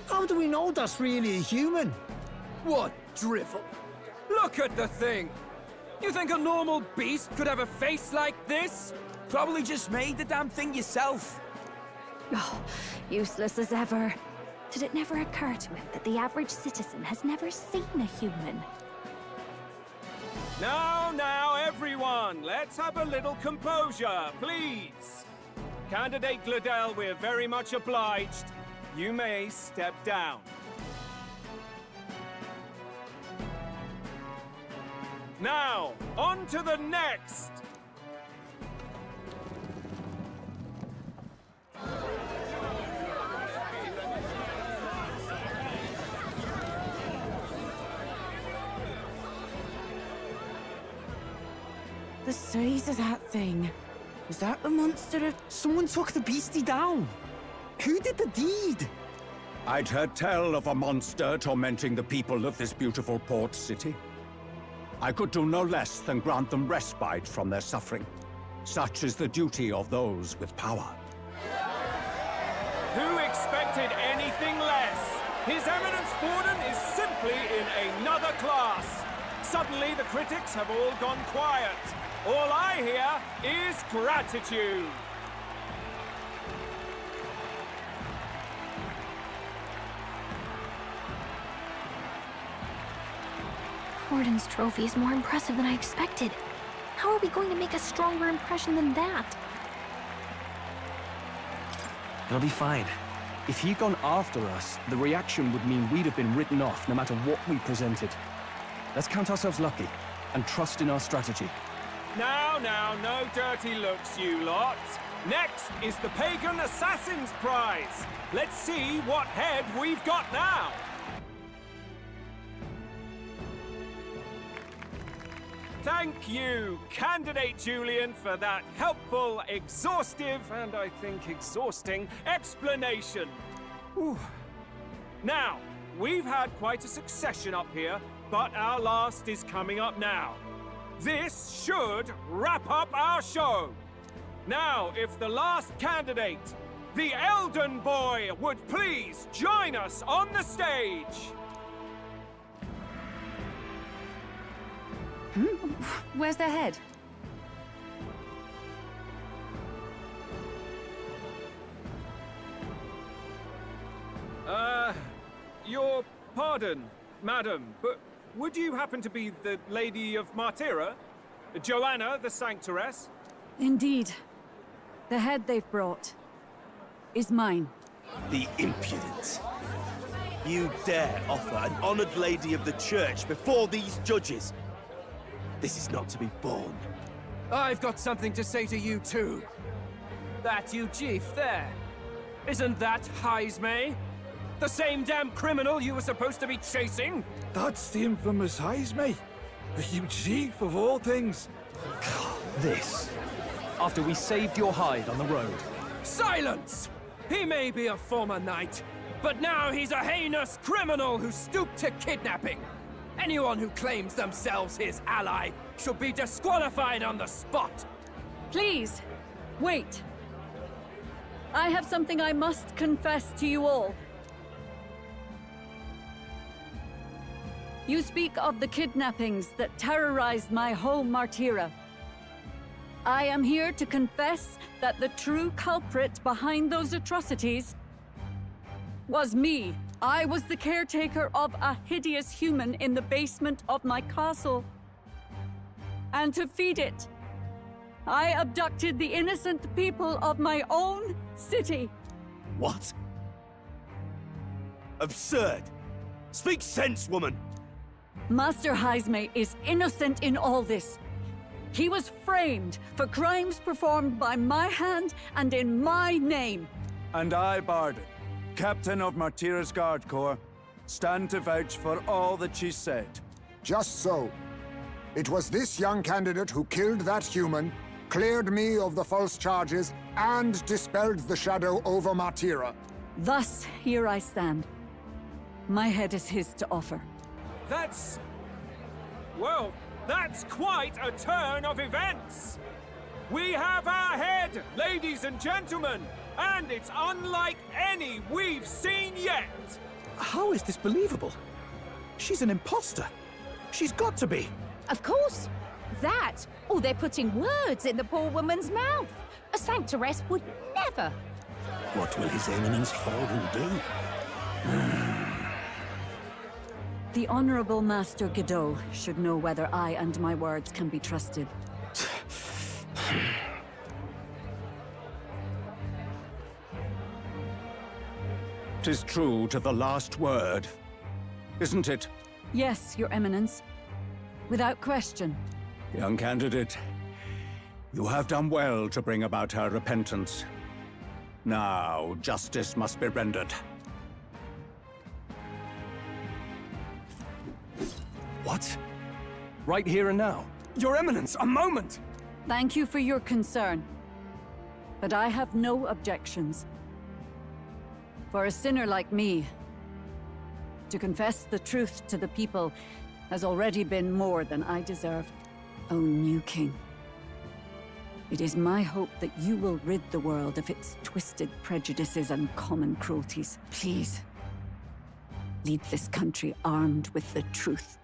How do we know that's really a human? What drivel? Look at the thing! You think a normal beast could have a face like this? Probably just made the damn thing yourself. Oh, useless as ever. Did it never occur to him that the average citizen has never seen a human? Now, everyone, let's have a little composure, please. Candidate Glodel, we're very much obliged. You may step down. Now, on to the next! The size of that thing. Is that the monster? Someone took the beastie down. Who did the deed? I'd heard tell of a monster tormenting the people of this beautiful port city. I could do no less than grant them respite from their suffering. Such is the duty of those with power. Who expected anything less? His Eminence Borden is simply in another class. Suddenly the critics have all gone quiet. All I hear is gratitude. Borden's trophy is more impressive than I expected. How are we going to make a stronger impression than that? It'll be fine. If he'd gone after us, the reaction would mean we'd have been written off no matter what we presented. Let's count ourselves lucky and trust in our strategy. Now, no dirty looks, you lot. Next is the Pagan Assassin's Prize. Let's see what head we've got now. Thank you, Candidate Julian, for that helpful, exhaustive, and I think exhausting explanation. Whew. Now, we've had quite a succession up here, but our last is coming up now. This should wrap up our show. Now, if the last candidate, the Elden Boy, would please join us on the stage. Where's their head? Your pardon, madam, but would you happen to be the Lady of Martira? Joanna, the Sanctoress? Indeed. The head they've brought is mine. The impudence. You dare offer an honored lady of the church before these judges? This is not to be borne. I've got something to say to you too. That you chief there. Isn't that Heismay? The same damn criminal you were supposed to be chasing? That's the infamous Heismay. The huge chief of all things. This. After we saved your hide on the road. Silence! He may be a former knight, but now he's a heinous criminal who stooped to kidnapping. Anyone who claims themselves his ally should be disqualified on the spot. Please, wait. I have something I must confess to you all. You speak of the kidnappings that terrorized my home, Martira. I am here to confess that the true culprit behind those atrocities was me. I was the caretaker of a hideous human in the basement of my castle. And to feed it, I abducted the innocent people of my own city. What? Absurd! Speak sense, woman! Master Heisme is innocent in all this. He was framed for crimes performed by my hand and in my name. And I, Barden, Captain of Martira's Guard Corps, stand to vouch for all that she said. Just so. It was this young candidate who killed that human, cleared me of the false charges, and dispelled the shadow over Martira. Thus, here I stand. My head is his to offer. That's... well, that's quite a turn of events! We have our head, ladies and gentlemen, and it's unlike any we've seen yet! How is this believable? She's an imposter. She's got to be. Of course. That, or they're putting words in the poor woman's mouth. A sanctoress would never. What will His Eminence Forden do? The Honorable Master Godot should know whether I and my words can be trusted. 'Tis true to the last word, isn't it? Yes, Your Eminence. Without question. Young candidate, you have done well to bring about her repentance. Now, justice must be rendered. What? Right here and now? Your Eminence, a moment! Thank you for your concern. But I have no objections. For a sinner like me, to confess the truth to the people has already been more than I deserve. O new king, it is my hope that you will rid the world of its twisted prejudices and common cruelties. Please, lead this country armed with the truth.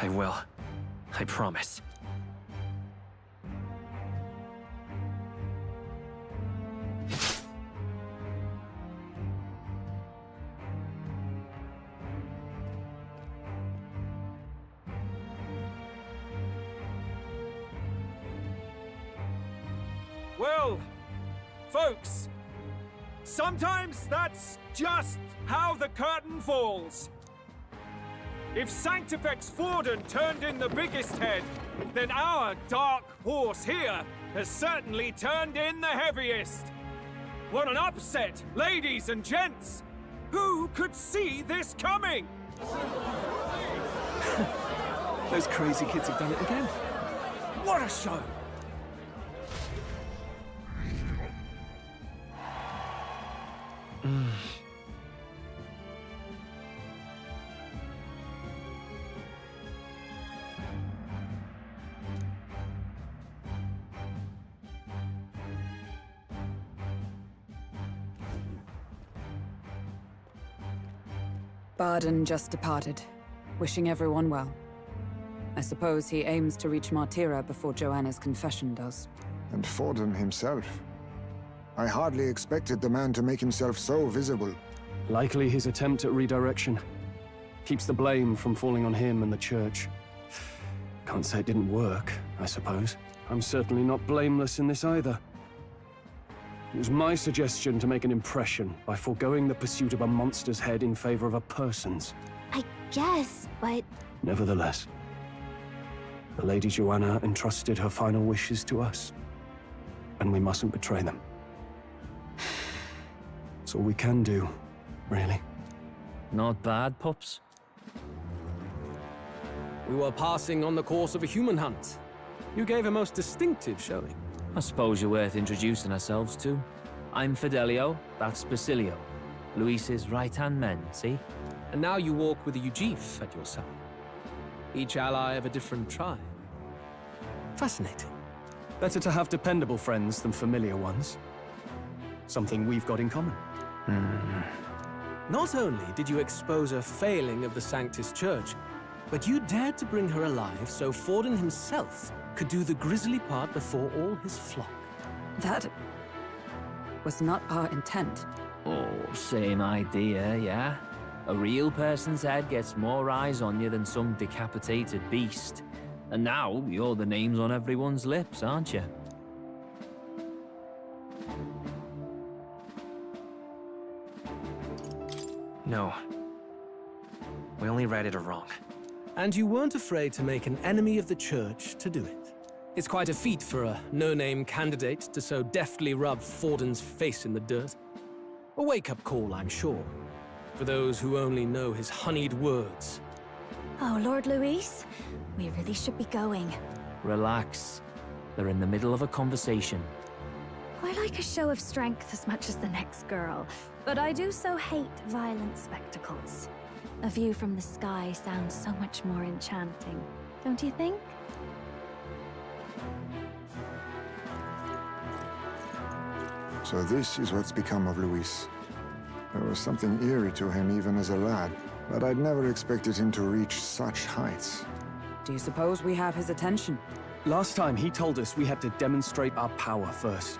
I will. I promise. Well, folks, sometimes that's just how the curtain falls. If Sanctifex Forden turned in the biggest head, then our dark horse here has certainly turned in the heaviest. What an upset, ladies and gents! Who could see this coming? Those crazy kids have done it again. What a show! Barden just departed, wishing everyone well. I suppose he aims to reach Martira before Joanna's confession does. And Forden himself. I hardly expected the man to make himself so visible. Likely his attempt at redirection. Keeps the blame from falling on him and the church. Can't say it didn't work, I suppose. I'm certainly not blameless in this either. It was my suggestion to make an impression by foregoing the pursuit of a monster's head in favor of a person's. I guess, but... Nevertheless, the Lady Joanna entrusted her final wishes to us, and we mustn't betray them. It's all we can do, really. Not bad, pups. We were passing on the course of a human hunt. You gave a most distinctive showing. I suppose you're worth introducing ourselves to. I'm Fidelio, that's Basilio. Luis's right-hand men, see? And now you walk with a Ujif at your side. Each ally of a different tribe. Fascinating. Better to have dependable friends than familiar ones. Something we've got in common. Not only did you expose a failing of the Sanctus Church, but you dared to bring her alive so Forden himself could do the grisly part before all his flock. That was not our intent. Oh, same idea, yeah? A real person's head gets more eyes on you than some decapitated beast. And now, you're the names on everyone's lips, aren't you? No. We only read it wrong. And you weren't afraid to make an enemy of the Church to do it. It's quite a feat for a no-name candidate to so deftly rub Forden's face in the dirt. A wake-up call, I'm sure, for those who only know his honeyed words. Oh, Lord Luis, we really should be going. Relax. They're in the middle of a conversation. I like a show of strength as much as the next girl, but I do so hate violent spectacles. A view from the sky sounds so much more enchanting, don't you think? So this is what's become of Luis. There was something eerie to him even as a lad, but I'd never expected him to reach such heights. Do you suppose we have his attention? Last time he told us we had to demonstrate our power first.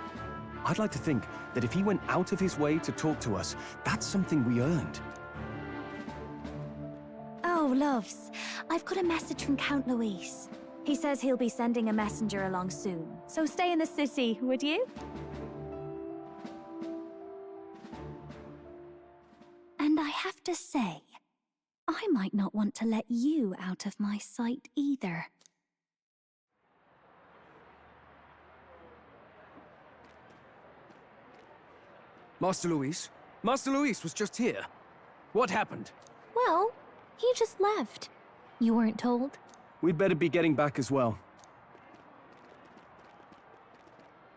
I'd like to think that if he went out of his way to talk to us, that's something we earned. Oh, loves, I've got a message from Count Luis. He says he'll be sending a messenger along soon, so stay in the city, would you? And I have to say, I might not want to let you out of my sight either. Master Luis? Master Luis was just here. What happened? Well, he just left. You weren't told? We'd better be getting back as well.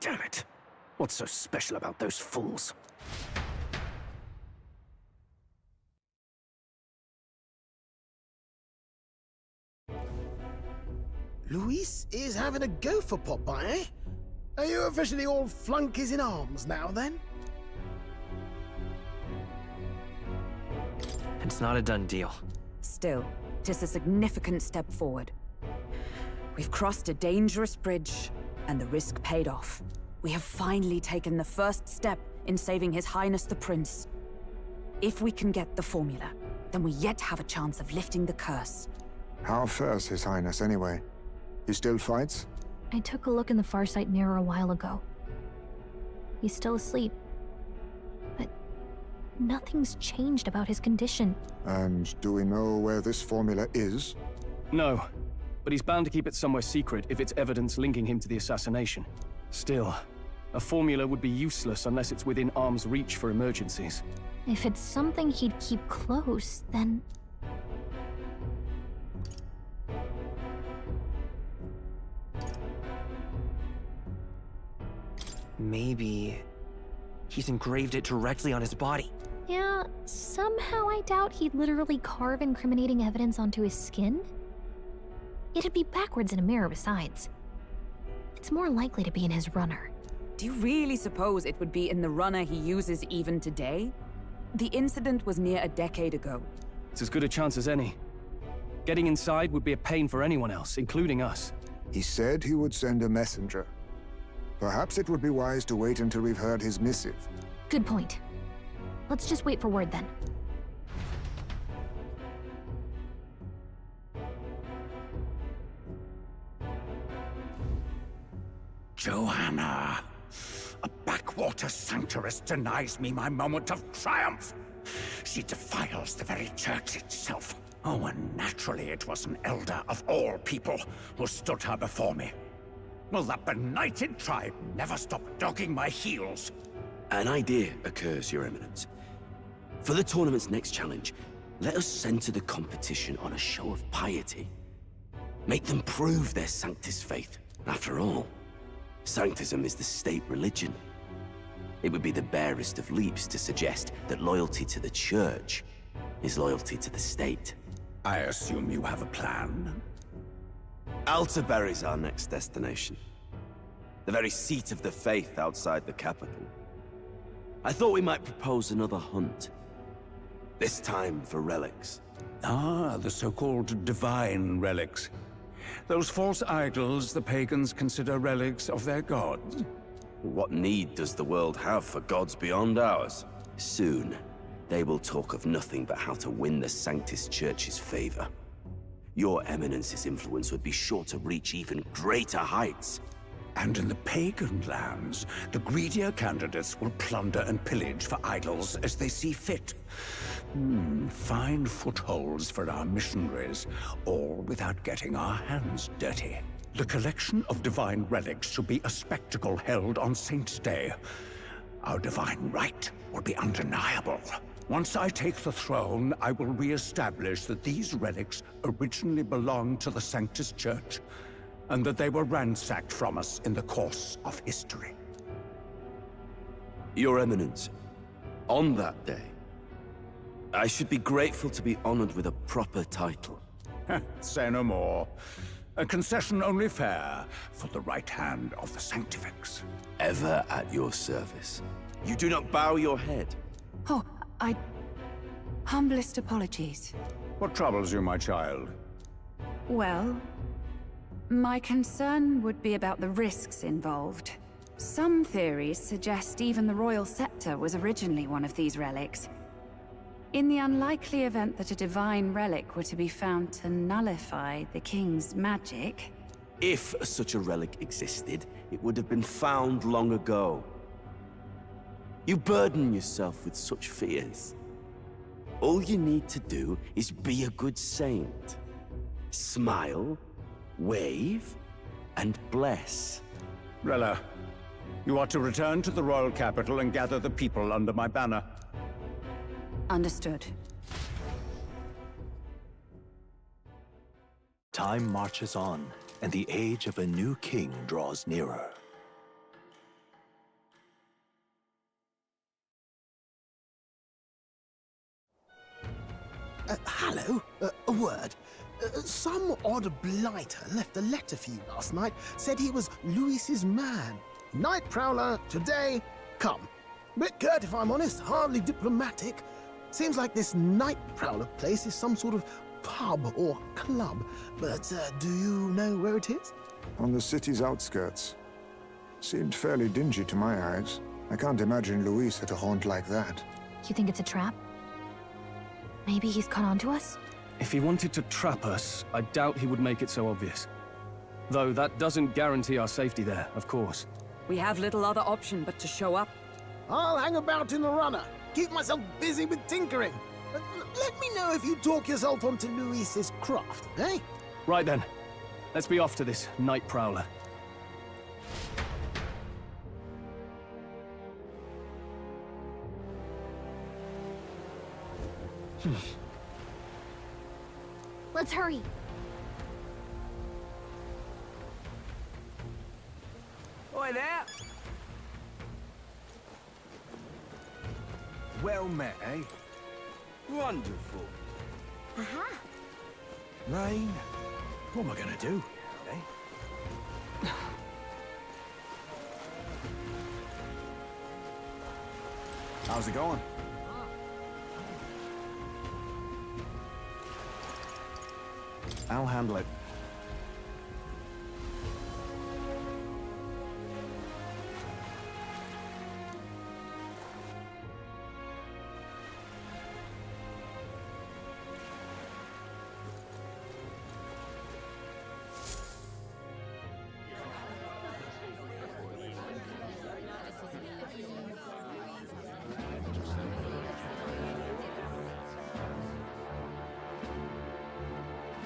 Damn it! What's so special about those fools? Luis is having a go for Popeye, eh? Are you officially all flunkies in arms now, then? It's not a done deal. Still, 'tis a significant step forward. We've crossed a dangerous bridge, and the risk paid off. We have finally taken the first step in saving His Highness the Prince. If we can get the formula, then we yet have a chance of lifting the curse. How fares His Highness, anyway? He still fights? I took a look in the Farsight mirror a while ago. He's still asleep. But nothing's changed about his condition. And do we know where this formula is? No, but he's bound to keep it somewhere secret if it's evidence linking him to the assassination. Still, a formula would be useless unless it's within arm's reach for emergencies. If it's something he'd keep close, then... Maybe he's engraved it directly on his body. Yeah, somehow I doubt he'd literally carve incriminating evidence onto his skin. It'd be backwards in a mirror besides. It's more likely to be in his runner. Do you really suppose it would be in the runner he uses even today? The incident was near a decade ago. It's as good a chance as any. Getting inside would be a pain for anyone else, including us. He said he would send a messenger. Perhaps it would be wise to wait until we've heard his missive. Good point. Let's just wait for word then. Johanna! A backwater sanctuarist denies me my moment of triumph! She defiles the very church itself. Oh, and naturally it was an elder of all people who stood her before me. Will that benighted tribe never stop dogging my heels? An idea occurs, Your Eminence. For the tournament's next challenge, let us center the competition on a show of piety. Make them prove their Sanctus faith. After all, Sanctism is the state religion. It would be the barest of leaps to suggest that loyalty to the Church is loyalty to the state. I assume you have a plan? Altaberry's our next destination. The very seat of the faith outside the capital. I thought we might propose another hunt. This time for relics. Ah, the so-called divine relics. Those false idols the pagans consider relics of their gods. What need does the world have for gods beyond ours? Soon, they will talk of nothing but how to win the Sanctus Church's favor. Your Eminence's influence would be sure to reach even greater heights. And in the pagan lands, the greedier candidates will plunder and pillage for idols as they see fit. Fine footholds for our missionaries, all without getting our hands dirty. The collection of divine relics should be a spectacle held on Saint's Day. Our divine right will be undeniable. Once I take the throne, I will re-establish that these relics originally belonged to the Sanctus Church, and that they were ransacked from us in the course of history. Your Eminence, on that day, I should be grateful to be honored with a proper title. Say no more. A concession only fair for the right hand of the Sanctifex. Ever at your service. You do not bow your head. Oh, humblest apologies. What troubles you, my child? Well, my concern would be about the risks involved. Some theories suggest even the royal scepter was originally one of these relics. In the unlikely event that a divine relic were to be found to nullify the king's magic... If such a relic existed, it would have been found long ago. You burden yourself with such fears. All you need to do is be a good saint. Smile, wave, and bless. Rella, you are to return to the royal capital and gather the people under my banner. Understood. Time marches on, and the age of a new king draws nearer. Hello? A word. Some odd blighter left a letter for you last night. Said he was Louis's man. Night Prowler, today, come. Bit curt if I'm honest, hardly diplomatic. Seems like this Night Prowler place is some sort of pub or club. But do you know where it is? On the city's outskirts. Seemed fairly dingy to my eyes. I can't imagine Louis at a haunt like that. You think it's a trap? Maybe he's caught on to us? If he wanted to trap us, I doubt he would make it so obvious. Though that doesn't guarantee our safety there, of course. We have little other option but to show up. I'll hang about in the runner. Keep myself busy with tinkering. Let me know if you talk yourself onto Louis's craft, eh? Right then. Let's be off to this Night Prowler. Let's hurry. Oi there! Well met, eh? Wonderful. Aha! Rain? What am I gonna do, eh? How's it going? I'll handle it.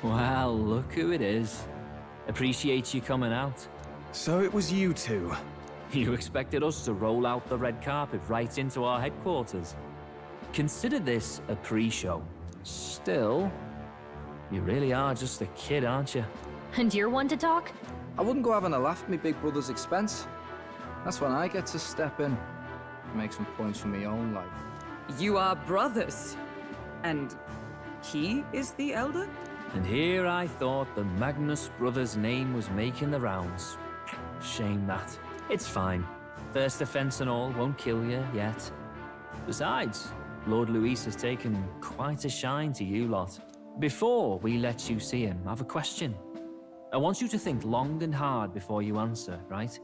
Well, look who it is. Appreciate you coming out. So it was you two. You expected us to roll out the red carpet right into our headquarters. Consider this a pre-show. Still, you really are just a kid, aren't you? And you're one to talk? I wouldn't go having a laugh at me big brother's expense. That's when I get to step in. Make some points for me own life. You are brothers. And he is the elder? And here I thought the Magnus brothers' name was making the rounds. Shame that. It's fine. First offense and all won't kill you yet. Besides, Lord Luis has taken quite a shine to you lot. Before we let you see him, I have a question. I want you to think long and hard before you answer, right?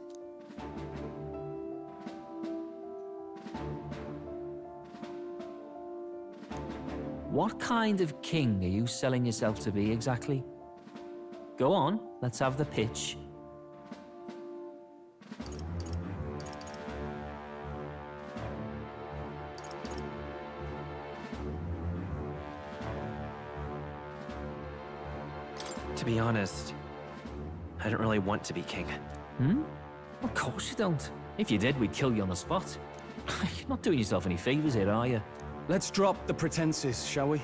What kind of king are you selling yourself to be exactly? Go on, let's have the pitch. To be honest, I don't really want to be king. Hmm? Of course you don't. If you did, we'd kill you on the spot. You're not doing yourself any favors here, are you? Let's drop the pretenses, shall we?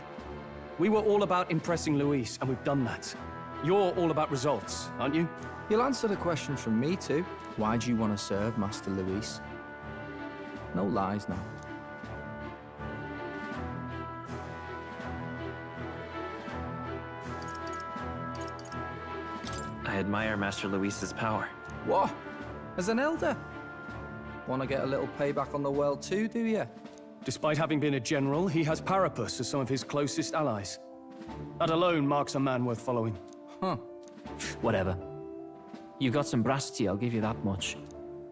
We were all about impressing Luis, and we've done that. You're all about results, aren't you? You'll answer the question from me too. Why do you want to serve Master Luis? No lies now. I admire Master Luis's power. What? As an elder? Want to get a little payback on the world too, do you? Despite having been a general, he has Parapus as some of his closest allies. That alone marks a man worth following. Huh. Whatever. You got some brasty, I'll give you that much.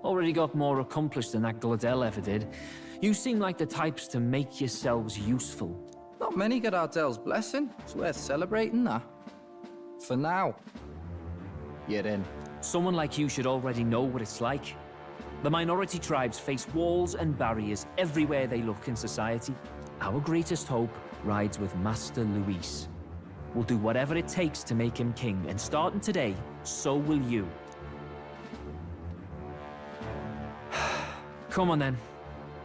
Already got more accomplished than that Gladel ever did. You seem like the types to make yourselves useful. Not many get Ardel's blessing. It's worth celebrating that. For now. You're in. Someone like you should already know what it's like. The minority tribes face walls and barriers everywhere they look in society. Our greatest hope rides with Master Luis. We'll do whatever it takes to make him king, and starting today, so will you. Come on then.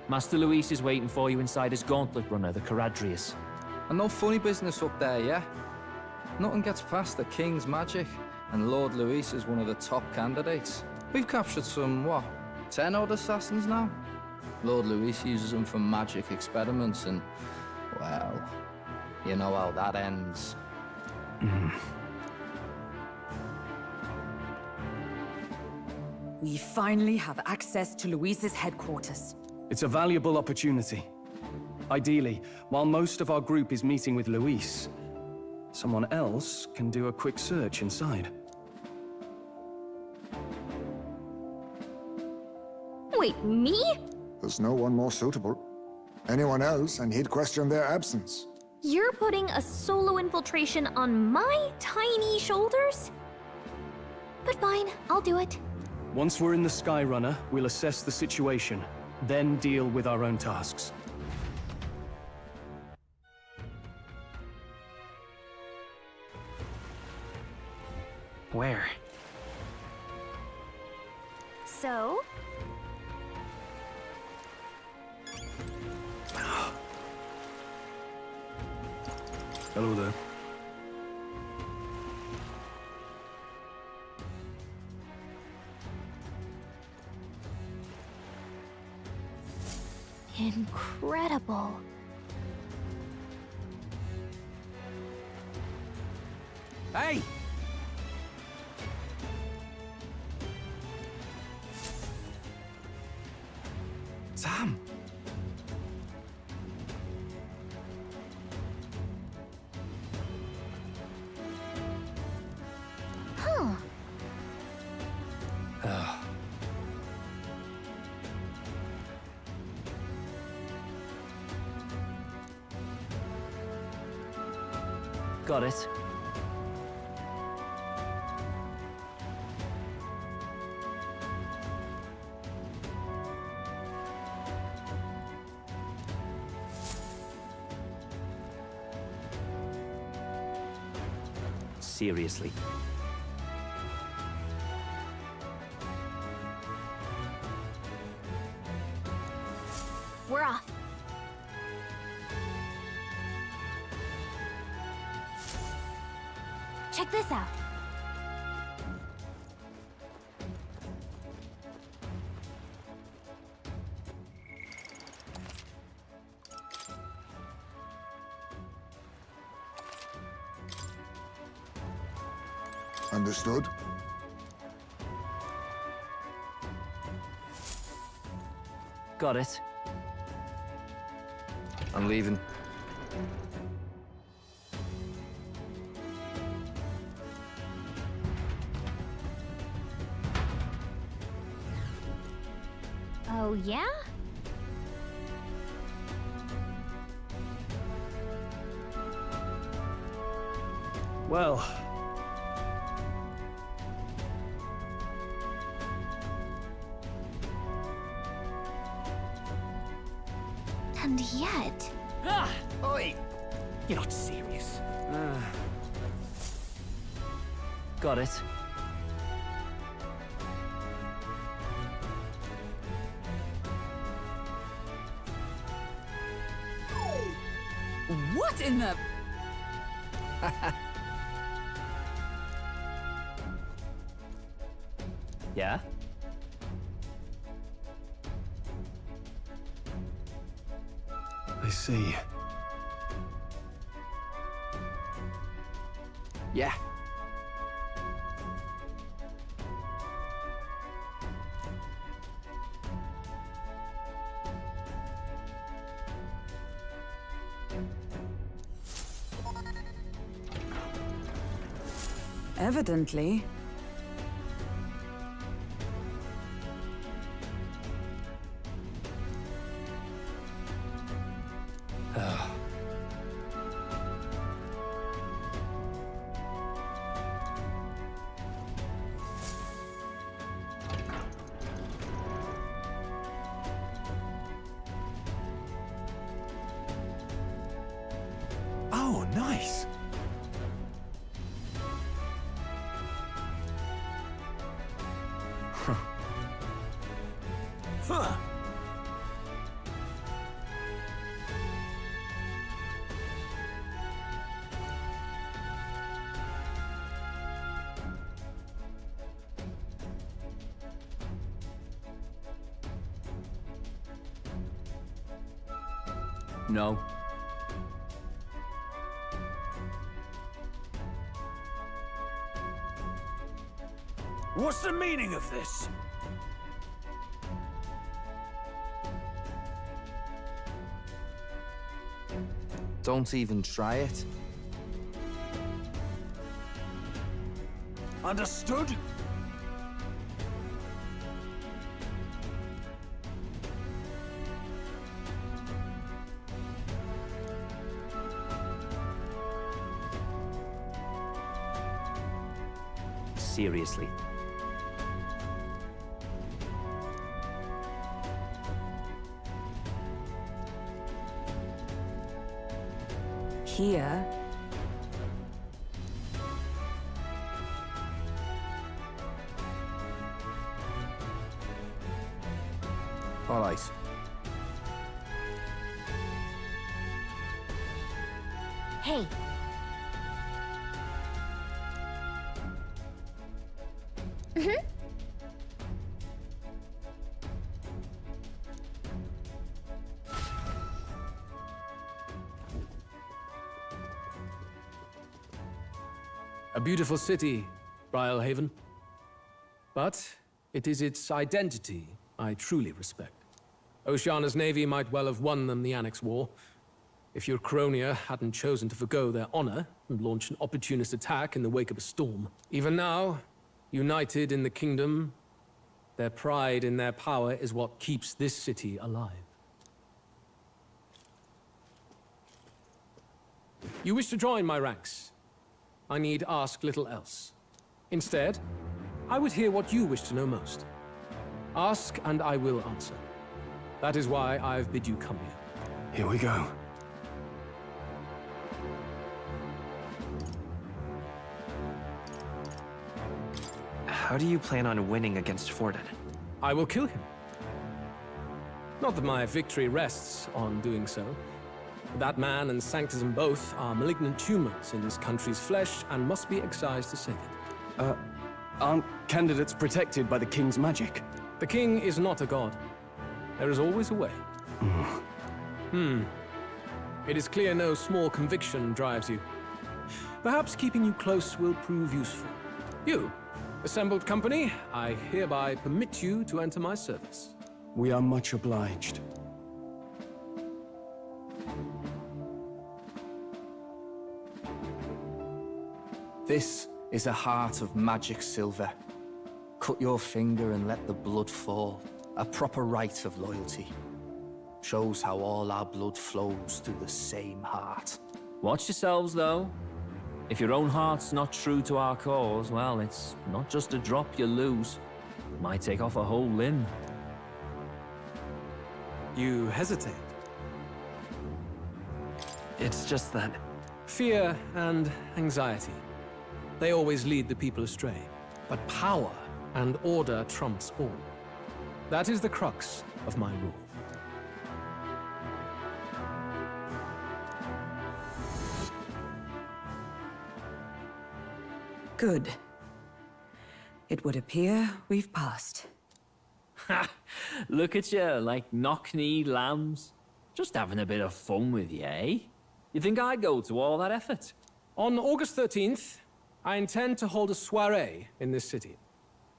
Master Luis is waiting for you inside his gauntlet runner, the Caradrius. And no funny business up there, yeah? Nothing gets past the king's magic, and Lord Luis is one of the top candidates. We've captured some, what, 10 odd assassins now? Lord Luis uses them for magic experiments and, well, you know how that ends. We finally have access to Luis's headquarters. It's a valuable opportunity. Ideally, while most of our group is meeting with Luis, someone else can do a quick search inside. Wait, me? There's no one more suitable. Anyone else, and he'd question their absence. You're putting a solo infiltration on my tiny shoulders? But fine, I'll do it. Once we're in the Skyrunner, we'll assess the situation, then deal with our own tasks. Where? So? Hello there. Incredible. Hey! Sam! Huh. Got it. Seriously. We're off. Check this out. Understood? Got it. I'm leaving. Oh, yeah? Well... And yet... Ah! Oi! You're not serious. Got it. What in the... Yeah? I see. Yeah. Evidently. Oh, nice! Huh. No. What's the meaning of this? Don't even try it. Understood? Seriously. Here... All right. Hey. Mm-hmm. A beautiful city, Briarhaven. But it is its identity I truly respect. Oceana's navy might well have won them the Annex War, if your Cronia hadn't chosen to forgo their honor and launch an opportunist attack in the wake of a storm. Even now, united in the kingdom, their pride in their power is what keeps this city alive. You wish to join my ranks. I need ask little else. Instead, I would hear what you wish to know most. Ask, and I will answer. That is why I've bid you come here. Here we go. How do you plan on winning against Forden? I will kill him. Not that my victory rests on doing so. That man and Sanctism both are malignant tumors in this country's flesh and must be excised to save it. Aren't candidates protected by the king's magic? The king is not a god. There is always a way. It is clear no small conviction drives you. Perhaps keeping you close will prove useful. You, assembled company, I hereby permit you to enter my service. We are much obliged. This is a heart of magic silver. Cut your finger and let the blood fall. A proper rite of loyalty. Shows how all our blood flows through the same heart. Watch yourselves, though. If your own heart's not true to our cause, well, it's not just a drop you lose. It might take off a whole limb. You hesitate. It's just that... Fear and anxiety. They always lead the people astray. But power and order trumps all. That is the crux of my rule. Good. It would appear we've passed. Ha! Look at you, like knock-kneed lambs. Just having a bit of fun with you, eh? You think I'd go to all that effort? On August 13th, I intend to hold a soiree in this city.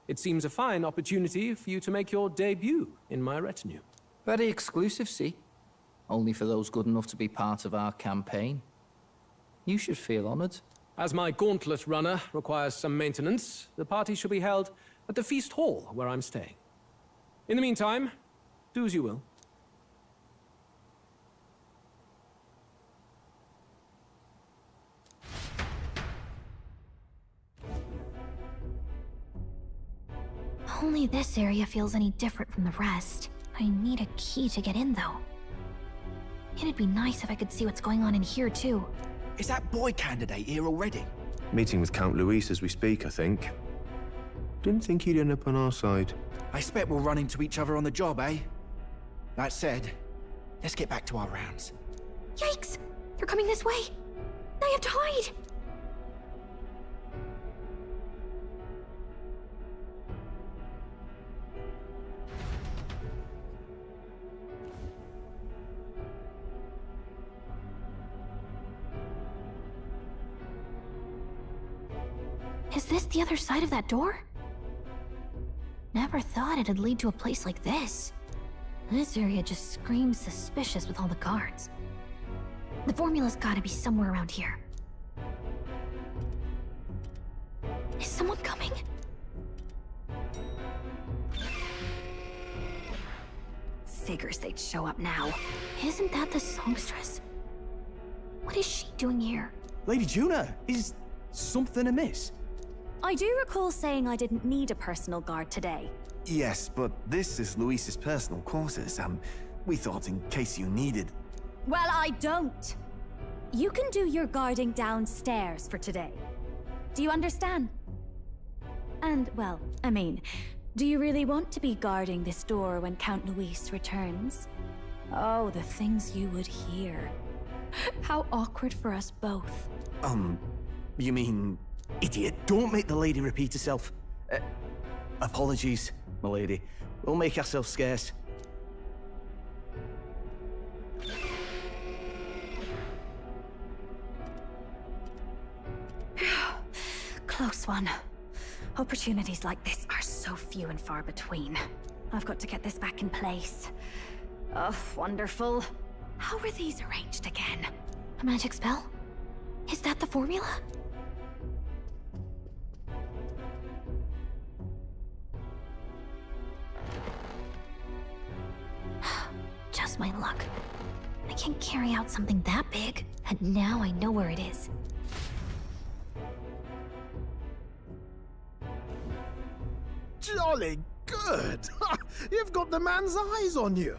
It seems a fine opportunity for you to make your debut in my retinue. Very exclusive, see? Only for those good enough to be part of our campaign. You should feel honored. As my gauntlet runner requires some maintenance, the party shall be held at the feast hall where I'm staying. In the meantime, do as you will. Only this area feels any different from the rest. I need a key to get in, though. It'd be nice if I could see what's going on in here, too. Is that boy candidate here already? Meeting with Count Luis as we speak, I think. Didn't think he'd end up on our side. I expect we'll run into each other on the job, eh? That said, let's get back to our rounds. Yikes! They're coming this way! I have to hide! Is this the other side of that door? Never thought it'd lead to a place like this. This area just screams suspicious with all the guards. The formula's gotta be somewhere around here. Is someone coming? Figures they'd show up now. Isn't that the songstress? What is she doing here? Lady Juna, is something amiss? I do recall saying I didn't need a personal guard today. Yes, but this is Luis's personal quarters, and we thought in case you needed... Well, I don't. You can do your guarding downstairs for today. Do you understand? And, well, I mean, do you really want to be guarding this door when Count Luis returns? Oh, the things you would hear. How awkward for us both. You mean... Idiot, don't make the lady repeat herself. Apologies, my lady. We'll make ourselves scarce. Close one. Opportunities like this are so few and far between. I've got to get this back in place. Oh, wonderful. How were these arranged again? A magic spell? Is that the formula? Just my luck. I can't carry out something that big, and now I know where it is. Jolly good! You've got the man's eyes on you.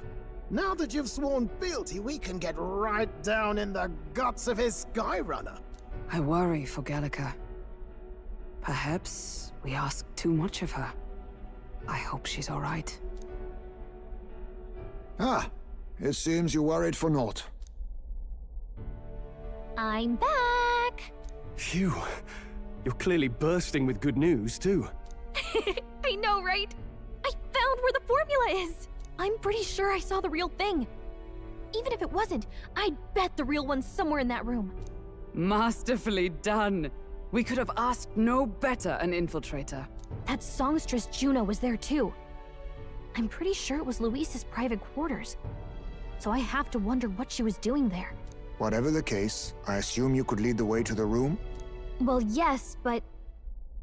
Now that you've sworn fealty, we can get right down in the guts of his Skyrunner. I worry for Gallica. Perhaps we ask too much of her. I hope she's all right. Ah, it seems you worried for naught. I'm back! Phew. You're clearly bursting with good news, too. I know, right? I found where the formula is! I'm pretty sure I saw the real thing. Even if it wasn't, I'd bet the real one's somewhere in that room. Masterfully done. We could have asked no better an infiltrator. That songstress Juno was there too. I'm pretty sure it was Luis's private quarters. So I have to wonder what she was doing there. Whatever the case, I assume you could lead the way to the room? Well, yes, but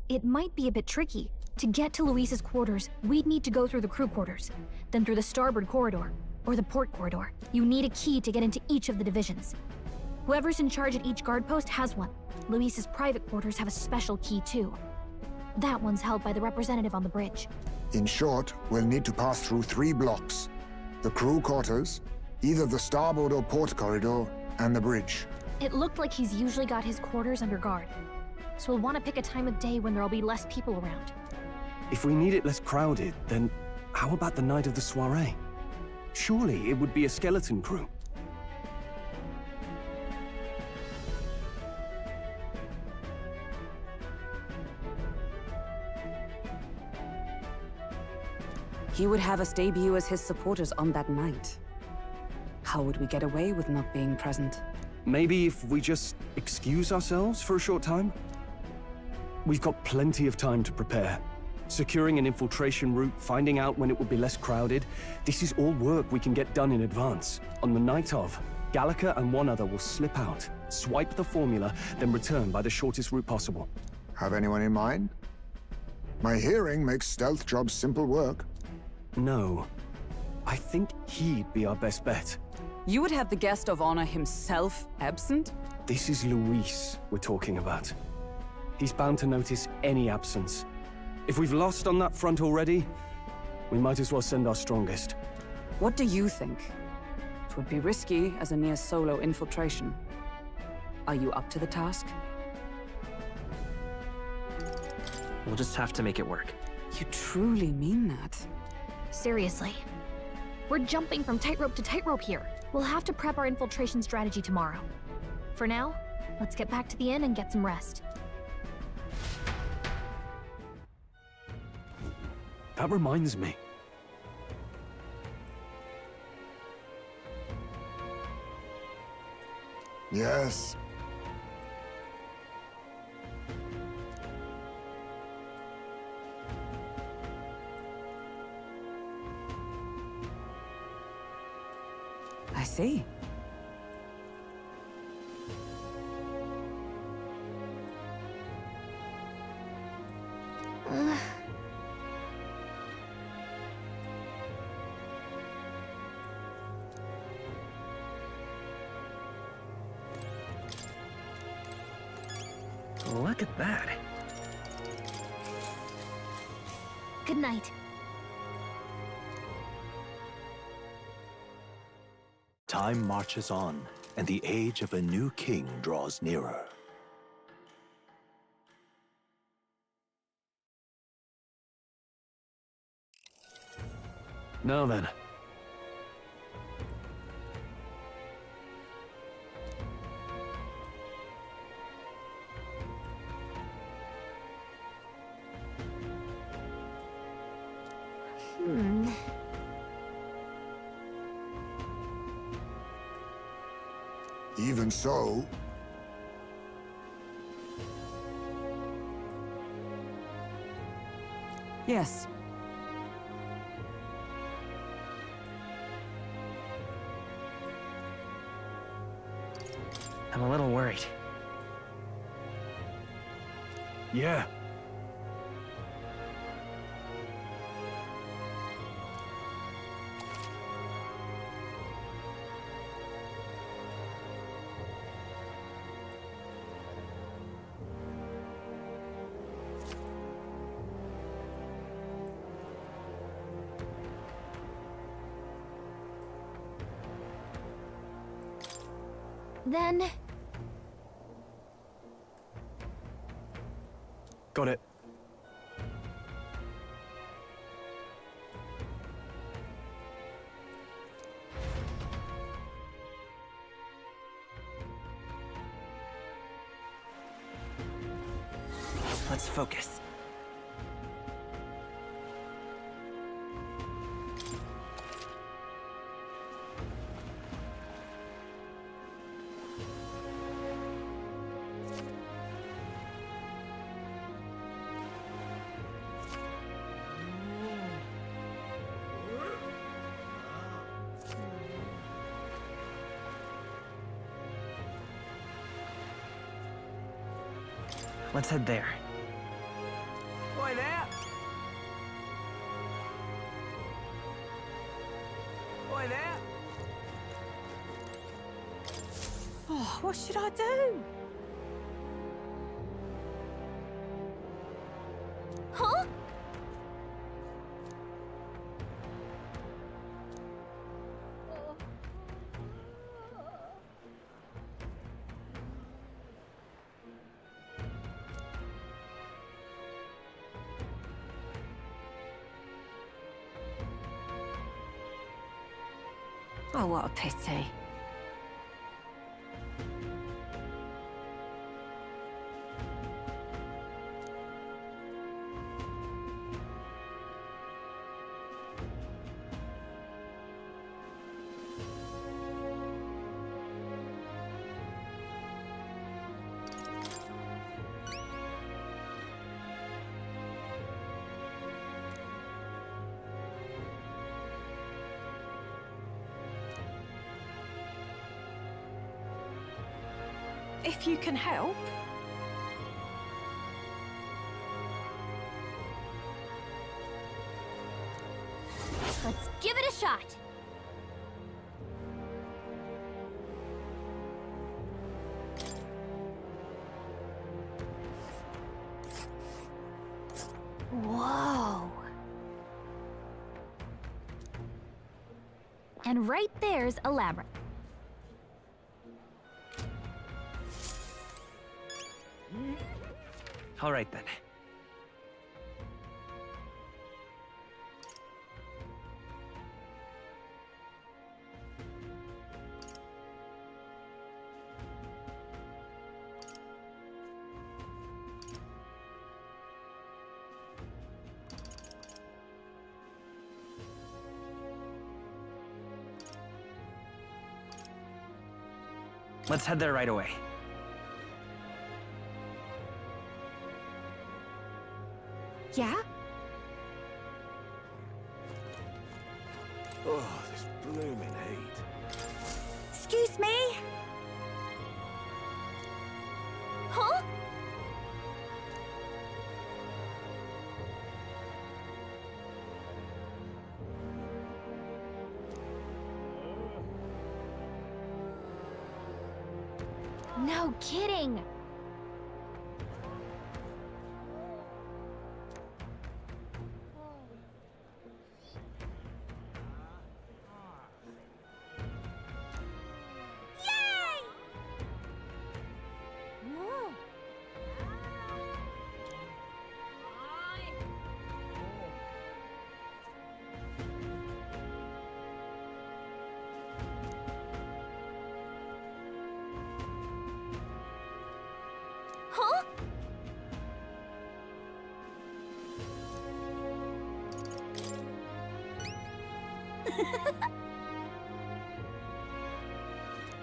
it might be a bit tricky. To get to Luis's quarters, we'd need to go through the crew quarters, then through the starboard corridor, or the port corridor. You need a key to get into each of the divisions. Whoever's in charge at each guard post has one. Luis's private quarters have a special key too. That one's held by the representative on the bridge. In short, we'll need to pass through 3 blocks. The crew quarters, either the starboard or port corridor, and the bridge. It looked like he's usually got his quarters under guard. So we'll want to pick a time of day when there'll be less people around. If we need it less crowded, then how about the night of the soiree? Surely it would be a skeleton crew. He would have us debut as his supporters on that night. How would we get away with not being present? Maybe if we just excuse ourselves for a short time? We've got plenty of time to prepare. Securing an infiltration route, finding out when it will be less crowded, this is all work we can get done in advance. On the night of, Gallica and one other will slip out, swipe the formula, then return by the shortest route possible. Have anyone in mind? My hearing makes stealth jobs simple work. No. I think he'd be our best bet. You would have the guest of honor himself absent? This is Luis we're talking about. He's bound to notice any absence. If we've lost on that front already, we might as well send our strongest. What do you think? It would be risky as a near-solo infiltration. Are you up to the task? We'll just have to make it work. You truly mean that? Seriously. We're jumping from tightrope to tightrope here. We'll have to prep our infiltration strategy tomorrow. For now, let's get back to the inn and get some rest. That reminds me. Yes. I see. Look at that. Good night. Time marches on, and the age of a new king draws nearer. Now then. Even so, yes. I'm a little worried. Yeah. Then... Got it. Let's focus. Let's head there. Boy there! Boy there! Oh, what should I do? Huh? Oh, what a pity. If you can help. Let's give it a shot. Whoa. And right there's a labyrinth. All right, then. Let's head there right away. Yeah? Oh, this blooming heat. Excuse me? Huh? No kidding. Huh?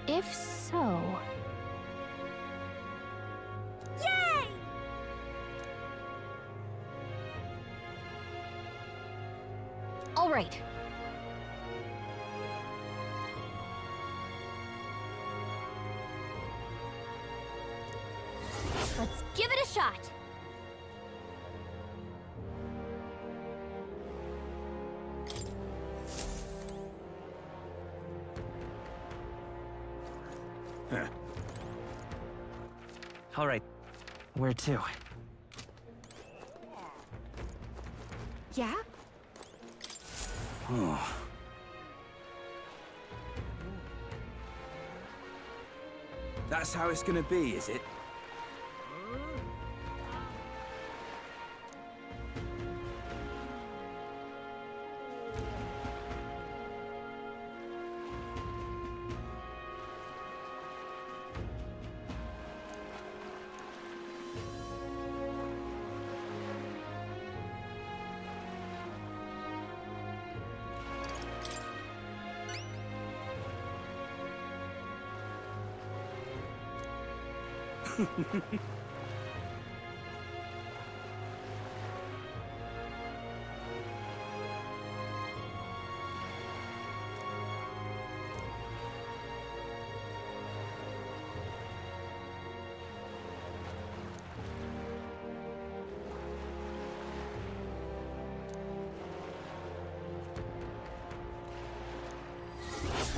If so... Yay! All right. Let's give it a shot. All right. Where to? Yeah? Oh. That's how it's gonna be, is it?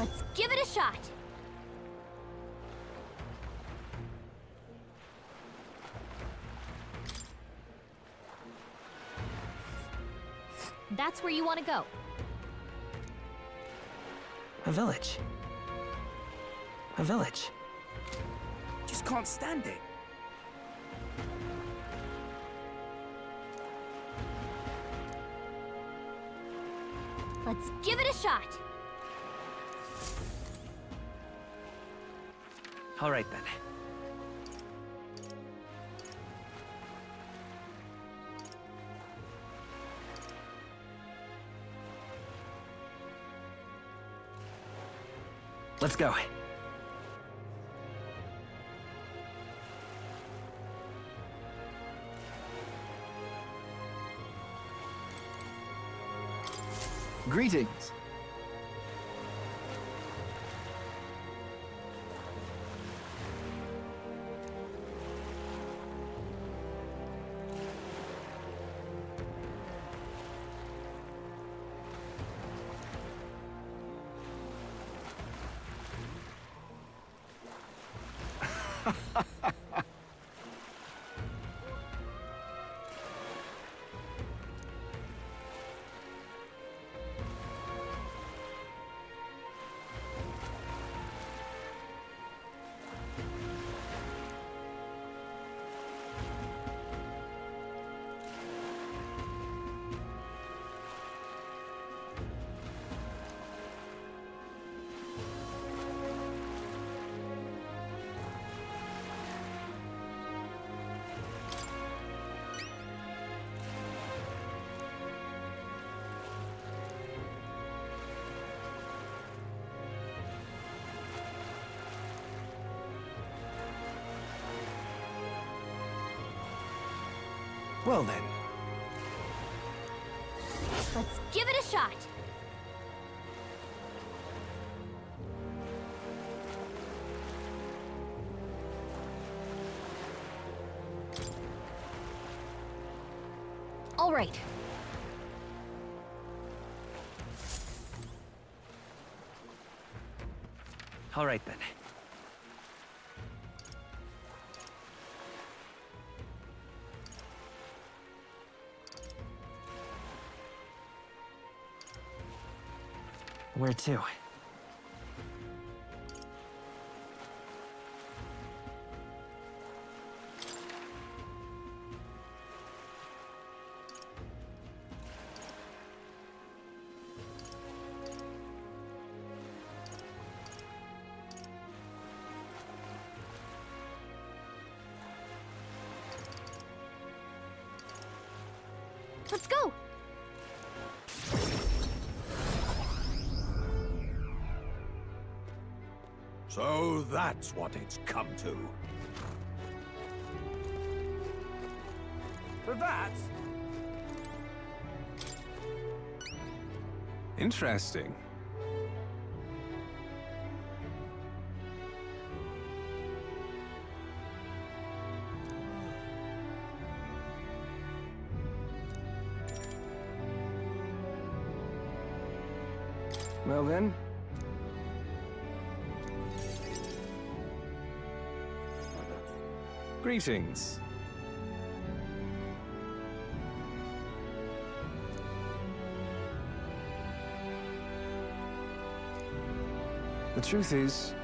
Let's give it a shot. That's where you want to go. A village. A village. Just can't stand it. Let's give it a shot. All right then. Let's go. Greetings. Well then. Let's give it a shot. All right. All right then. Where to? Let's go. So that's what it's come to. For that? Interesting. Well then. Greetings. The truth is,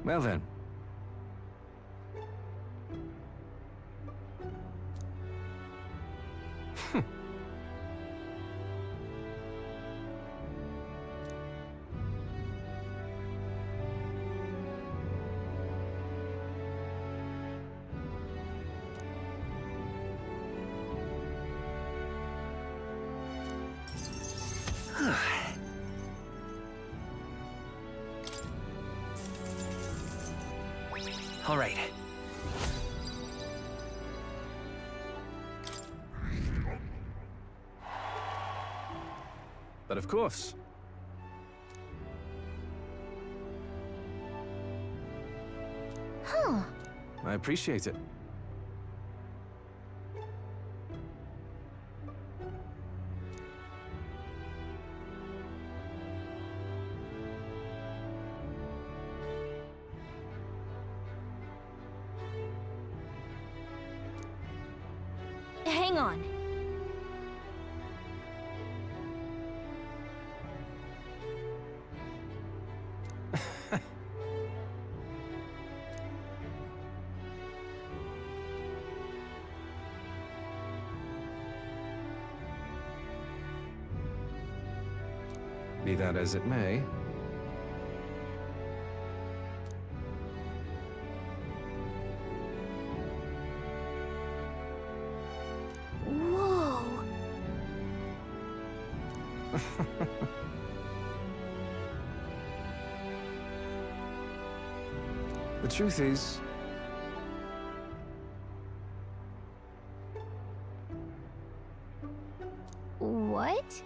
well then. All right. But of course. Huh. I appreciate it. Hang on. Be that as it may. Whoa. The truth is, What?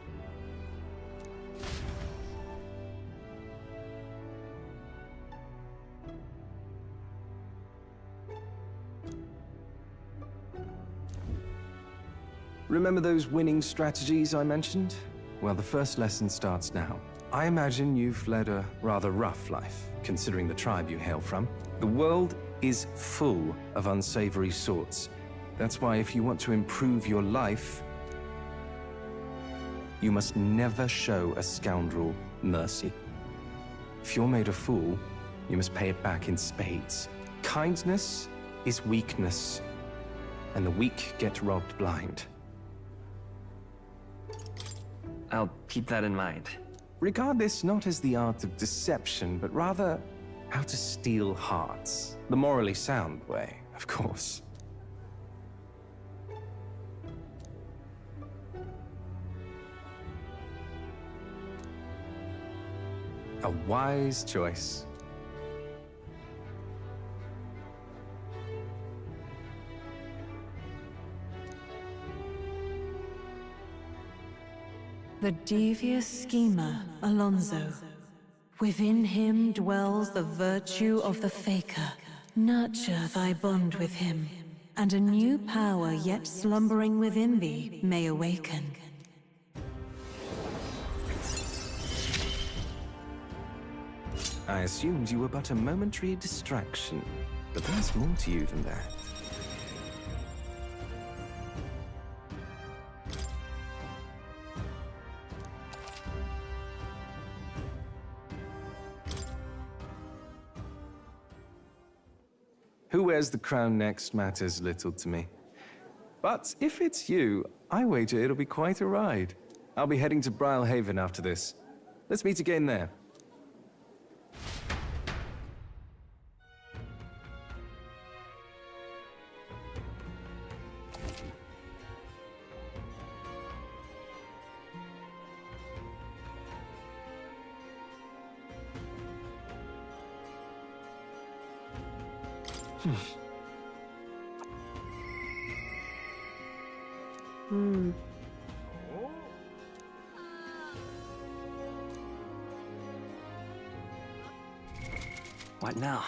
remember those winning strategies I mentioned? Well, the first lesson starts now. I imagine you've led a rather rough life, considering the tribe you hail from. The world is full of unsavory sorts. That's why if you want to improve your life, you must never show a scoundrel mercy. If you're made a fool, you must pay it back in spades. Kindness is weakness, and the weak get robbed blind. I'll keep that in mind. Regard this not as the art of deception, but rather how to steal hearts. The morally sound way, of course. A wise choice. The devious schemer, Alonso. Within him dwells the virtue of the Faker. Nurture thy bond with him, and a new power yet slumbering within thee may awaken. I assumed you were but a momentary distraction, but there's more to you than that. Who wears the crown next matters little to me. But if it's you, I wager it'll be quite a ride. I'll be heading to Brylehaven after this. Let's meet again there. What now?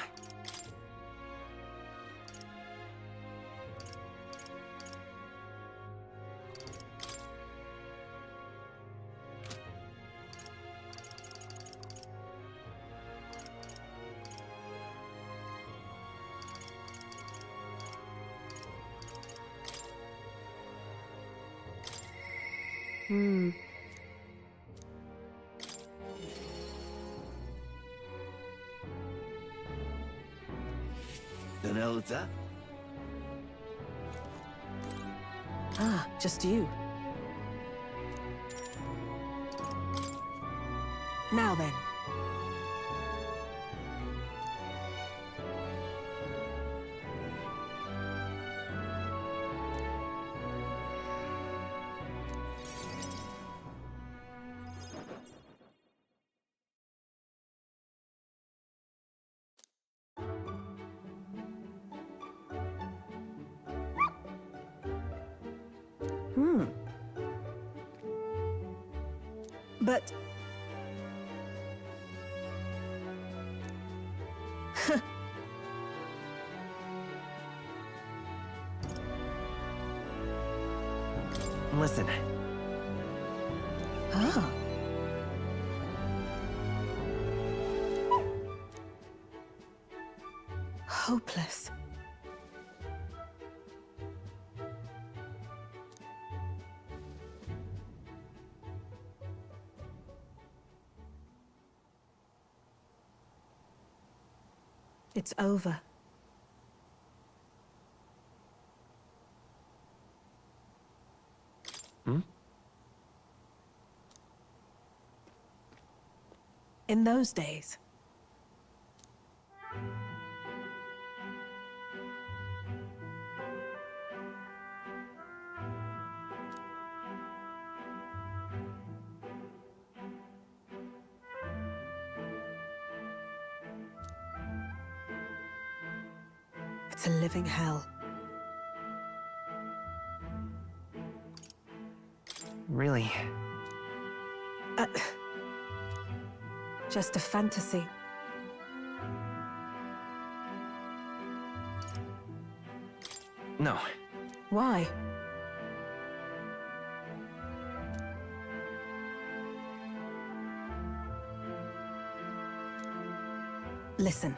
Donelda? Ah, just you. Now then. But... Listen. Ah. Hopeless. It's over. Hmm? In those days, it's a living hell. Really? Just a fantasy. No. Why? Listen.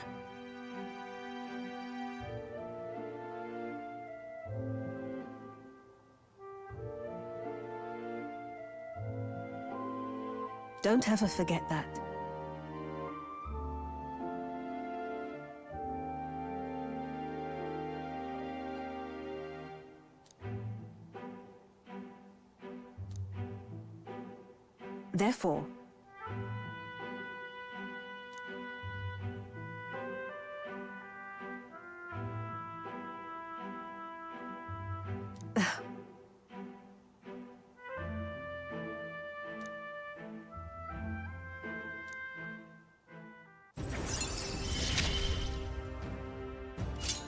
Don't ever forget that. Therefore,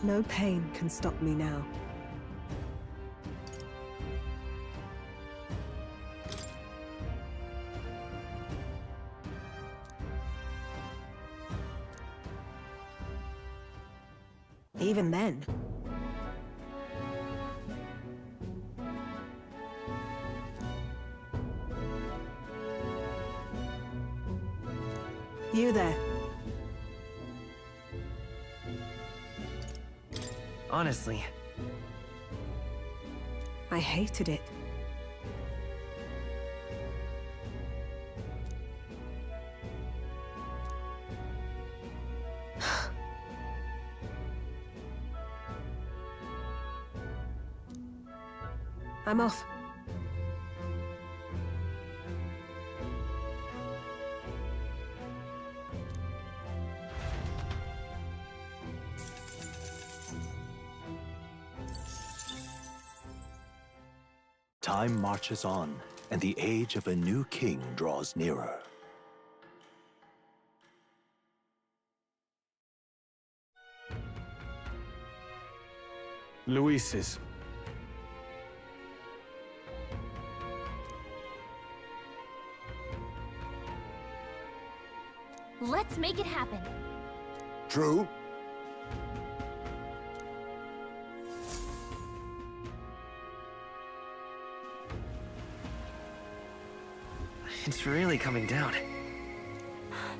no pain can stop me now. Even then. You there. Honestly. I hated it. I'm off. Time marches on, and the age of a new king draws nearer. Luis's. Let's make it happen. True. It's really coming down.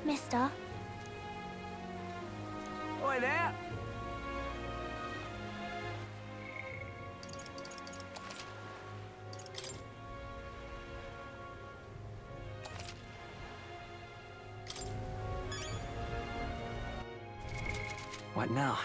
Mister. Oi there! What now?